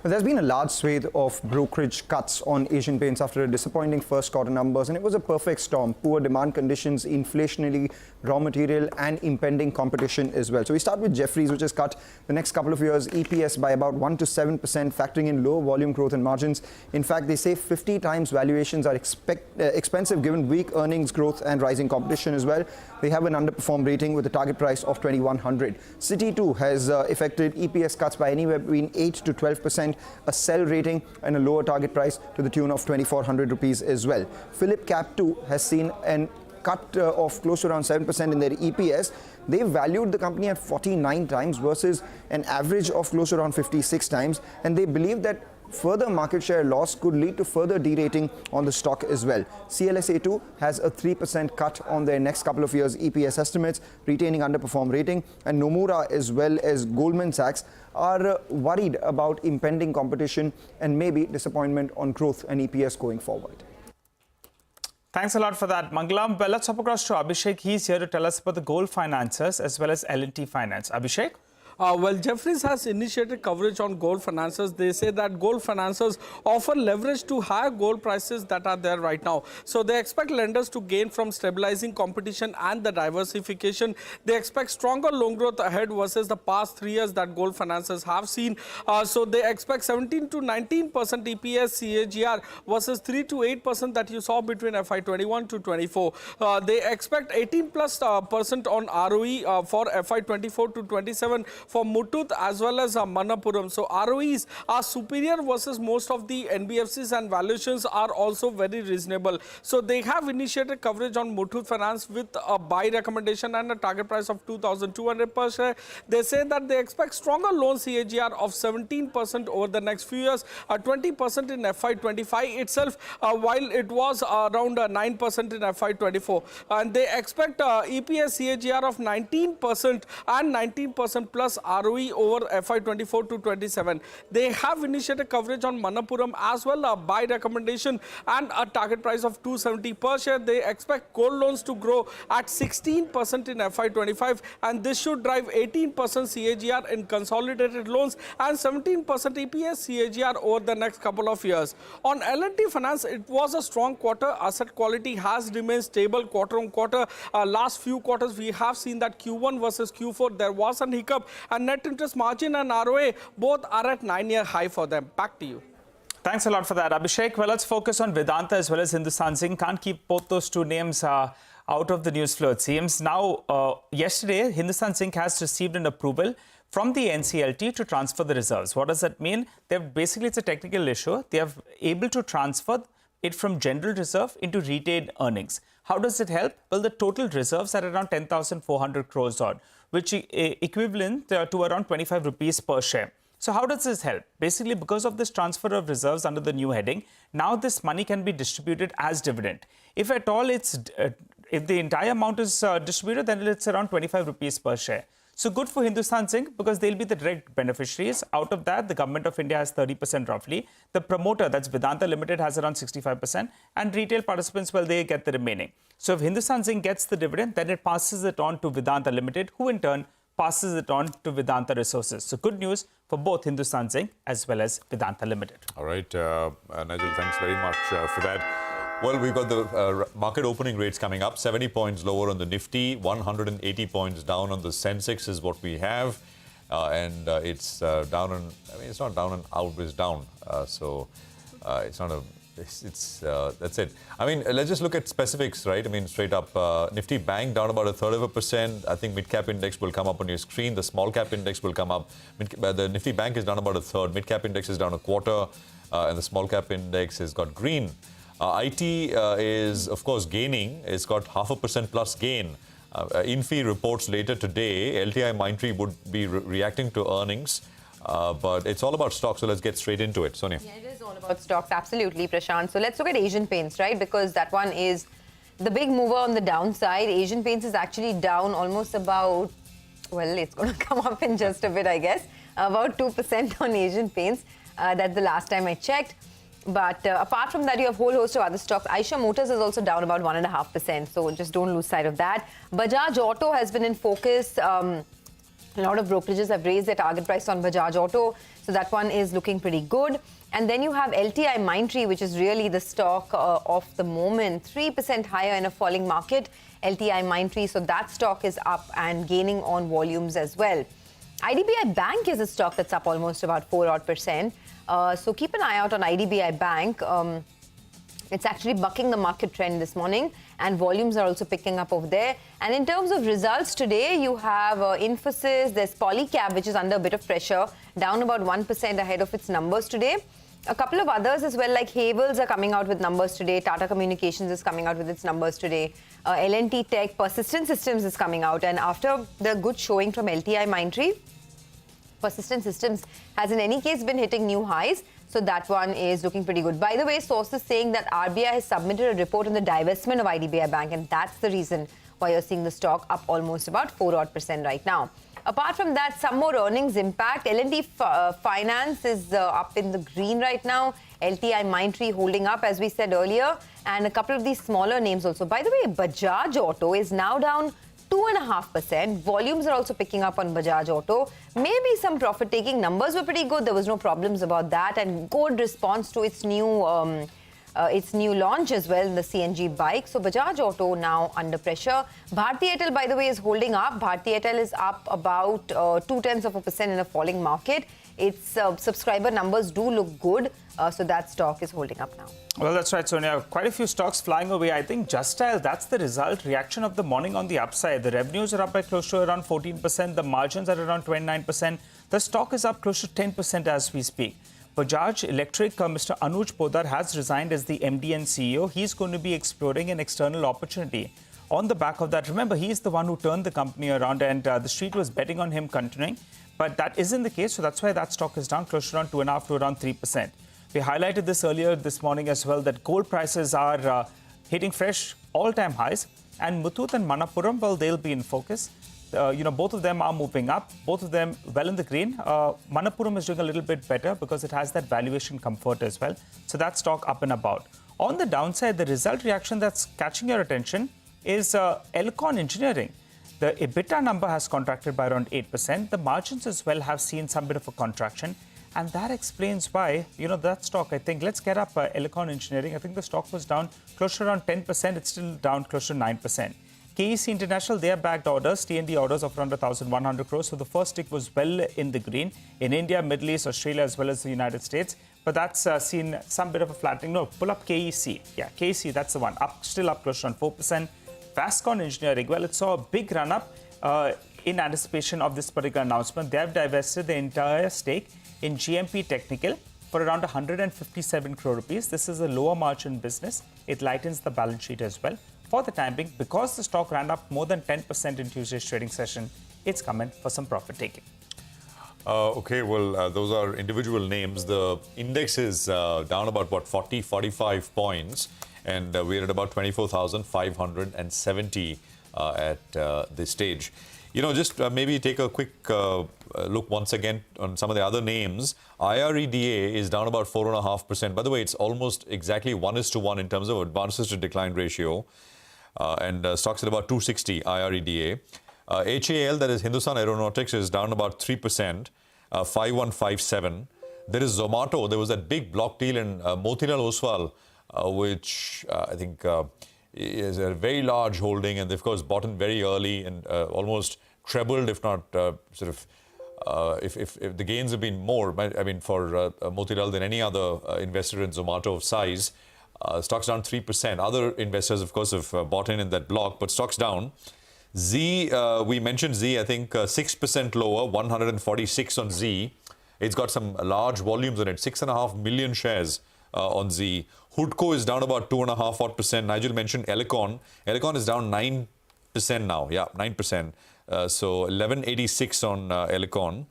There's been a large swathe of brokerage cuts on Asian Paints after a disappointing first quarter numbers, and it was a perfect storm. Poor demand conditions, inflationary raw material and impending competition as well. So we start with Jefferies, which has cut the next couple of years EPS by about 1 to 7%, factoring in low volume growth and margins. In fact, they say 50 times valuations are expensive given weak earnings growth and rising competition as well. They have an underperformed rating with a target price of 2,100. Citi too has effected EPS cuts by anywhere between 8 to 12%. A sell rating and a lower target price to the tune of 2,400 rupees as well. Philip Cap 2 has seen an cut of close to around 7% in their EPS. They valued the company at 49 times versus an average of close to around 56 times, and they believe that further market share loss could lead to further derating on the stock as well. CLSA2 has a 3% cut on their next couple of years EPS estimates, retaining underperform rating, and Nomura as well as Goldman Sachs are worried about impending competition and maybe disappointment on growth and EPS going forward. Thanks a lot for that, Mangalam. Well, let's hop across to Abhishek. He's here to tell us about the gold finances as well as L&T Finance. Abhishek? Well, Jefferies has initiated coverage on gold financiers. They say that gold financiers offer leverage to higher gold prices that are there right now. So they expect lenders to gain from stabilizing competition and the diversification. They expect stronger loan growth ahead versus the past 3 years that gold financiers have seen. So they expect 17 to 19% EPS CAGR versus 3 to 8% that you saw between FY21 to 24. They expect 18+% on ROE for FY24 to 27 for Muthoot as well as Manappuram. So ROEs are superior versus most of the NBFCs and valuations are also very reasonable. So they have initiated coverage on Muthoot Finance with a buy recommendation and a target price of 2,200 per share. They say that they expect stronger loan CAGR of 17% over the next few years, 20% in FY25 itself, while it was around 9% in FY24. And they expect EPS CAGR of 19% and 19% plus ROE over FY24 to 27. They have initiated coverage on Manappuram as well, a buy recommendation and a target price of 270 per share. They expect gold loans to grow at 16% in FY25, and this should drive 18% CAGR in consolidated loans and 17% EPS CAGR over the next couple of years. On L&T Finance, it was a strong quarter. Asset quality has remained stable quarter on quarter. Last few quarters, we have seen that Q1 versus Q4, there was an hiccup, and net interest margin and ROA both are at 9-year high for them. Back to you. Thanks a lot for that, Abhishek. Well, let's focus on Vedanta as well as Hindustan Zinc. Can't keep both those two names out of the news flow, it seems. Now, yesterday, Hindustan Zinc has received an approval from the NCLT to transfer the reserves. What does that mean? Basically, it's a technical issue. They are able to transfer it from general reserve into retained earnings. How does it help? Well, the total reserves are around 10,400 crores odd, which equivalent to around 25 rupees per share. So how does this help? Basically, because of this transfer of reserves under the new heading, now this money can be distributed as dividend. If at all if the entire amount is distributed, then it's around 25 rupees per share. So good for Hindustan Zinc because they'll be the direct beneficiaries. Out of that, the government of India has 30% roughly. The promoter, that's Vedanta Limited, has around 65%. And retail participants, well, they get the remaining. So if Hindustan Zinc gets the dividend, then it passes it on to Vedanta Limited, who in turn passes it on to Vedanta Resources. So good news for both Hindustan Zinc as well as Vedanta Limited. All right, Nigel, thanks very much for that. Well, we've got the market opening rates coming up. 70 points lower on the Nifty, 180 points down on the sensex is what we have. And it's down and, I mean, it's not down and out, it's down. So it's not a, that's it. I mean, let's just look at specifics, right? I mean, straight up, Nifty Bank down about 1/3%. I think mid-cap index will come up on your screen. The small-cap index will come up. The Nifty Bank is down about 1/3. Mid-cap index is down 1/4. And the small-cap index has got green. IT is, of course, gaining. It's got 0.5% plus gain. Infi reports later today. LTI Mindtree would be reacting to earnings. But it's all about stocks, so let's get straight into it. Sonia. Yeah, it is all about stocks, absolutely, Prashant. So let's look at Asian Paints, right? Because that one is the big mover on the downside. Asian Paints is actually down almost about, well, it's going to come up in just a bit, I guess. About 2% on Asian Paints. That's the last time I checked. But apart from that, you have a whole host of other stocks. Eicher Motors is also down about 1.5%. So just don't lose sight of that. Bajaj Auto has been in focus. A lot of brokerages have raised their target price on Bajaj Auto. So that one is looking pretty good. And then you have LTI Mindtree, which is really the stock of the moment. 3% higher in a falling market. LTI Mindtree. So that stock is up and gaining on volumes as well. IDBI Bank is a stock that's up almost about 4%. So keep an eye out on IDBI Bank. It's actually bucking the market trend this morning, and volumes are also picking up over there. And in terms of results today, you have Infosys, there's Polycab, which is under a bit of pressure, down about 1% ahead of its numbers today. A couple of others as well, like Havels are coming out with numbers today. Tata Communications is coming out with its numbers today. L&T Tech, Persistent Systems is coming out. And after the good showing from LTI Mindtree, Persistent Systems has in any case been hitting new highs. So that one is looking pretty good. By the way, sources saying that RBI has submitted a report on the divestment of IDBI Bank, and that's the reason why you're seeing the stock up almost about 4% right now. Apart from that, some more earnings impact. L&T Finance is up in the green right now. LTI Mindtree holding up, as we said earlier. And a couple of these smaller names also. By the way, Bajaj Auto is now down 2.5%. Volumes are also picking up on Bajaj Auto. Maybe some profit-taking. Numbers were pretty good. There was no problems about that. And good response to its new launch as well in the CNG bike. So Bajaj Auto now under pressure. Bharti Airtel, by the way, is holding up. Bharti Airtel is up about 0.2% in a falling market. Its subscriber numbers do look good. So that stock is holding up now. Well, that's right, Sonia. Quite a few stocks flying away. I think Just Dial, that's the result. Reaction of the morning on the upside. The revenues are up by close to around 14%. The margins are around 29%. The stock is up close to 10% as we speak. Bajaj Electric, Mr. Anuj Podar has resigned as the MD and CEO. He's going to be exploring an external opportunity. On the back of that, remember, he's the one who turned the company around and the street was betting on him continuing. But that isn't the case, so that's why that stock is down close to around 2.5% to around 3%. We highlighted this earlier this morning as well, that gold prices are hitting fresh all-time highs. And Muthoot and Manappuram, well, they'll be in focus. Both of them are moving up, both of them well in the green. Manappuram is doing a little bit better because it has that valuation comfort as well. So that stock up and about. On the downside, the result reaction that's catching your attention is Elcon Engineering. The EBITDA number has contracted by around 8%. The margins as well have seen some bit of a contraction. And that explains why, that stock, I think, let's get up Elcon Engineering. I think the stock was down close to around 10%. It's still down close to 9%. KEC International, they have bagged orders, T&D orders of around 1,100 crores. So the first tick was well in the green in India, Middle East, Australia, as well as the United States. But that's seen some bit of a flattening. No, pull up KEC. Yeah, KEC, that's the one. Still up close to around 4%. Vascon Engineering, well, it saw a big run-up in anticipation of this particular announcement. They have divested the entire stake in GMP Technical for around 157 crore rupees. This is a lower margin business. It lightens the balance sheet as well. For the time being, because the stock ran up more than 10% in Tuesday's trading session, it's come in for some profit taking. Okay, well, those are individual names. The index is down about, 45 points. And we're at about 24,570 at this stage. Just maybe take a quick look once again on some of the other names. IREDA is down about 4.5%. By the way, it's almost exactly 1:1 in terms of advances to decline ratio. And stocks at about 260, IREDA. HAL, that is Hindustan Aeronautics, is down about 3%, 5157. There is Zomato. There was that big block deal in Motilal Oswal, which I think is a very large holding, and they've, of course, bought in very early and almost trebled, if not if the gains have been more, I mean, for Motilal than any other investor in Zomato of size. Stocks down 3%. Other investors, of course, have bought in that block, but stocks down. Z, we mentioned Z, I think 6% lower, 146 on Z. It's got some large volumes on it, 6.5 million shares on Z. Hoodco is down about 2.5%. Nigel mentioned Elcon. Elcon is down 9% now. Yeah, 9%. So 1186 on Elcon.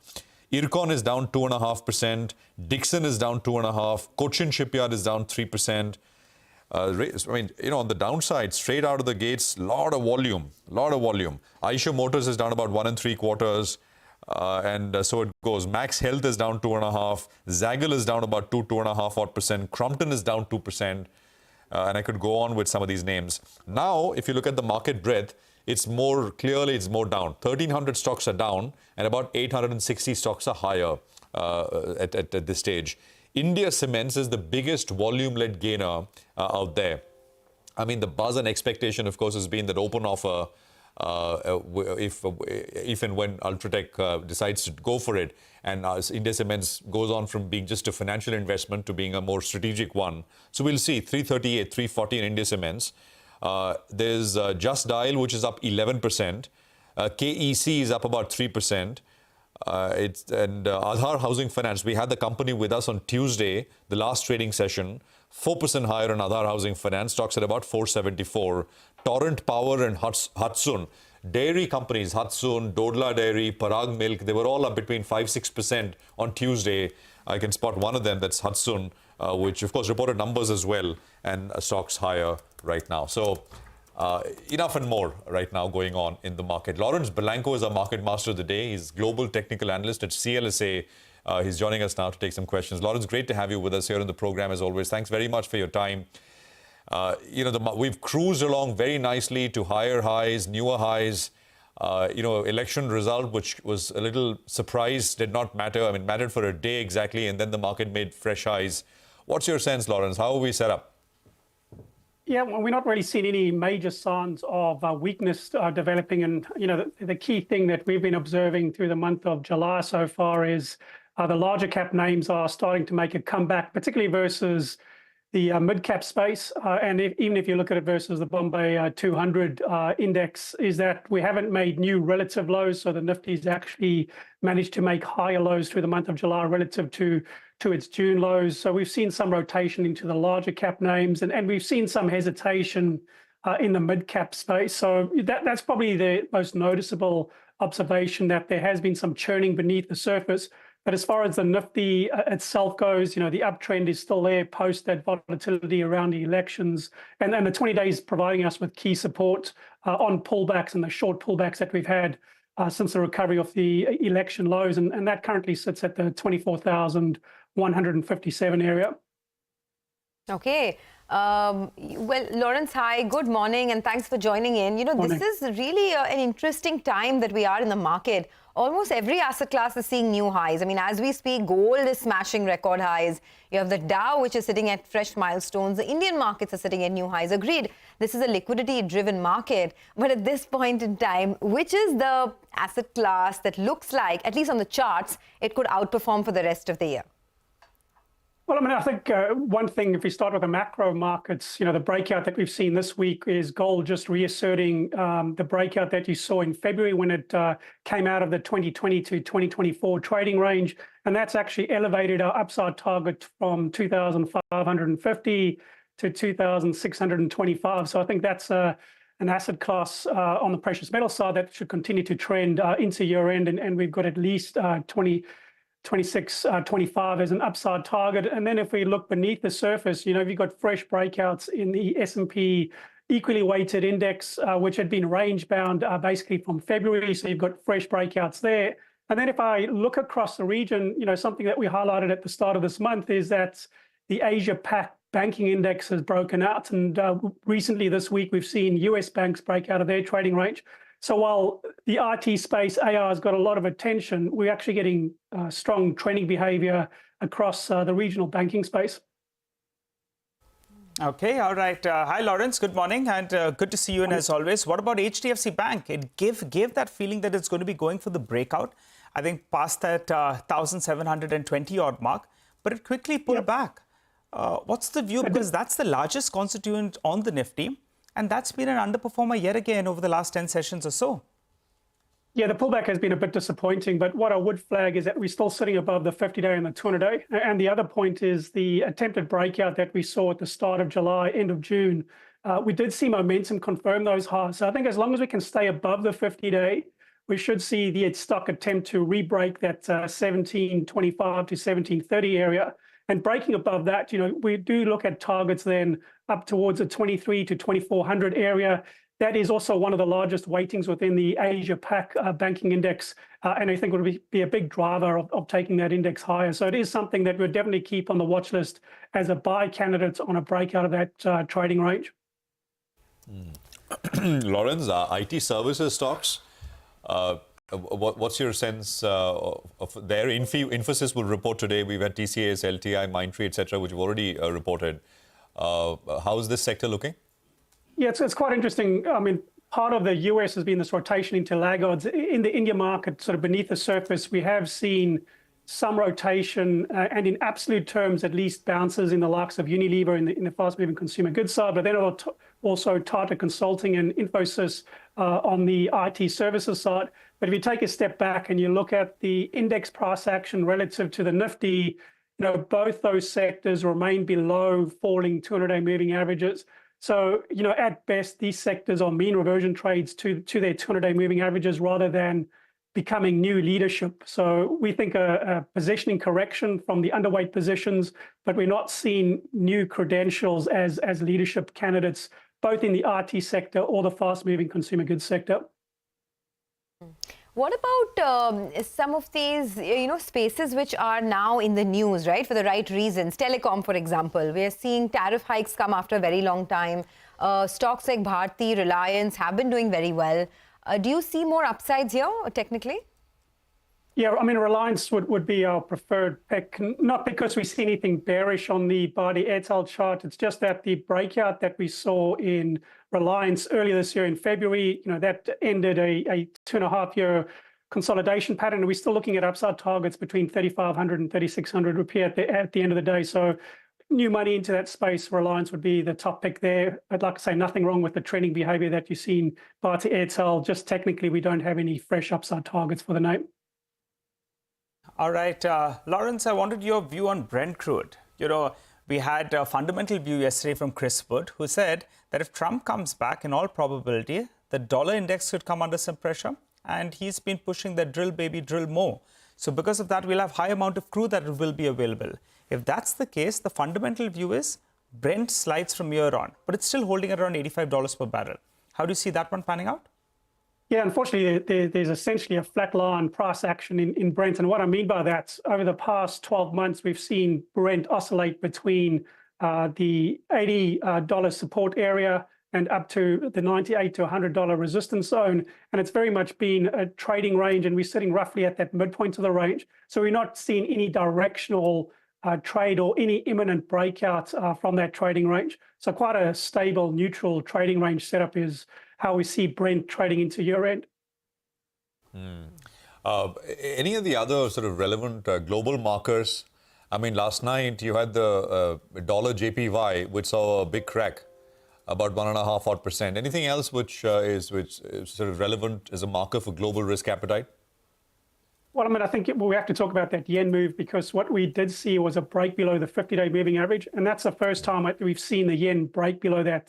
Ircon is down 2.5%. Dixon is down 2.5%. Cochin Shipyard is down 3%. I mean, on the downside, straight out of the gates, lot of volume. Eicher Motors is down about 1 3/4. And so it goes. Max Health is down 2.5%. Zaggle is down about 2.5%. Crompton is down 2%. And I could go on with some of these names. Now, if you look at the market breadth, it's more down. 1,300 stocks are down and about 860 stocks are higher at this stage. India Cements is the biggest volume-led gainer out there. I mean, the buzz and expectation, of course, has been that open offer, if and when Ultratech decides to go for it, and India Cements goes on from being just a financial investment to being a more strategic one. So we'll see 338, 340 in India Cements. There's Just Dial, which is up 11%. KEC is up about 3%. Aadhar Housing Finance, we had the company with us on Tuesday, the last trading session, 4% higher on Aadhar Housing Finance, stocks at about 474. Torrent Power and Hudson, dairy companies, Hudson, Dodla Dairy, Parag Milk, they were all up between 5-6% on Tuesday. I can spot one of them, that's Hudson, which of course reported numbers as well, and stocks higher right now. So enough and more right now going on in the market. Lawrence Belanco is our market master of the day. He's global technical analyst at CLSA. He's joining us now to take some questions. Lawrence, great to have you with us here in the program as always. Thanks very much for your time. We've cruised along very nicely to higher highs, newer highs. election result, which was a little surprise, did not matter. I mean, mattered for a day exactly, and then the market made fresh highs. What's your sense, Lawrence? How are we set up? Yeah, well, we're not really seeing any major signs of weakness developing. And, the key thing that we've been observing through the month of July so far is the larger cap names are starting to make a comeback, particularly versus the mid-cap space. And even if you look at it versus the Bombay 200 index, is that we haven't made new relative lows. So the Nifty's actually managed to make higher lows through the month of July relative to its June lows. So we've seen some rotation into the larger cap names, and we've seen some hesitation in the mid-cap space. So that's probably the most noticeable observation, that there has been some churning beneath the surface. But as far as the Nifty itself goes, the uptrend is still there post that volatility around the elections. And the 20 days providing us with key support on pullbacks and the short pullbacks that we've had since the recovery of the election lows. And that currently sits at the 24,157 area. Okay. Well, Lawrence, hi, good morning, and thanks for joining in. This is really an interesting time that we are in the market. Almost every asset class is seeing new highs. I mean, as we speak, gold is smashing record highs. You have the Dow, which is sitting at fresh milestones. The Indian markets are sitting at new highs. Agreed, this is a liquidity-driven market. But at this point in time, which is the asset class that looks like, at least on the charts, it could outperform for the rest of the year? Well, I mean, I think one thing, if we start with the macro markets, the breakout that we've seen this week is gold just reasserting the breakout that you saw in February when it came out of the 2020 to 2024 trading range. And that's actually elevated our upside target from 2,550 to 2,625. So I think that's an asset class on the precious metal side that should continue to trend into year end. And we've got at least 26.25 as an upside target. And then if we look beneath the surface, you've got fresh breakouts in the S&P equally weighted index, which had been range bound basically from February. So you've got fresh breakouts there. And then if I look across the region, something that we highlighted at the start of this month is that the Asia Pac banking index has broken out. And recently this week, we've seen US banks break out of their trading range. So while the IT space, AI, has got a lot of attention, we're actually getting strong trending behavior across the regional banking space. Okay, all right. Hi, Lawrence. Good morning, and good to see you in as always. What about HDFC Bank? It gave that feeling that it's going to be going for the breakout, I think past that 1,720 odd mark, but it quickly pulled back. What's the view? Because that's the largest constituent on the Nifty. And that's been an underperformer yet again over the last 10 sessions or so. Yeah, the pullback has been a bit disappointing, but what I would flag is that we're still sitting above the 50-day and the 200-day. And the other point is the attempted breakout that we saw at the start of July, end of June. We did see momentum confirm those highs. So I think as long as we can stay above the 50-day, we should see the stock attempt to re-break that 1725 to 1730 area. And breaking above that, we do look at targets then up towards the 23 to 2400 area. That is also one of the largest weightings within the Asia Pac banking index. And I think it would be a big driver of taking that index higher. So it is something that we'll definitely keep on the watch list as a buy candidate on a breakout of that trading range. Lawrence, IT services stocks, what's your sense of their Infosys will report today? We've had TCS, LTI, Mindtree, etc., which have already reported. How is this sector looking? Yeah, it's quite interesting. I mean, part of the US has been this rotation into laggards. In the India market, sort of beneath the surface, we have seen some rotation and in absolute terms, at least bounces in the likes of Unilever in the fast-moving consumer goods side, but then also Tata Consulting and Infosys on the IT services side. But if you take a step back and you look at the index price action relative to the Nifty, both those sectors remain below falling 200-day moving averages. So, at best, these sectors are mean reversion trades to their 200-day moving averages rather than becoming new leadership. So we think a positioning correction from the underweight positions, but we're not seeing new credentials as leadership candidates, both in the IT sector or the fast-moving consumer goods sector. What about some of these, spaces which are now in the news, right, for the right reasons? Telecom, for example, we are seeing tariff hikes come after a very long time. Stocks like Bharti, Reliance have been doing very well. Do you see more upsides here, technically? Yeah, I mean, Reliance would be our preferred pick, not because we see anything bearish on the Bharti Airtel chart. It's just that the breakout that we saw in Reliance earlier this year in February, that ended a 2.5-year consolidation pattern. And we're still looking at upside targets between 3,500 and 3,600 rupee at the end of the day. So new money into that space, Reliance would be the top pick there. I'd like to say nothing wrong with the trending behavior that you've seen Bharti Airtel. Just technically, we don't have any fresh upside targets for the name. All right, Lawrence, I wanted your view on Brent crude. We had a fundamental view yesterday from Chris Wood, who said that if Trump comes back, in all probability, the dollar index could come under some pressure. And he's been pushing that drill, baby, drill more. So because of that, we'll have high amount of crude that will be available. If that's the case, the fundamental view is Brent slides from here on, but it's still holding at around $85 per barrel. How do you see that one panning out? Yeah, unfortunately, there's essentially a flatline price action in Brent. And what I mean by that, over the past 12 months, we've seen Brent oscillate between the $80 support area and up to the $98 to $100 resistance zone. And it's very much been a trading range, and we're sitting roughly at that midpoint of the range. So we're not seeing any directional trade or any imminent breakout from that trading range. So quite a stable, neutral trading range setup is how we see Brent trading into year-end. Any of the other sort of relevant global markers? I mean, last night you had the dollar JPY, which saw a big crack, about 1.5%. Anything else which is sort of relevant as a marker for global risk appetite? Well, I mean, I think we have to talk about that yen move, because what we did see was a break below the 50-day moving average. And that's the first time we've seen the yen break below that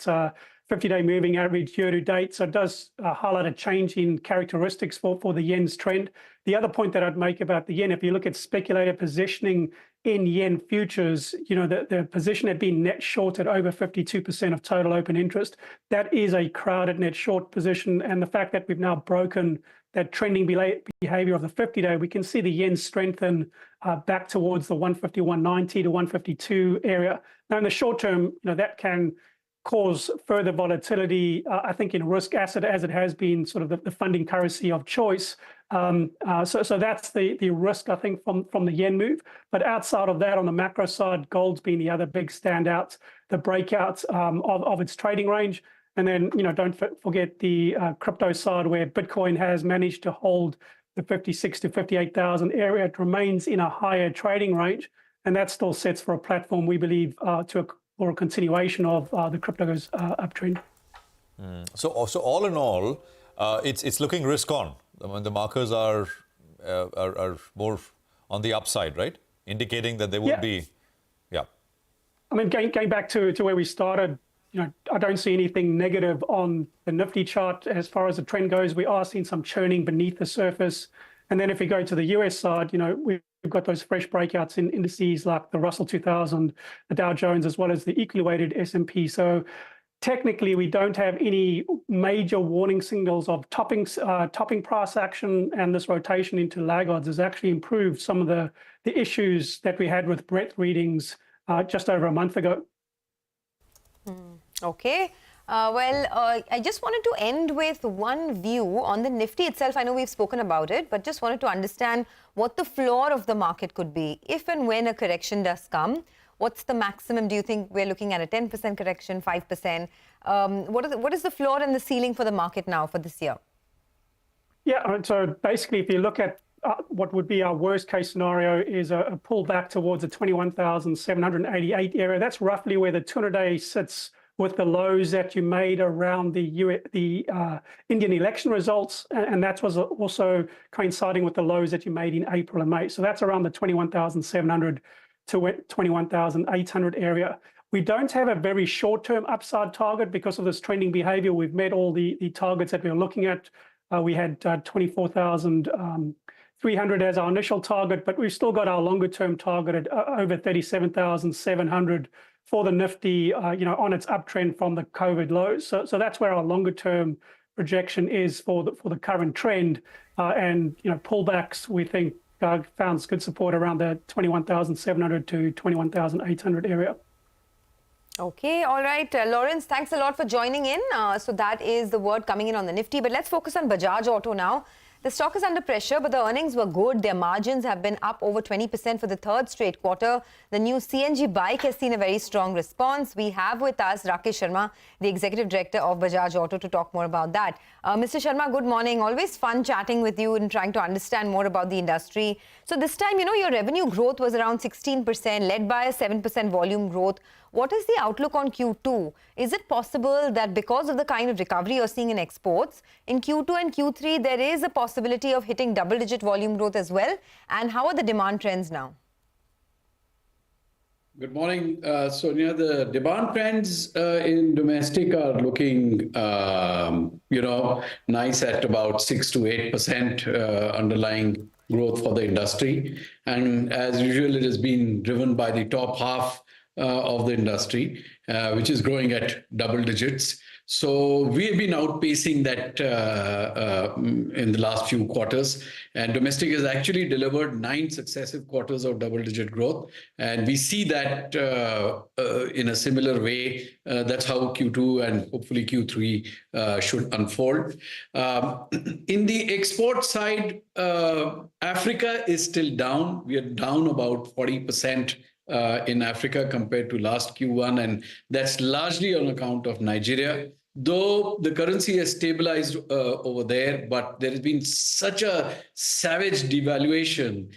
50-day moving average year to date. So it does highlight a change in characteristics for the yen's trend. The other point that I'd make about the yen, if you look at speculator positioning in yen futures, the position had been net short at over 52% of total open interest. That is a crowded net short position. And the fact that we've now broken that trending behavior of the 50-day, we can see the yen strengthen back towards the 150, 190 to 152 area. Now, in the short term, that can cause further volatility, I think, in risk asset, as it has been sort of the funding currency of choice. So that's the risk, I think, from the yen move. But outside of that, on the macro side, gold's been the other big standout, the breakout of its trading range. And then, don't forget the crypto side, where Bitcoin has managed to hold the 56 to 58,000 area. It remains in a higher trading range, and that still sets for a platform, we believe, for a continuation of the crypto's uptrend. So all in all, it's looking risk on. I mean, the markers are more on the upside, right? Indicating that they will be, yeah. I mean, going back to where we started, I don't see anything negative on the Nifty chart as far as the trend goes. We are seeing some churning beneath the surface. And then if we go to the US side, we've got those fresh breakouts in indices like the Russell 2000, the Dow Jones, as well as the equally weighted S&P. So technically, we don't have any major warning signals of topping price action, and this rotation into laggards has actually improved some of the issues that we had with Brent readings just over a month ago. Okay. I just wanted to end with one view on the Nifty itself. I know we've spoken about it, but just wanted to understand what the floor of the market could be if and when a correction does come. What's the maximum? Do you think we're looking at a 10% correction, 5%? What is the floor and the ceiling for the market now for this year? Yeah, so basically, if you look at what would be our worst case scenario is a pullback towards the 21,788 area. That's roughly where the 200-day sits with the lows that you made around the Indian election results. And that was also coinciding with the lows that you made in April and May. So that's around the 21,700 to 21,800 area. We don't have a very short-term upside target because of this trending behavior. We've met all the targets that we were looking at. We had 24,300 as our initial target, but we've still got our longer-term target at over 37,700 for the Nifty, on its uptrend from the COVID lows. So that's where our longer-term projection is for the current trend. And pullbacks, we think, found good support around the 21,700 to 21,800 area. Okay, all right. Lawrence, thanks a lot for joining in. So that is the word coming in on the Nifty. But let's focus on Bajaj Auto now. The stock is under pressure, but the earnings were good. Their margins have been up over 20% for the third straight quarter. The new CNG bike has seen a very strong response. We have with us Rakesh Sharma, the Executive Director of Bajaj Auto, to talk more about that. Mr. Sharma, good morning. Always fun chatting with you and trying to understand more about the industry. So this time, you know, your revenue growth was around 16%, led by a 7% volume growth. What is the outlook on Q2? Is it possible that because of the kind of recovery you're seeing in exports, in Q2 and Q3, there is a possibility of hitting double-digit volume growth as well? And how are the demand trends now? Good morning, Sonia. The demand trends in domestic are looking, nice at about 6 to 8% underlying growth for the industry. And as usual, it has been driven by the top half of the industry, which is growing at double digits. So we have been outpacing that in the last few quarters. And domestic has actually delivered 9 successive quarters of double-digit growth. And we see that in a similar way. That's how Q2 and hopefully Q3 should unfold. In the export side, Africa is still down. We are down about 40% in Africa compared to last Q1, and that's largely on account of Nigeria. Though the currency has stabilized over there, but there has been such a savage devaluation,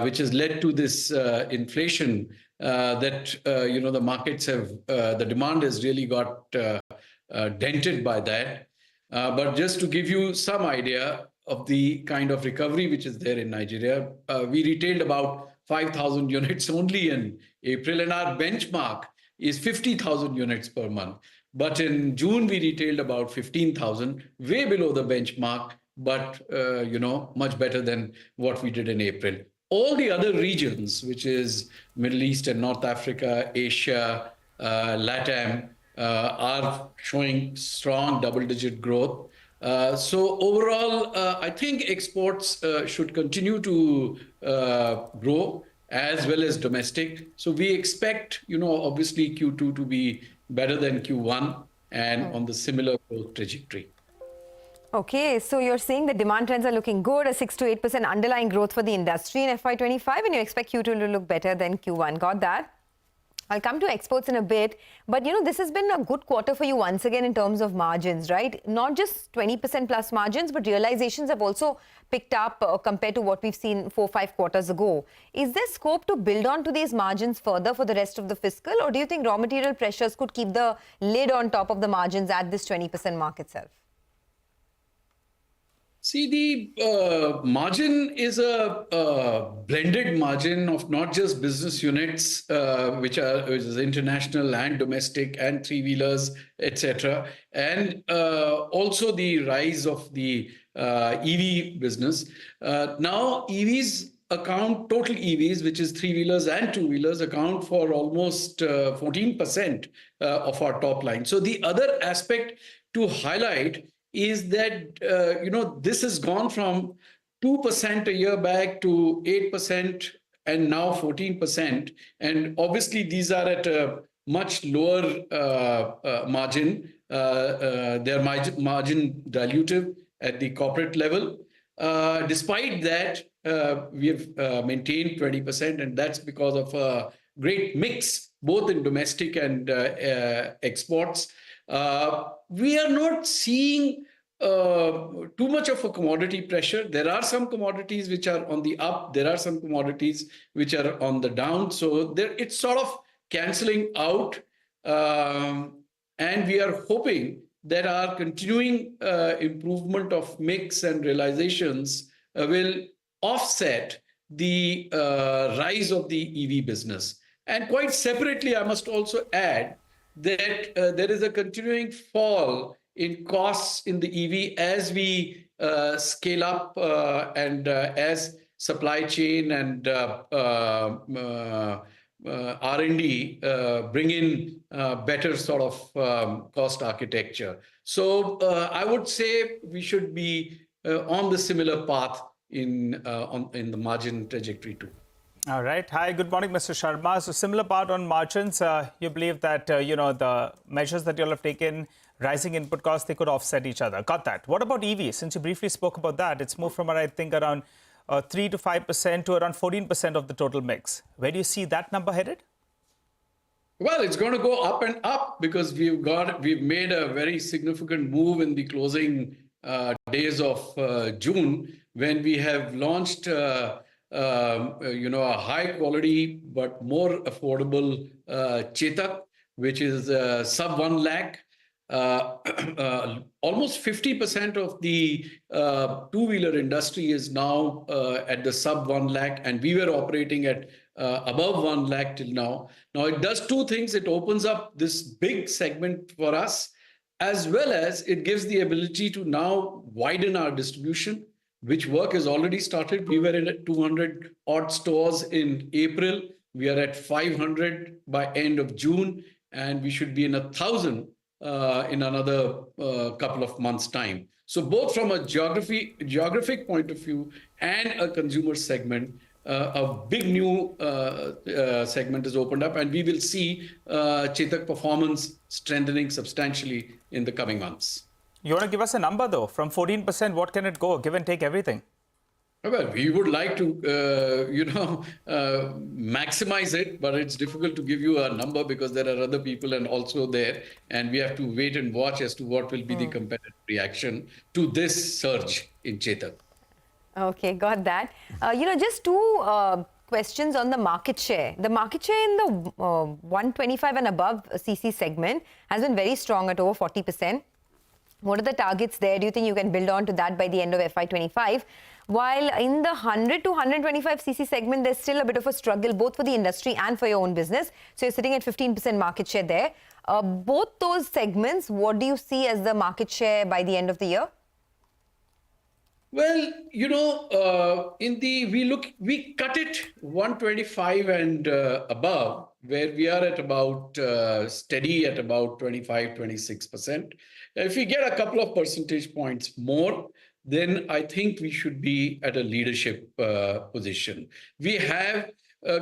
which has led to this inflation that, the markets have, the demand has really got dented by that. But just to give you some idea of the kind of recovery which is there in Nigeria, we retailed about 5,000 units only in April, and our benchmark is 50,000 units per month. But in June, we retailed about 15,000, way below the benchmark, but, much better than what we did in April. All the other regions, which is Middle East and North Africa, Asia, LATAM, are showing strong double-digit growth. So overall, I think exports should continue to grow as well as domestic. So we expect, obviously Q2 to be better than Q1 and on the similar growth trajectory. Okay, so you're saying the demand trends are looking good, a 6 to 8% underlying growth for the industry in FY25, and you expect Q2 to look better than Q1. Got that? I'll come to exports in a bit, but this has been a good quarter for you once again in terms of margins, right? Not just 20% plus margins, but realizations have also picked up compared to what we've seen 4-5 quarters ago. Is there scope to build on to these margins further for the rest of the fiscal, or do you think raw material pressures could keep the lid on top of the margins at this 20% mark itself? See, the margin is a blended margin of not just business units, which is international and domestic and three-wheelers, etc., and also the rise of the EV business. Now, total EVs, which is three-wheelers and two-wheelers, account for almost 14% of our top line. So the other aspect to highlight is that, this has gone from 2% a year back to 8% and now 14%. And obviously, these are at a much lower margin. They're margin dilutive at the corporate level. Despite that, we have maintained 20%, and that's because of a great mix, both in domestic and exports. We are not seeing too much of a commodity pressure. There are some commodities which are on the up. There are some commodities which are on the down. So it's sort of cancelling out. And we are hoping that our continuing improvement of mix and realizations will offset the rise of the EV business. And quite separately, I must also add that there is a continuing fall in costs in the EV as we scale up and as supply chain and R&D bring in better sort of cost architecture. So I would say we should be on the similar path in the margin trajectory too. All right. Hi, good morning, Mr. Sharma. So similar part on margins. You believe that, the measures that you all have taken, rising input costs, they could offset each other. Got that. What about EV? Since you briefly spoke about that, it's moved from, I think, around 3 to 5% to around 14% of the total mix. Where do you see that number headed? Well, it's going to go up and up because we've made a very significant move in the closing days of June when we have launched a high quality but more affordable Chetak, which is sub 1 lakh. Almost 50% of the two-wheeler industry is now at the sub 1 lakh, and we were operating at above 1 lakh till now. Now, it does two things. It opens up this big segment for us, as well as it gives the ability to now widen our distribution, which work has already started. We were in 200 odd stores in April. We are at 500 by end of June, and we should be in 1,000 in another couple of months' time. So both from a geographic point of view and a consumer segment, a big new segment is opened up, and we will see Chetak performance strengthening substantially in the coming months. You want to give us a number, though? From 14%, what can it go? Give and take everything. Well, we would like to, maximize it, but it's difficult to give you a number because there are other people and also there, and we have to wait and watch as to what will be the competitive reaction to this surge in Chetak. Okay, got that. Just two questions on the market share. The market share in the 125 and above CC segment has been very strong at over 40%. What are the targets there? Do you think you can build on to that by the end of FY25? While in the 100 to 125 cc segment, there's still a bit of a struggle, both for the industry and for your own business. So you're sitting at 15% market share there. Both those segments, what do you see as the market share by the end of the year? Well, we cut it 125 and above, where we are at about steady at about 25, 26%. If we get a couple of percentage points more, then I think we should be at a leadership position. We have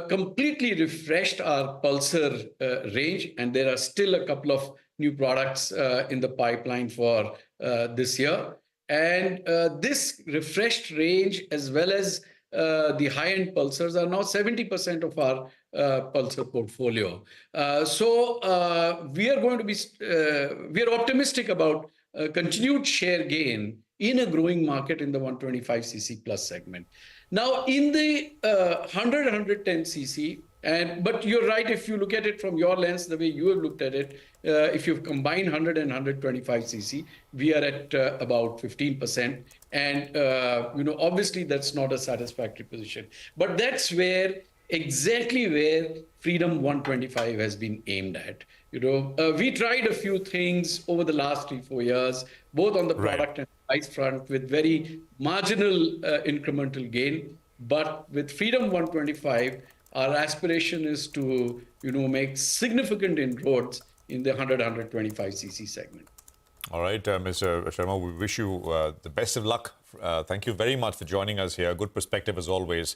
completely refreshed our Pulsar range, and there are still a couple of new products in the pipeline for this year. And this refreshed range, as well as the high-end Pulsars, are now 70% of our Pulsar portfolio. So we are going to be, we are optimistic about continued share gain in a growing market in the 125cc plus segment. Now, in the 100, 110 cc, but you're right, if you look at it from your lens, the way you have looked at it, if you combine 100 and 125 cc, we are at about 15%. And, obviously that's not a satisfactory position. But that's exactly where Freedom 125 has been aimed at. We tried a few things over the last 3-4 years, both on the product and price front, with very marginal incremental gain. But with Freedom 125, our aspiration is to, make significant inroads in the 100, 125 cc segment. All right, Mr. Sharma, we wish you the best of luck. Thank you very much for joining us here. Good perspective as always.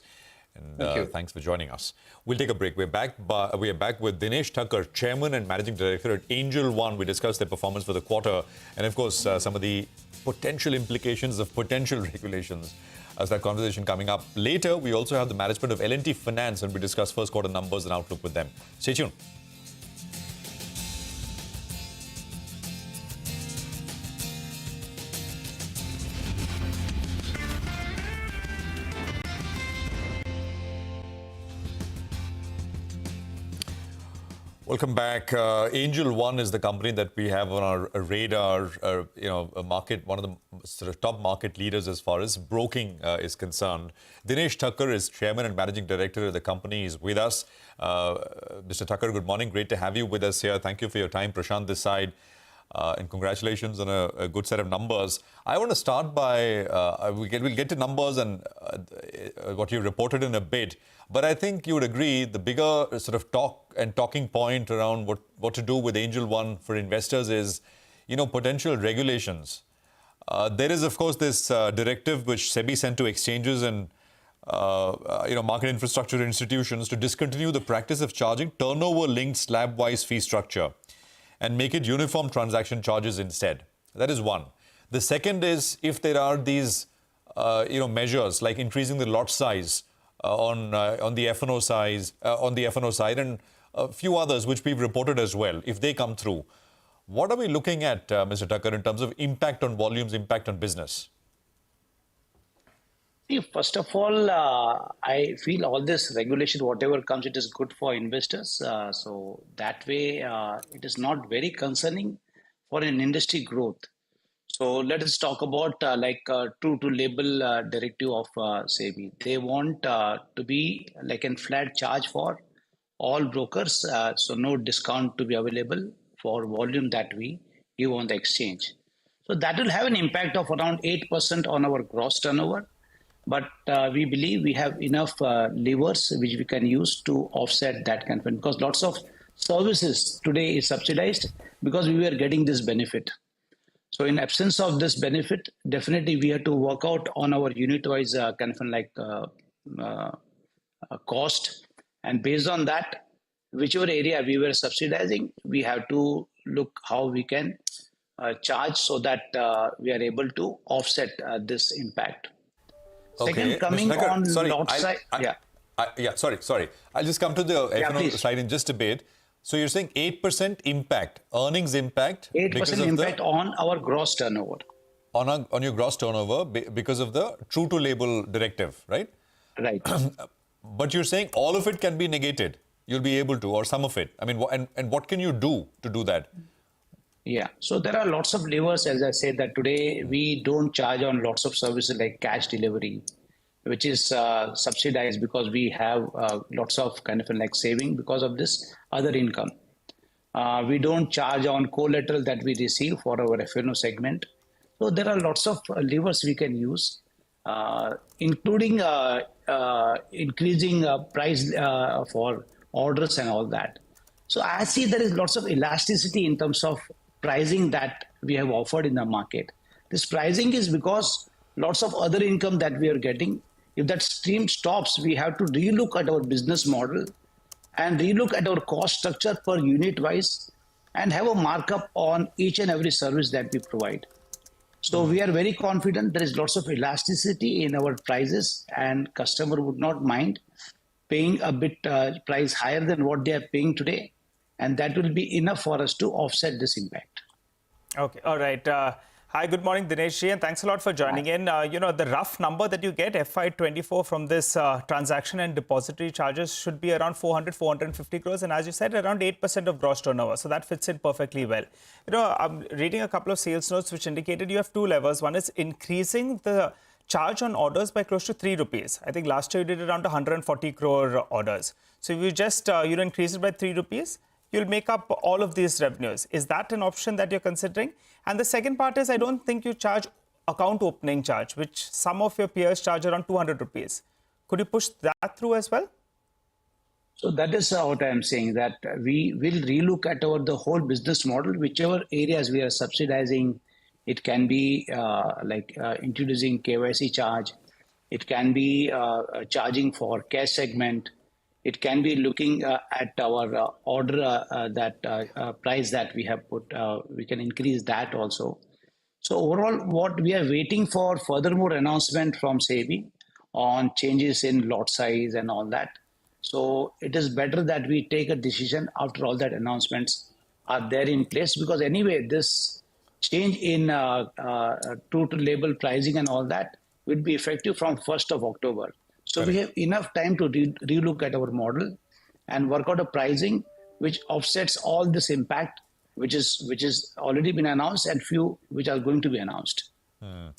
And thanks for joining us. We'll take a break. We are back with Dinesh Thakkar, Chairman and Managing Director at Angel One. We discussed their performance for the quarter and, of course, some of the potential implications of potential regulations. As that conversation coming up later, we also have the management of L&T Finance, and we discuss first quarter numbers and outlook with them. Stay tuned. Welcome back. Angel One is the company that we have on our radar. A market, one of the sort of top market leaders as far as broking is concerned. Dinesh Thakkar is Chairman and Managing Director of the company. He's with us. Mr. Thakkar, good morning. Great to have you with us here. Thank you for your time. Prashant this side. And congratulations on a good set of numbers. I want to start by, we'll get to numbers and what you reported in a bit. But I think you would agree the bigger sort of talking point around what to do with Angel One for investors is, potential regulations. There is, of course, this directive which SEBI sent to exchanges, and market infrastructure institutions to discontinue the practice of charging turnover-linked slab-wise fee structure and make it uniform transaction charges instead. That is one. The second is if there are these, measures like increasing the lot size on the F&O side, and a few others which we've reported as well, if they come through. What are we looking at, Mr. Tucker, in terms of impact on volumes, impact on business? See, first of all, I feel all this regulation, whatever comes, it is good for investors. So that way, it is not very concerning for an industry growth. So let us talk about true to label directive of SEBI. They want to be like a flat charge for all brokers, so no discount to be available for volume that we give on the exchange. So that will have an impact of around 8% on our gross turnover. But we believe we have enough levers which we can use to offset that kind of thing, because lots of services today is subsidized because we were getting this benefit. So in absence of this benefit, definitely we have to work out on our unit-wise cost. And based on that, whichever area we were subsidizing, we have to look how we can charge so that we are able to offset this impact. Second, coming on lot side, sorry. I'll just come to the F&O side in just a bit. So you're saying 8% impact, earnings impact? 8% impact on our gross turnover. On your gross turnover because of the true to label directive, right? Right. But you're saying all of it can be negated. You'll be able to, or some of it. I mean, and what can you do to do that? Yeah, so there are lots of levers, as I said, that today we don't charge on lots of services like cash delivery, which is subsidized because we have lots of saving because of this other income. We don't charge on collateral that we receive for our F&O segment. So there are lots of levers we can use, including increasing price for orders and all that. So I see there is lots of elasticity in terms of pricing that we have offered in the market. This pricing is because lots of other income that we are getting. If that stream stops, we have to relook at our business model and relook at our cost structure per unit wise and have a markup on each and every service that we provide. So we are very confident there is lots of elasticity in our prices and customer would not mind paying a bit price higher than what they are paying today. And that will be enough for us to offset this impact. Okay, all right. Hi, good morning, Dinesh ji, and thanks a lot for joining in. The rough number that you get, FY24, from this transaction and depository charges should be around 450 crores. And as you said, around 8% of gross turnover. So that fits in perfectly well. I'm reading a couple of sales notes which indicated you have two levers. One is increasing the charge on orders by close to 3 rupees. I think last year you did around 140 crore orders. So if you just increase it by 3 rupees, you'll make up all of these revenues. Is that an option that you're considering? And the second part is, I don't think you charge account opening charge, which some of your peers charge around 200 rupees. Could you push that through as well? So that is what I am saying, that we will relook at the whole business model, whichever areas we are subsidizing. It can be introducing KYC charge. It can be charging for cash segment. It can be looking at our order price that we have put. We can increase that also. So overall, what we are waiting for furthermore announcement from SEBI on changes in lot size and all that. So it is better that we take a decision after all that announcements are there in place, because anyway, this change in true to label pricing and all that will be effective from 1st of October. So we have enough time to relook at our model and work out a pricing which offsets all this impact, which is already been announced and few which are going to be announced. And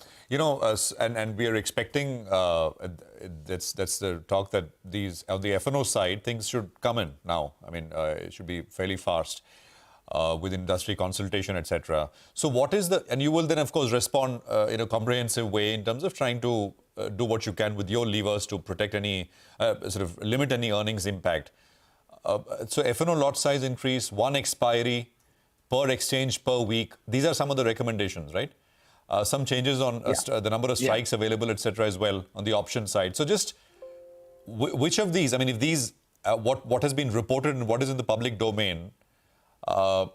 we are expecting, that's the talk that these on the F&O side, things should come in now. I mean, it should be fairly fast with industry consultation, etc. So what is and you will then, of course, respond in a comprehensive way in terms of trying to do what you can with your levers to protect any, limit any earnings impact. So F&O lot size increase, one expiry per exchange per week. These are some of the recommendations, right? Some changes on the number of strikes available, etc. as well on the option side. So just which of these, I mean, if these, what has been reported and what is in the public domain, what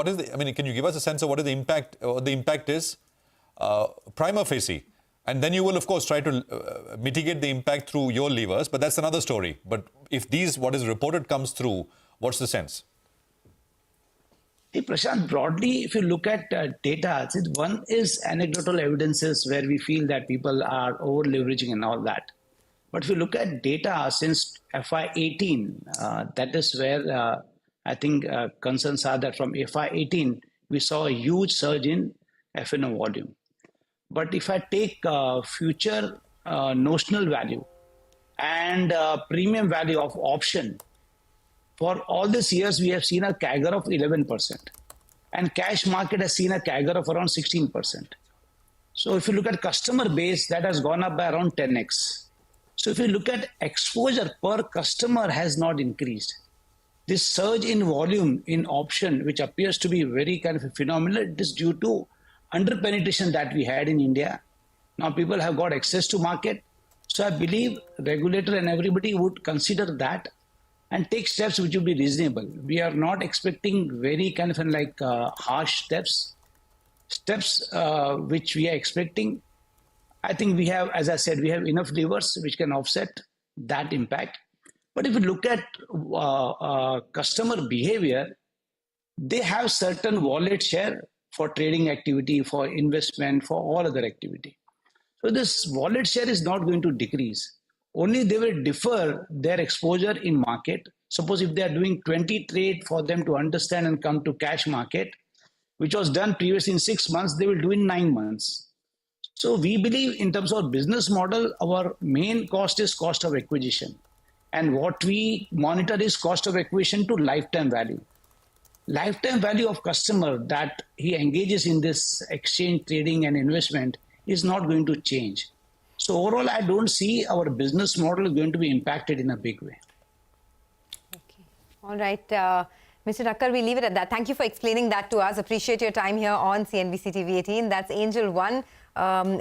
is the, I mean, can you give us a sense of what is the impact, what the impact is prima facie? And then you will, of course, try to mitigate the impact through your levers, but that's another story. But if these, what is reported comes through, what's the sense? Hey, Prashant, broadly, if you look at data, one is anecdotal evidences where we feel that people are over leveraging and all that. But if you look at data since FY18, that is where I think concerns are that from FY18, we saw a huge surge in F&O volume. But if I take future notional value and premium value of option, for all these years, we have seen a CAGR of 11%. And cash market has seen a CAGR of around 16%. So if you look at customer base, that has gone up by around 10x. So if you look at exposure per customer has not increased. This surge in volume in option, which appears to be very kind of phenomenal, it is due to under-penetration that we had in India. Now people have got access to market. So I believe regulator and everybody would consider that and take steps which will be reasonable. We are not expecting very kind of like harsh steps. Steps which we are expecting. I think we have, as I said, we have enough levers which can offset that impact. But if you look at customer behavior, they have certain wallet share for trading activity, for investment, for all other activity. So this wallet share is not going to decrease. Only they will defer their exposure in market. Suppose if they are doing 20 trade for them to understand and come to cash market, which was done previously in 6 months, they will do in 9 months. So we believe in terms of business model, our main cost is cost of acquisition. And what we monitor is cost of acquisition to lifetime value. Lifetime value of customer that he engages in this exchange, trading and investment is not going to change. So overall, I don't see our business model going to be impacted in a big way. Okay. All right. Mr. Thakkar, we leave it at that. Thank you for explaining that to us. Appreciate your time here on CNBC-TV18. That's Angel One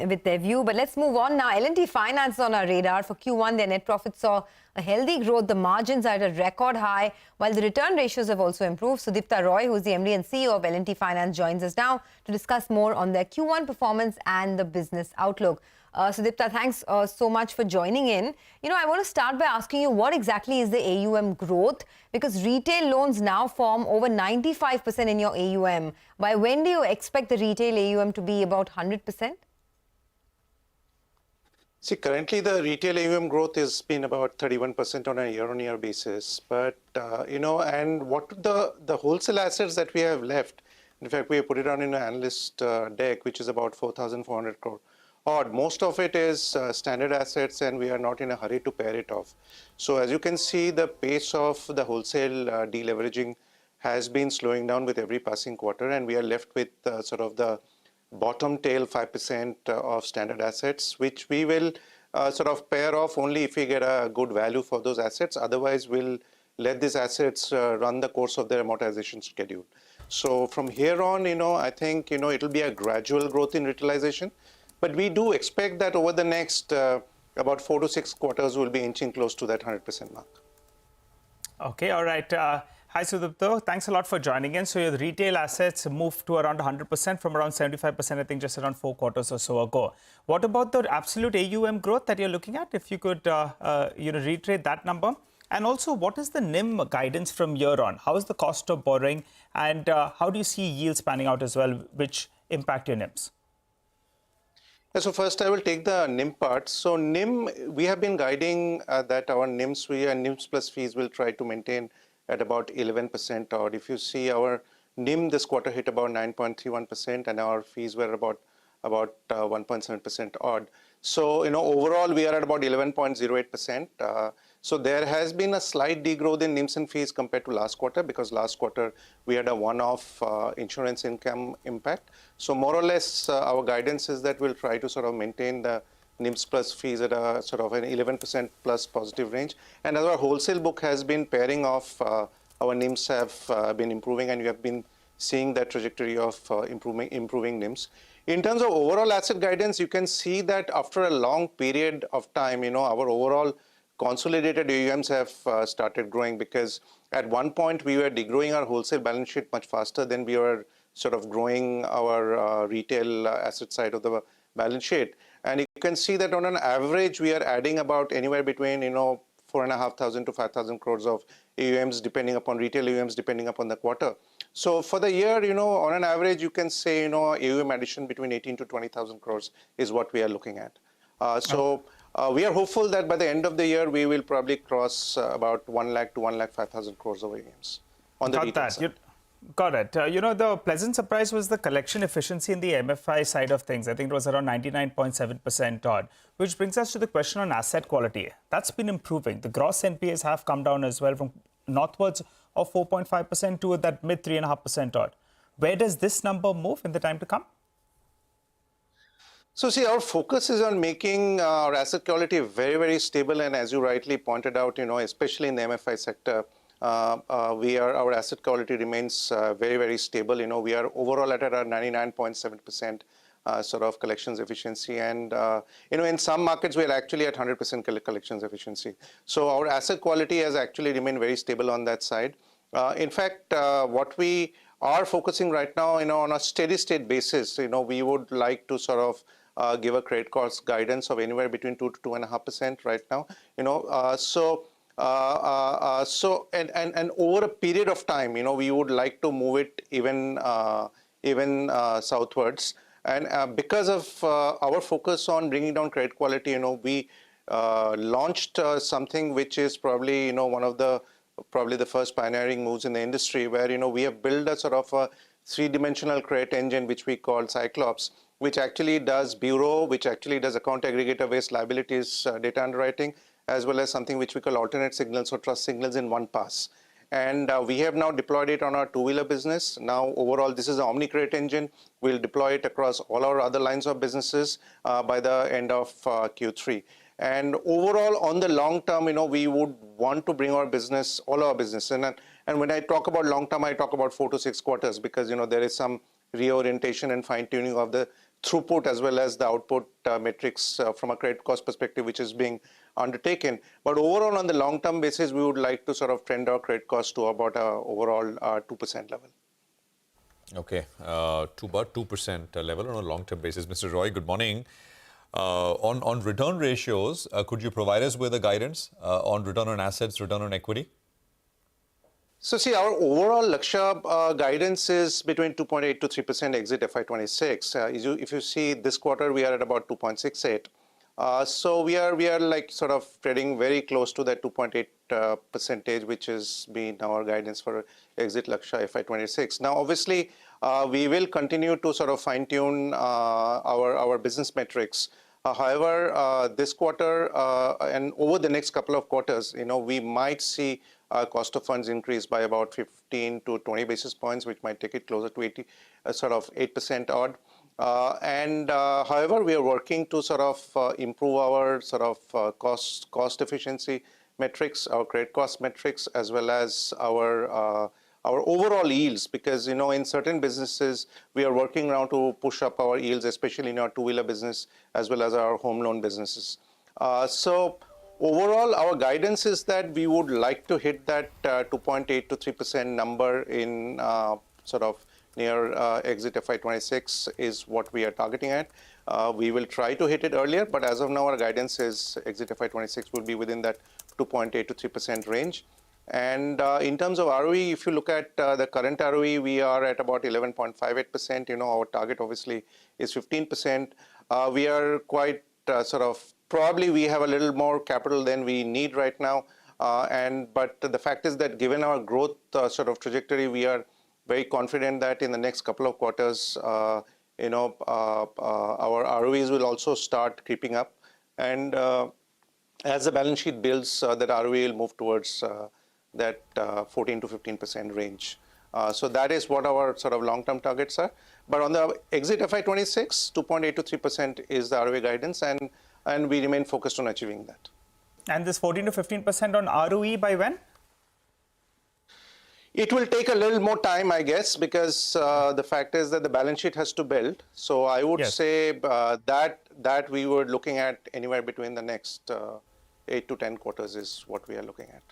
with their view. But let's move on now. L&T Finance is on our radar. For Q1, their net profits saw a healthy growth. The margins are at a record high, while the return ratios have also improved. Sudipta Roy, who is the MD and CEO of L&T Finance, joins us now to discuss more on their Q1 performance and the business outlook. Sudipta, thanks so much for joining in. You know, I want to start by asking you what exactly is the AUM growth? Because retail loans now form over 95% in your AUM. By when do you expect the retail AUM to be about 100%? See, currently the retail AUM growth has been about 31% on a year-on-year basis. But, you know, and what the wholesale assets that we have left, in fact, we have put it on in an analyst deck, which is about 4,400 crore. Odd. Most of it is standard assets, and we are not in a hurry to pay it off. So as you can see, the pace of the wholesale deleveraging has been slowing down with every passing quarter, and we are left with sort of the bottom tail 5% of standard assets, which we will sort of pair off only if we get a good value for those assets. Otherwise, we'll let these assets run the course of their amortization schedule. So from here on, you know, I think, you know, it'll be a gradual growth in retailization. But we do expect that over the next about 4 to 6 quarters, we'll be inching close to that 100% mark. Okay, all right. Hi, Sudipta. Thanks a lot for joining in. So your retail assets moved to around 100% from around 75%, I think, just around 4 quarters or so ago. What about the absolute AUM growth that you're looking at? If you could, you know, reiterate that number. And also, what is the NIM guidance from here on? How is the cost of borrowing? And how do you see yields panning out as well, which impact your NIMs? So first, I will take the NIM part. So NIM, we have been guiding that our NIMs, NIMs plus fees will try to maintain at about 11% odd. If you see our NIM this quarter hit about 9.31% and our fees were about 1.7% odd. So, you know, overall we are at about 11.08%. So there has been a slight degrowth in NIMs and fees compared to last quarter, because last quarter we had a one-off insurance income impact. So more or less our guidance is that we'll try to sort of maintain the NIMs plus fees at a sort of an 11% plus positive range. And as our wholesale book has been pairing off, our NIMs have been improving, and you have been seeing that trajectory of improving NIMs. In terms of overall asset guidance, you can see that after a long period of time, our overall consolidated AUMs have started growing, because at one point we were degrowing our wholesale balance sheet much faster than we were sort of growing our retail asset side of the balance sheet. And you can see that on an average, we are adding about anywhere between, 4,500 to 5,000 crores of AUMs, depending upon retail AUMs, depending upon the quarter. So for the year, on an average, you can say, AUM addition between 18 to 20,000 crores is what we are looking at. We are hopeful that by the end of the year, we will probably cross about 1 lakh to 1,05,000 crores of AUMs on the retail side. Got it. The pleasant surprise was the collection efficiency in the MFI side of things. I think it was around 99.7% odd, which brings us to the question on asset quality. That's been improving. The gross NPAs have come down as well from northwards of 4.5% to that mid 3.5% odd. Where does this number move in the time to come? So see, our focus is on making our asset quality very, very stable. And as you rightly pointed out, especially in the MFI sector, our asset quality remains very, very stable. We are overall at around 99.7% sort of collections efficiency. And, in some markets, we are actually at 100% collections efficiency. So our asset quality has actually remained very stable on that side. In fact, what we are focusing right now, on a steady state basis, we would like to sort of give a credit cost guidance of anywhere between 2 to 2.5% right now. And over a period of time, we would like to move it even southwards. And because of our focus on bringing down credit quality, we launched something which is probably one of the first pioneering moves in the industry, where we have built a sort of a three-dimensional credit engine which we call Cyclops, which actually does bureau, which actually does account aggregator-based liabilities data underwriting, as well as something which we call alternate signals or trust signals in one pass. And we have now deployed it on our two-wheeler business. Now, overall, this is an omni-credit engine. We'll deploy it across all our other lines of businesses by the end of Q3. And overall, on the long term, we would want to bring our business, all our business. And when I talk about long term, I talk about 4 to 6 quarters, because, there is some reorientation and fine-tuning of the throughput as well as the output metrics from a credit cost perspective, which is being undertaken. But overall, on the long-term basis, we would like to sort of trend our credit cost to about overall 2% level. Okay, to about 2% level on a long-term basis. Mr. Roy, good morning. On return ratios, could you provide us with a guidance on return on assets, return on equity? So see, our overall Lakshya guidance is between 2.8 to 3% exit FY26. If you see this quarter, we are at about 2.68. So we are like sort of trading very close to that 2.8 percentage, which has been our guidance for exit Lakshya FY26. Now, obviously, we will continue to sort of fine tune our business metrics. However, this quarter and over the next couple of quarters, we might see cost of funds increase by about 15 to 20 basis points, which might take it closer to 8% odd. However, we are working to sort of improve our sort of cost efficiency metrics, our credit cost metrics, as well as our overall yields, because in certain businesses we are working now to push up our yields, especially in our two-wheeler business as well as our home loan businesses. So overall, our guidance is that we would like to hit that 2.8 to 3% number in sort of near exit FY26 is what we are targeting at. We will try to hit it earlier, but as of now, our guidance is exit FY26 will be within that 2.8 to 3% range. And in terms of ROE, if you look at the current ROE, we are at about 11.58%. Our target obviously is 15%. We are quite sort of, probably we have a little more capital than we need right now. But the fact is that given our growth sort of trajectory, we are very confident that in the next couple of quarters, our ROEs will also start creeping up. And as the balance sheet builds, that ROE will move towards that 14 to 15% range. So that is what our sort of long-term targets are. But on the exit FY26, 2.8 to 3% is the ROE guidance, and we remain focused on achieving that. And this 14 to 15% on ROE by when? It will take a little more time, I guess, because the fact is that the balance sheet has to build. So I would say that we were looking at anywhere between the next 8 to 10 quarters is what we are looking at.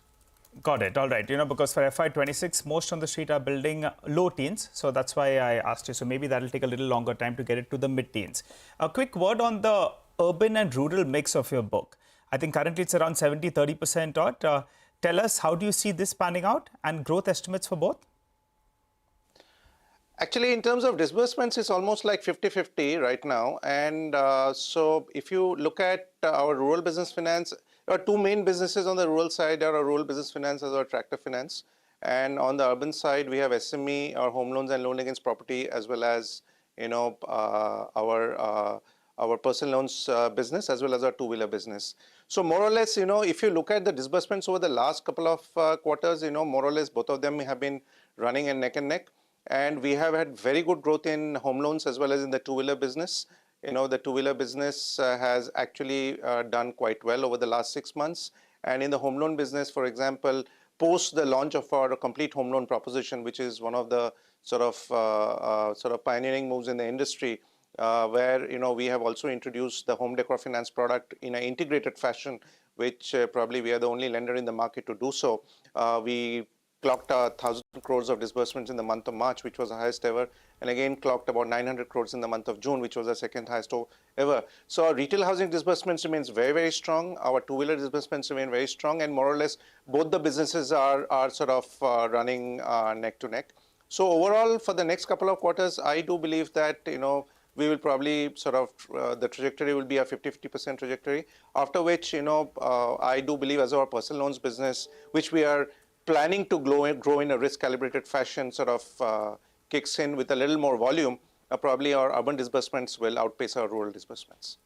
Got it. All right. Because for FY26, most on the street are building low teens. So that's why I asked you. So maybe that'll take a little longer time to get it to the mid-teens. A quick word on the urban and rural mix of your book. I think currently it's around 70-30% odd. Tell us, how do you see this panning out and growth estimates for both? Actually, in terms of disbursements, it's almost like 50-50 right now. And so if you look at our rural business finance, there are two main businesses on the rural side. There are rural business finance as well as tractor finance. And on the urban side, we have SME, our home loans and loan against property, as well as our personal loans business, as well as our two-wheeler business. So more or less, if you look at the disbursements over the last couple of quarters, more or less both of them have been running in neck and neck. And we have had very good growth in home loans as well as in the two-wheeler business. The two-wheeler business has actually done quite well over the last 6 months. And in the home loan business, for example, post the launch of our complete home loan proposition, which is one of the sort of pioneering moves in the industry, where we have also introduced the home decor finance product in an integrated fashion, which probably we are the only lender in the market to do so. We clocked 1,000 crores of disbursements in the month of March, which was the highest ever, and again clocked about 900 crores in the month of June, which was the second highest ever. So our retail housing disbursements remains very, very strong. Our two-wheeler disbursements remain very strong, and more or less both the businesses are sort of running neck to neck. So overall, for the next couple of quarters, I do believe that we will probably sort of the trajectory will be a 50-50% trajectory. After which I do believe as our personal loans business, which we are planning to grow in a risk-calibrated fashion, sort of kicks in with a little more volume, probably our urban disbursements will outpace our rural disbursements.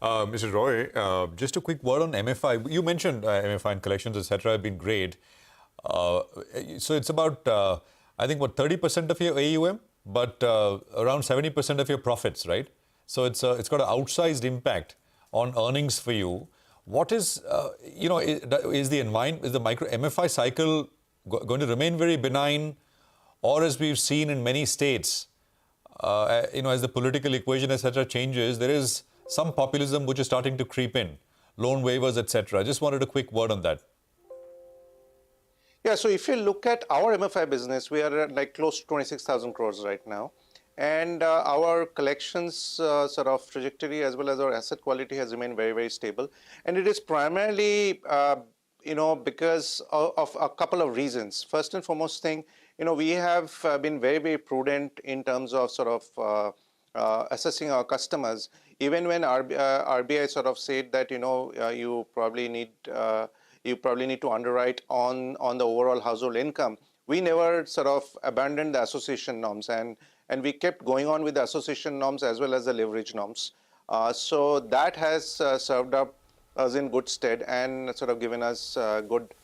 Mr. Roy, just a quick word on MFI. You mentioned MFI and collections, etc., have been great. So it's about, I think, 30% of your AUM, but around 70% of your profits, right? So it's got an outsized impact on earnings for you. What is, is the micro MFI cycle going to remain very benign, or as we've seen in many states, as the political equation, etc., changes, there is some populism which is starting to creep in, loan waivers, etc. I just wanted a quick word on that. Yeah, so if you look at our MFI business, we are at like close to 26,000 crores right now. And our collections sort of trajectory as well as our asset quality has remained very, very stable. And it is primarily, because of a couple of reasons. First and foremost thing, we have been very, very prudent in terms of sort of assessing our customers. Even when RBI sort of said that, you probably need to underwrite on the overall household income, we never sort of abandoned the association norms, and we kept going on with the association norms as well as the leverage norms. So that has served up us in good stead and sort of given us good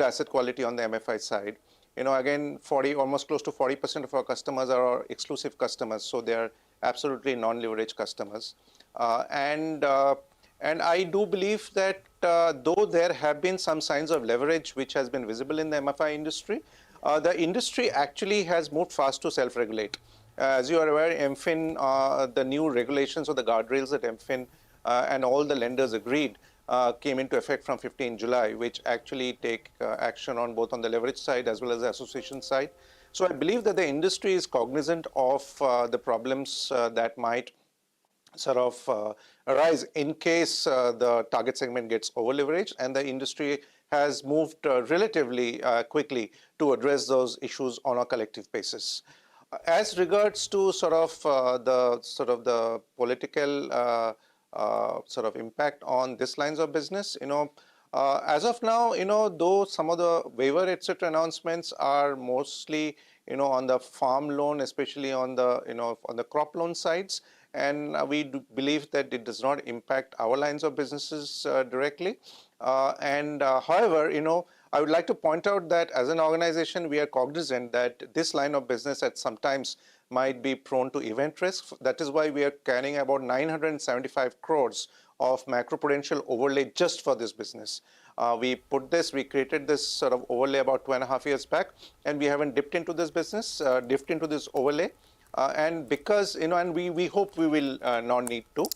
asset quality on the MFI side. Again, almost close to 40% of our customers are our exclusive customers, so they are absolutely non-leverage customers. And I do believe that though there have been some signs of leverage which has been visible in the MFI industry, the industry actually has moved fast to self-regulate. As you are aware, MFIN, the new regulations or the guardrails that MFIN and all the lenders agreed came into effect from 15 July, which actually take action on both on the leverage side as well as the association side. So I believe that the industry is cognizant of the problems that might sort of arise in case the target segment gets over-leveraged, and the industry has moved relatively quickly to address those issues on a collective basis. As regards to sort of the political sort of impact on this lines of business, as of now, though some of the waiver etc. announcements are mostly on the farm loan, especially on the on the crop loan sides, and we do believe that it does not impact our lines of businesses directly. However, I would like to point out that as an organization, we are cognizant that this line of business at some times might be prone to event risk. That is why we are carrying about 975 crores of macroprudential overlay just for this business. We created this sort of overlay about 2.5 years back, and we haven't dipped into this business, dipped into this overlay. And because, and we hope we will not need to.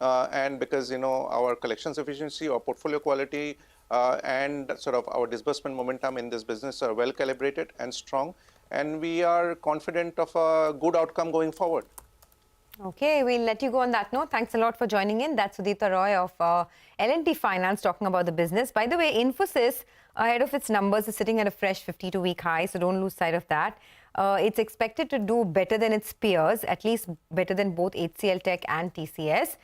And because, our collections efficiency, our portfolio quality, and sort of our disbursement momentum in this business are well calibrated and strong. And we are confident of a good outcome going forward. Okay, we'll let you go on that note. Thanks a lot for joining in. That's Sudipta Roy of L&T Finance talking about the business. By the way, Infosys, ahead of its numbers, is sitting at a fresh 52-week high, so don't lose sight of that. It's expected to do better than its peers, at least better than both HCL Tech and TCS.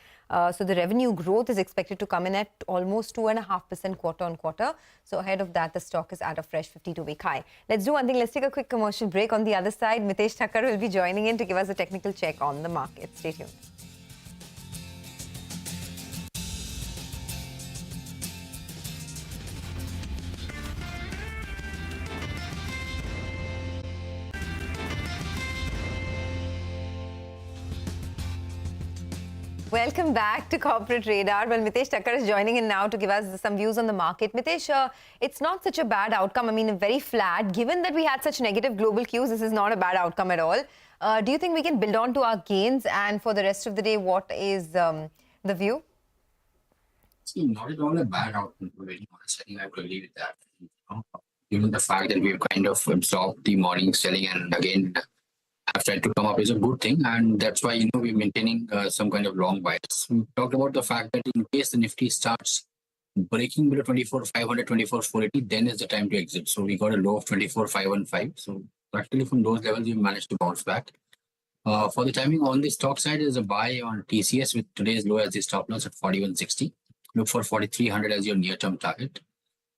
So the revenue growth is expected to come in at almost 2.5% quarter on quarter. So ahead of that, the stock is at a fresh 52-week high. Let's do one thing. Let's take a quick commercial break. On the other side, Mitesh Thakkar will be joining in to give us a technical check on the market. Stay tuned. Welcome back to Corporate Radar. Well, Mitesh Thakkar is joining in now to give us some views on the market. Mitesh, it's not such a bad outcome. I mean, very flat. Given that we had such negative global cues, this is not a bad outcome at all. Do you think we can build on to our gains? And for the rest of the day, what is the view? See, not at all a bad outcome, to be very honest. I think I agree with that. Given the fact that we've kind of absorbed the morning selling and again have tried to come up is a good thing, and that's why we're maintaining some kind of long bias. We talked about the fact that in case the Nifty starts breaking below 24,500, 24,480, then is the time to exit. So we got a low of 24,515. So practically from those levels, we managed to bounce back. For the timing on the stock side is a buy on TCS with today's low as the stop loss at 4160. Look for 4300 as your near-term target,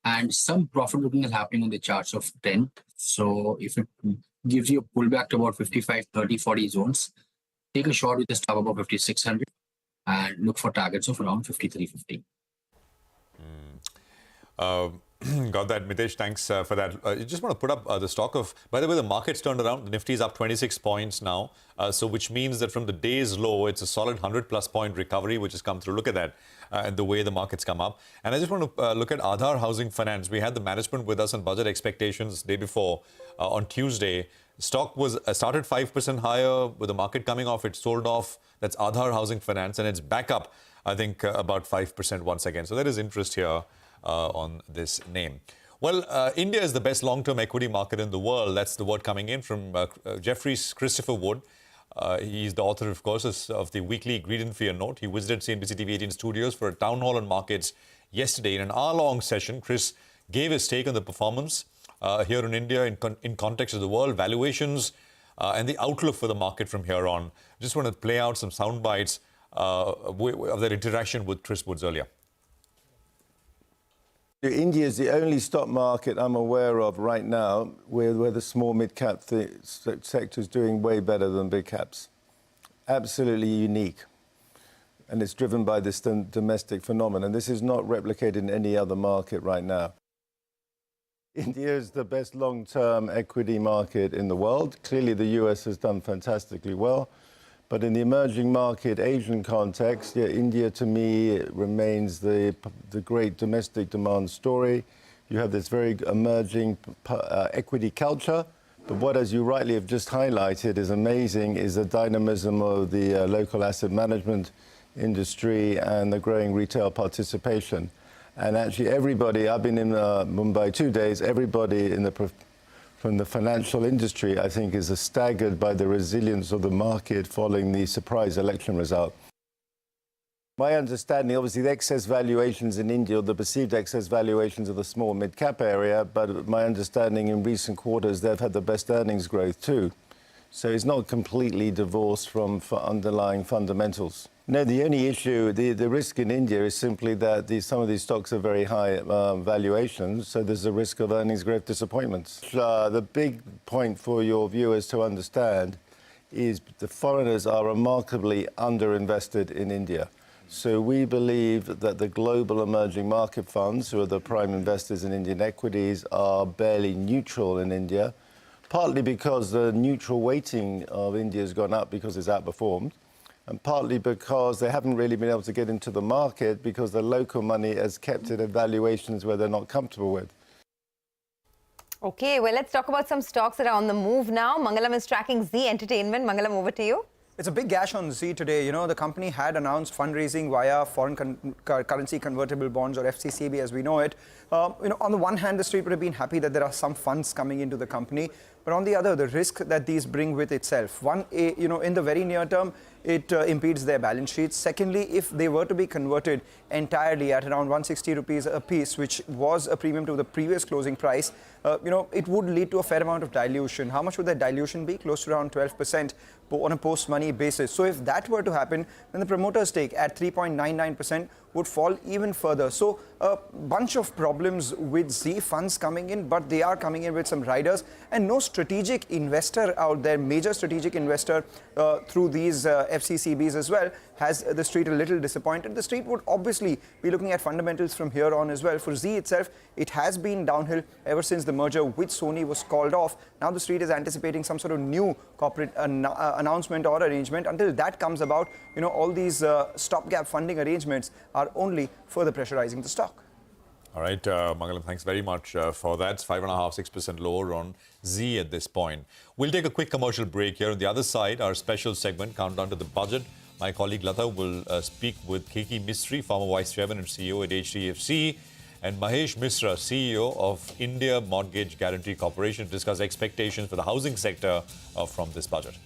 and some profit booking is happening on the charts of trend. So if it gives you a pullback to about 55, 30, 40 zones, take a shot with a stop above 5600 and look for targets of around 5350. Got that, Mitesh. Thanks for that. I just want to put up the stock of, by the way, the market's turned around. The Nifty is up 26 points now. So which means that from the day's low, it's a solid 100+ point recovery, which has come through. Look at that, and the way the market's come up. And I just want to look at Aadhar Housing Finance. We had the management with us on budget expectations day before on Tuesday. Stock was started 5% higher with the market coming off. It sold off. That's Aadhar Housing Finance, and it's back up, I think, about 5% once again. So there is interest here on this name. Well, India is the best long-term equity market in the world. That's the word coming in from Jefferies Christopher Wood. He's the author, of course, of the weekly Greed and Fear Note. He visited CNBC-TV18 studios for a town hall on markets yesterday. In an hour-long session, Chris gave his take on the performance here in India in context of the world, valuations, and the outlook for the market from here on. Just want to play out some sound bites of that interaction with Chris Woods earlier. India is the only stock market I'm aware of right now where the small mid-cap sector is doing way better than big caps. Absolutely unique. And it's driven by this domestic phenomenon. This is not replicated in any other market right now. India is the best long-term equity market in the world. Clearly, the US has done fantastically well. But in the emerging market Asian context, India to me remains the great domestic demand story. You have this very emerging equity culture. But what, as you rightly have just highlighted, is amazing is the dynamism of the local asset management industry and the growing retail participation. And actually everybody, I've been in Mumbai 2 days, everybody from the financial industry, I think, is staggered by the resilience of the market following the surprise election result. My understanding, obviously, the excess valuations in India, the perceived excess valuations of the small mid-cap area, but my understanding in recent quarters, they've had the best earnings growth too. So it's not completely divorced from underlying fundamentals. No, the only issue, the risk in India is simply that some of these stocks are very high valuations, so there's a risk of earnings growth disappointments. The big point for your viewers to understand is the foreigners are remarkably underinvested in India. So we believe that the global emerging market funds, who are the prime investors in Indian equities, are barely neutral in India, partly because the neutral weighting of India has gone up because it's outperformed. and partly because they haven't really been able to get into the market because the local money has kept it at valuations where they're not comfortable with. Okay, well, let's talk about some stocks that are on the move now. Mangalam is tracking Z Entertainment. Mangalam, over to you. It's a big gash on Z today. You know, the company had announced fundraising via foreign currency convertible bonds, or FCCB as we know it. You know, on the one hand, the street would have been happy that there are some funds coming into the company. But on the other, the risk that these bring with itself. One, you know, in the very near term, it impedes their balance sheets. Secondly, if they were to be converted entirely at around 160 rupees a piece, which was a premium to the previous closing price, you know, it would lead to a fair amount of dilution. How much would that dilution be? Close to around 12% on a post-money basis. So if that were to happen, then the promoter stake at 3.99% would fall even further. So a bunch of problems with Z funds coming in, but they are coming in with some riders, and no strategic investor out there, major strategic investor through these FCCBs as well, has the street a little disappointed. The street would obviously be looking at fundamentals from here on as well. For Z itself, it has been downhill ever since the merger with Sony was called off. Now the street is anticipating some sort of new corporate announcement or arrangement. Until that comes about, you know, all these stopgap funding arrangements are only further pressurizing the stock. All right, Mangalam, thanks very much for that. It's 5.5%, 6% lower on Z at this point. We'll take a quick commercial break here. On the other side, our special segment, Countdown to the Budget. My colleague Lata will speak with Keki Mistry, former Vice Chairman and CEO at HDFC, and Mahesh Misra, CEO of India Mortgage Guarantee Corporation, to discuss expectations for the housing sector from this budget.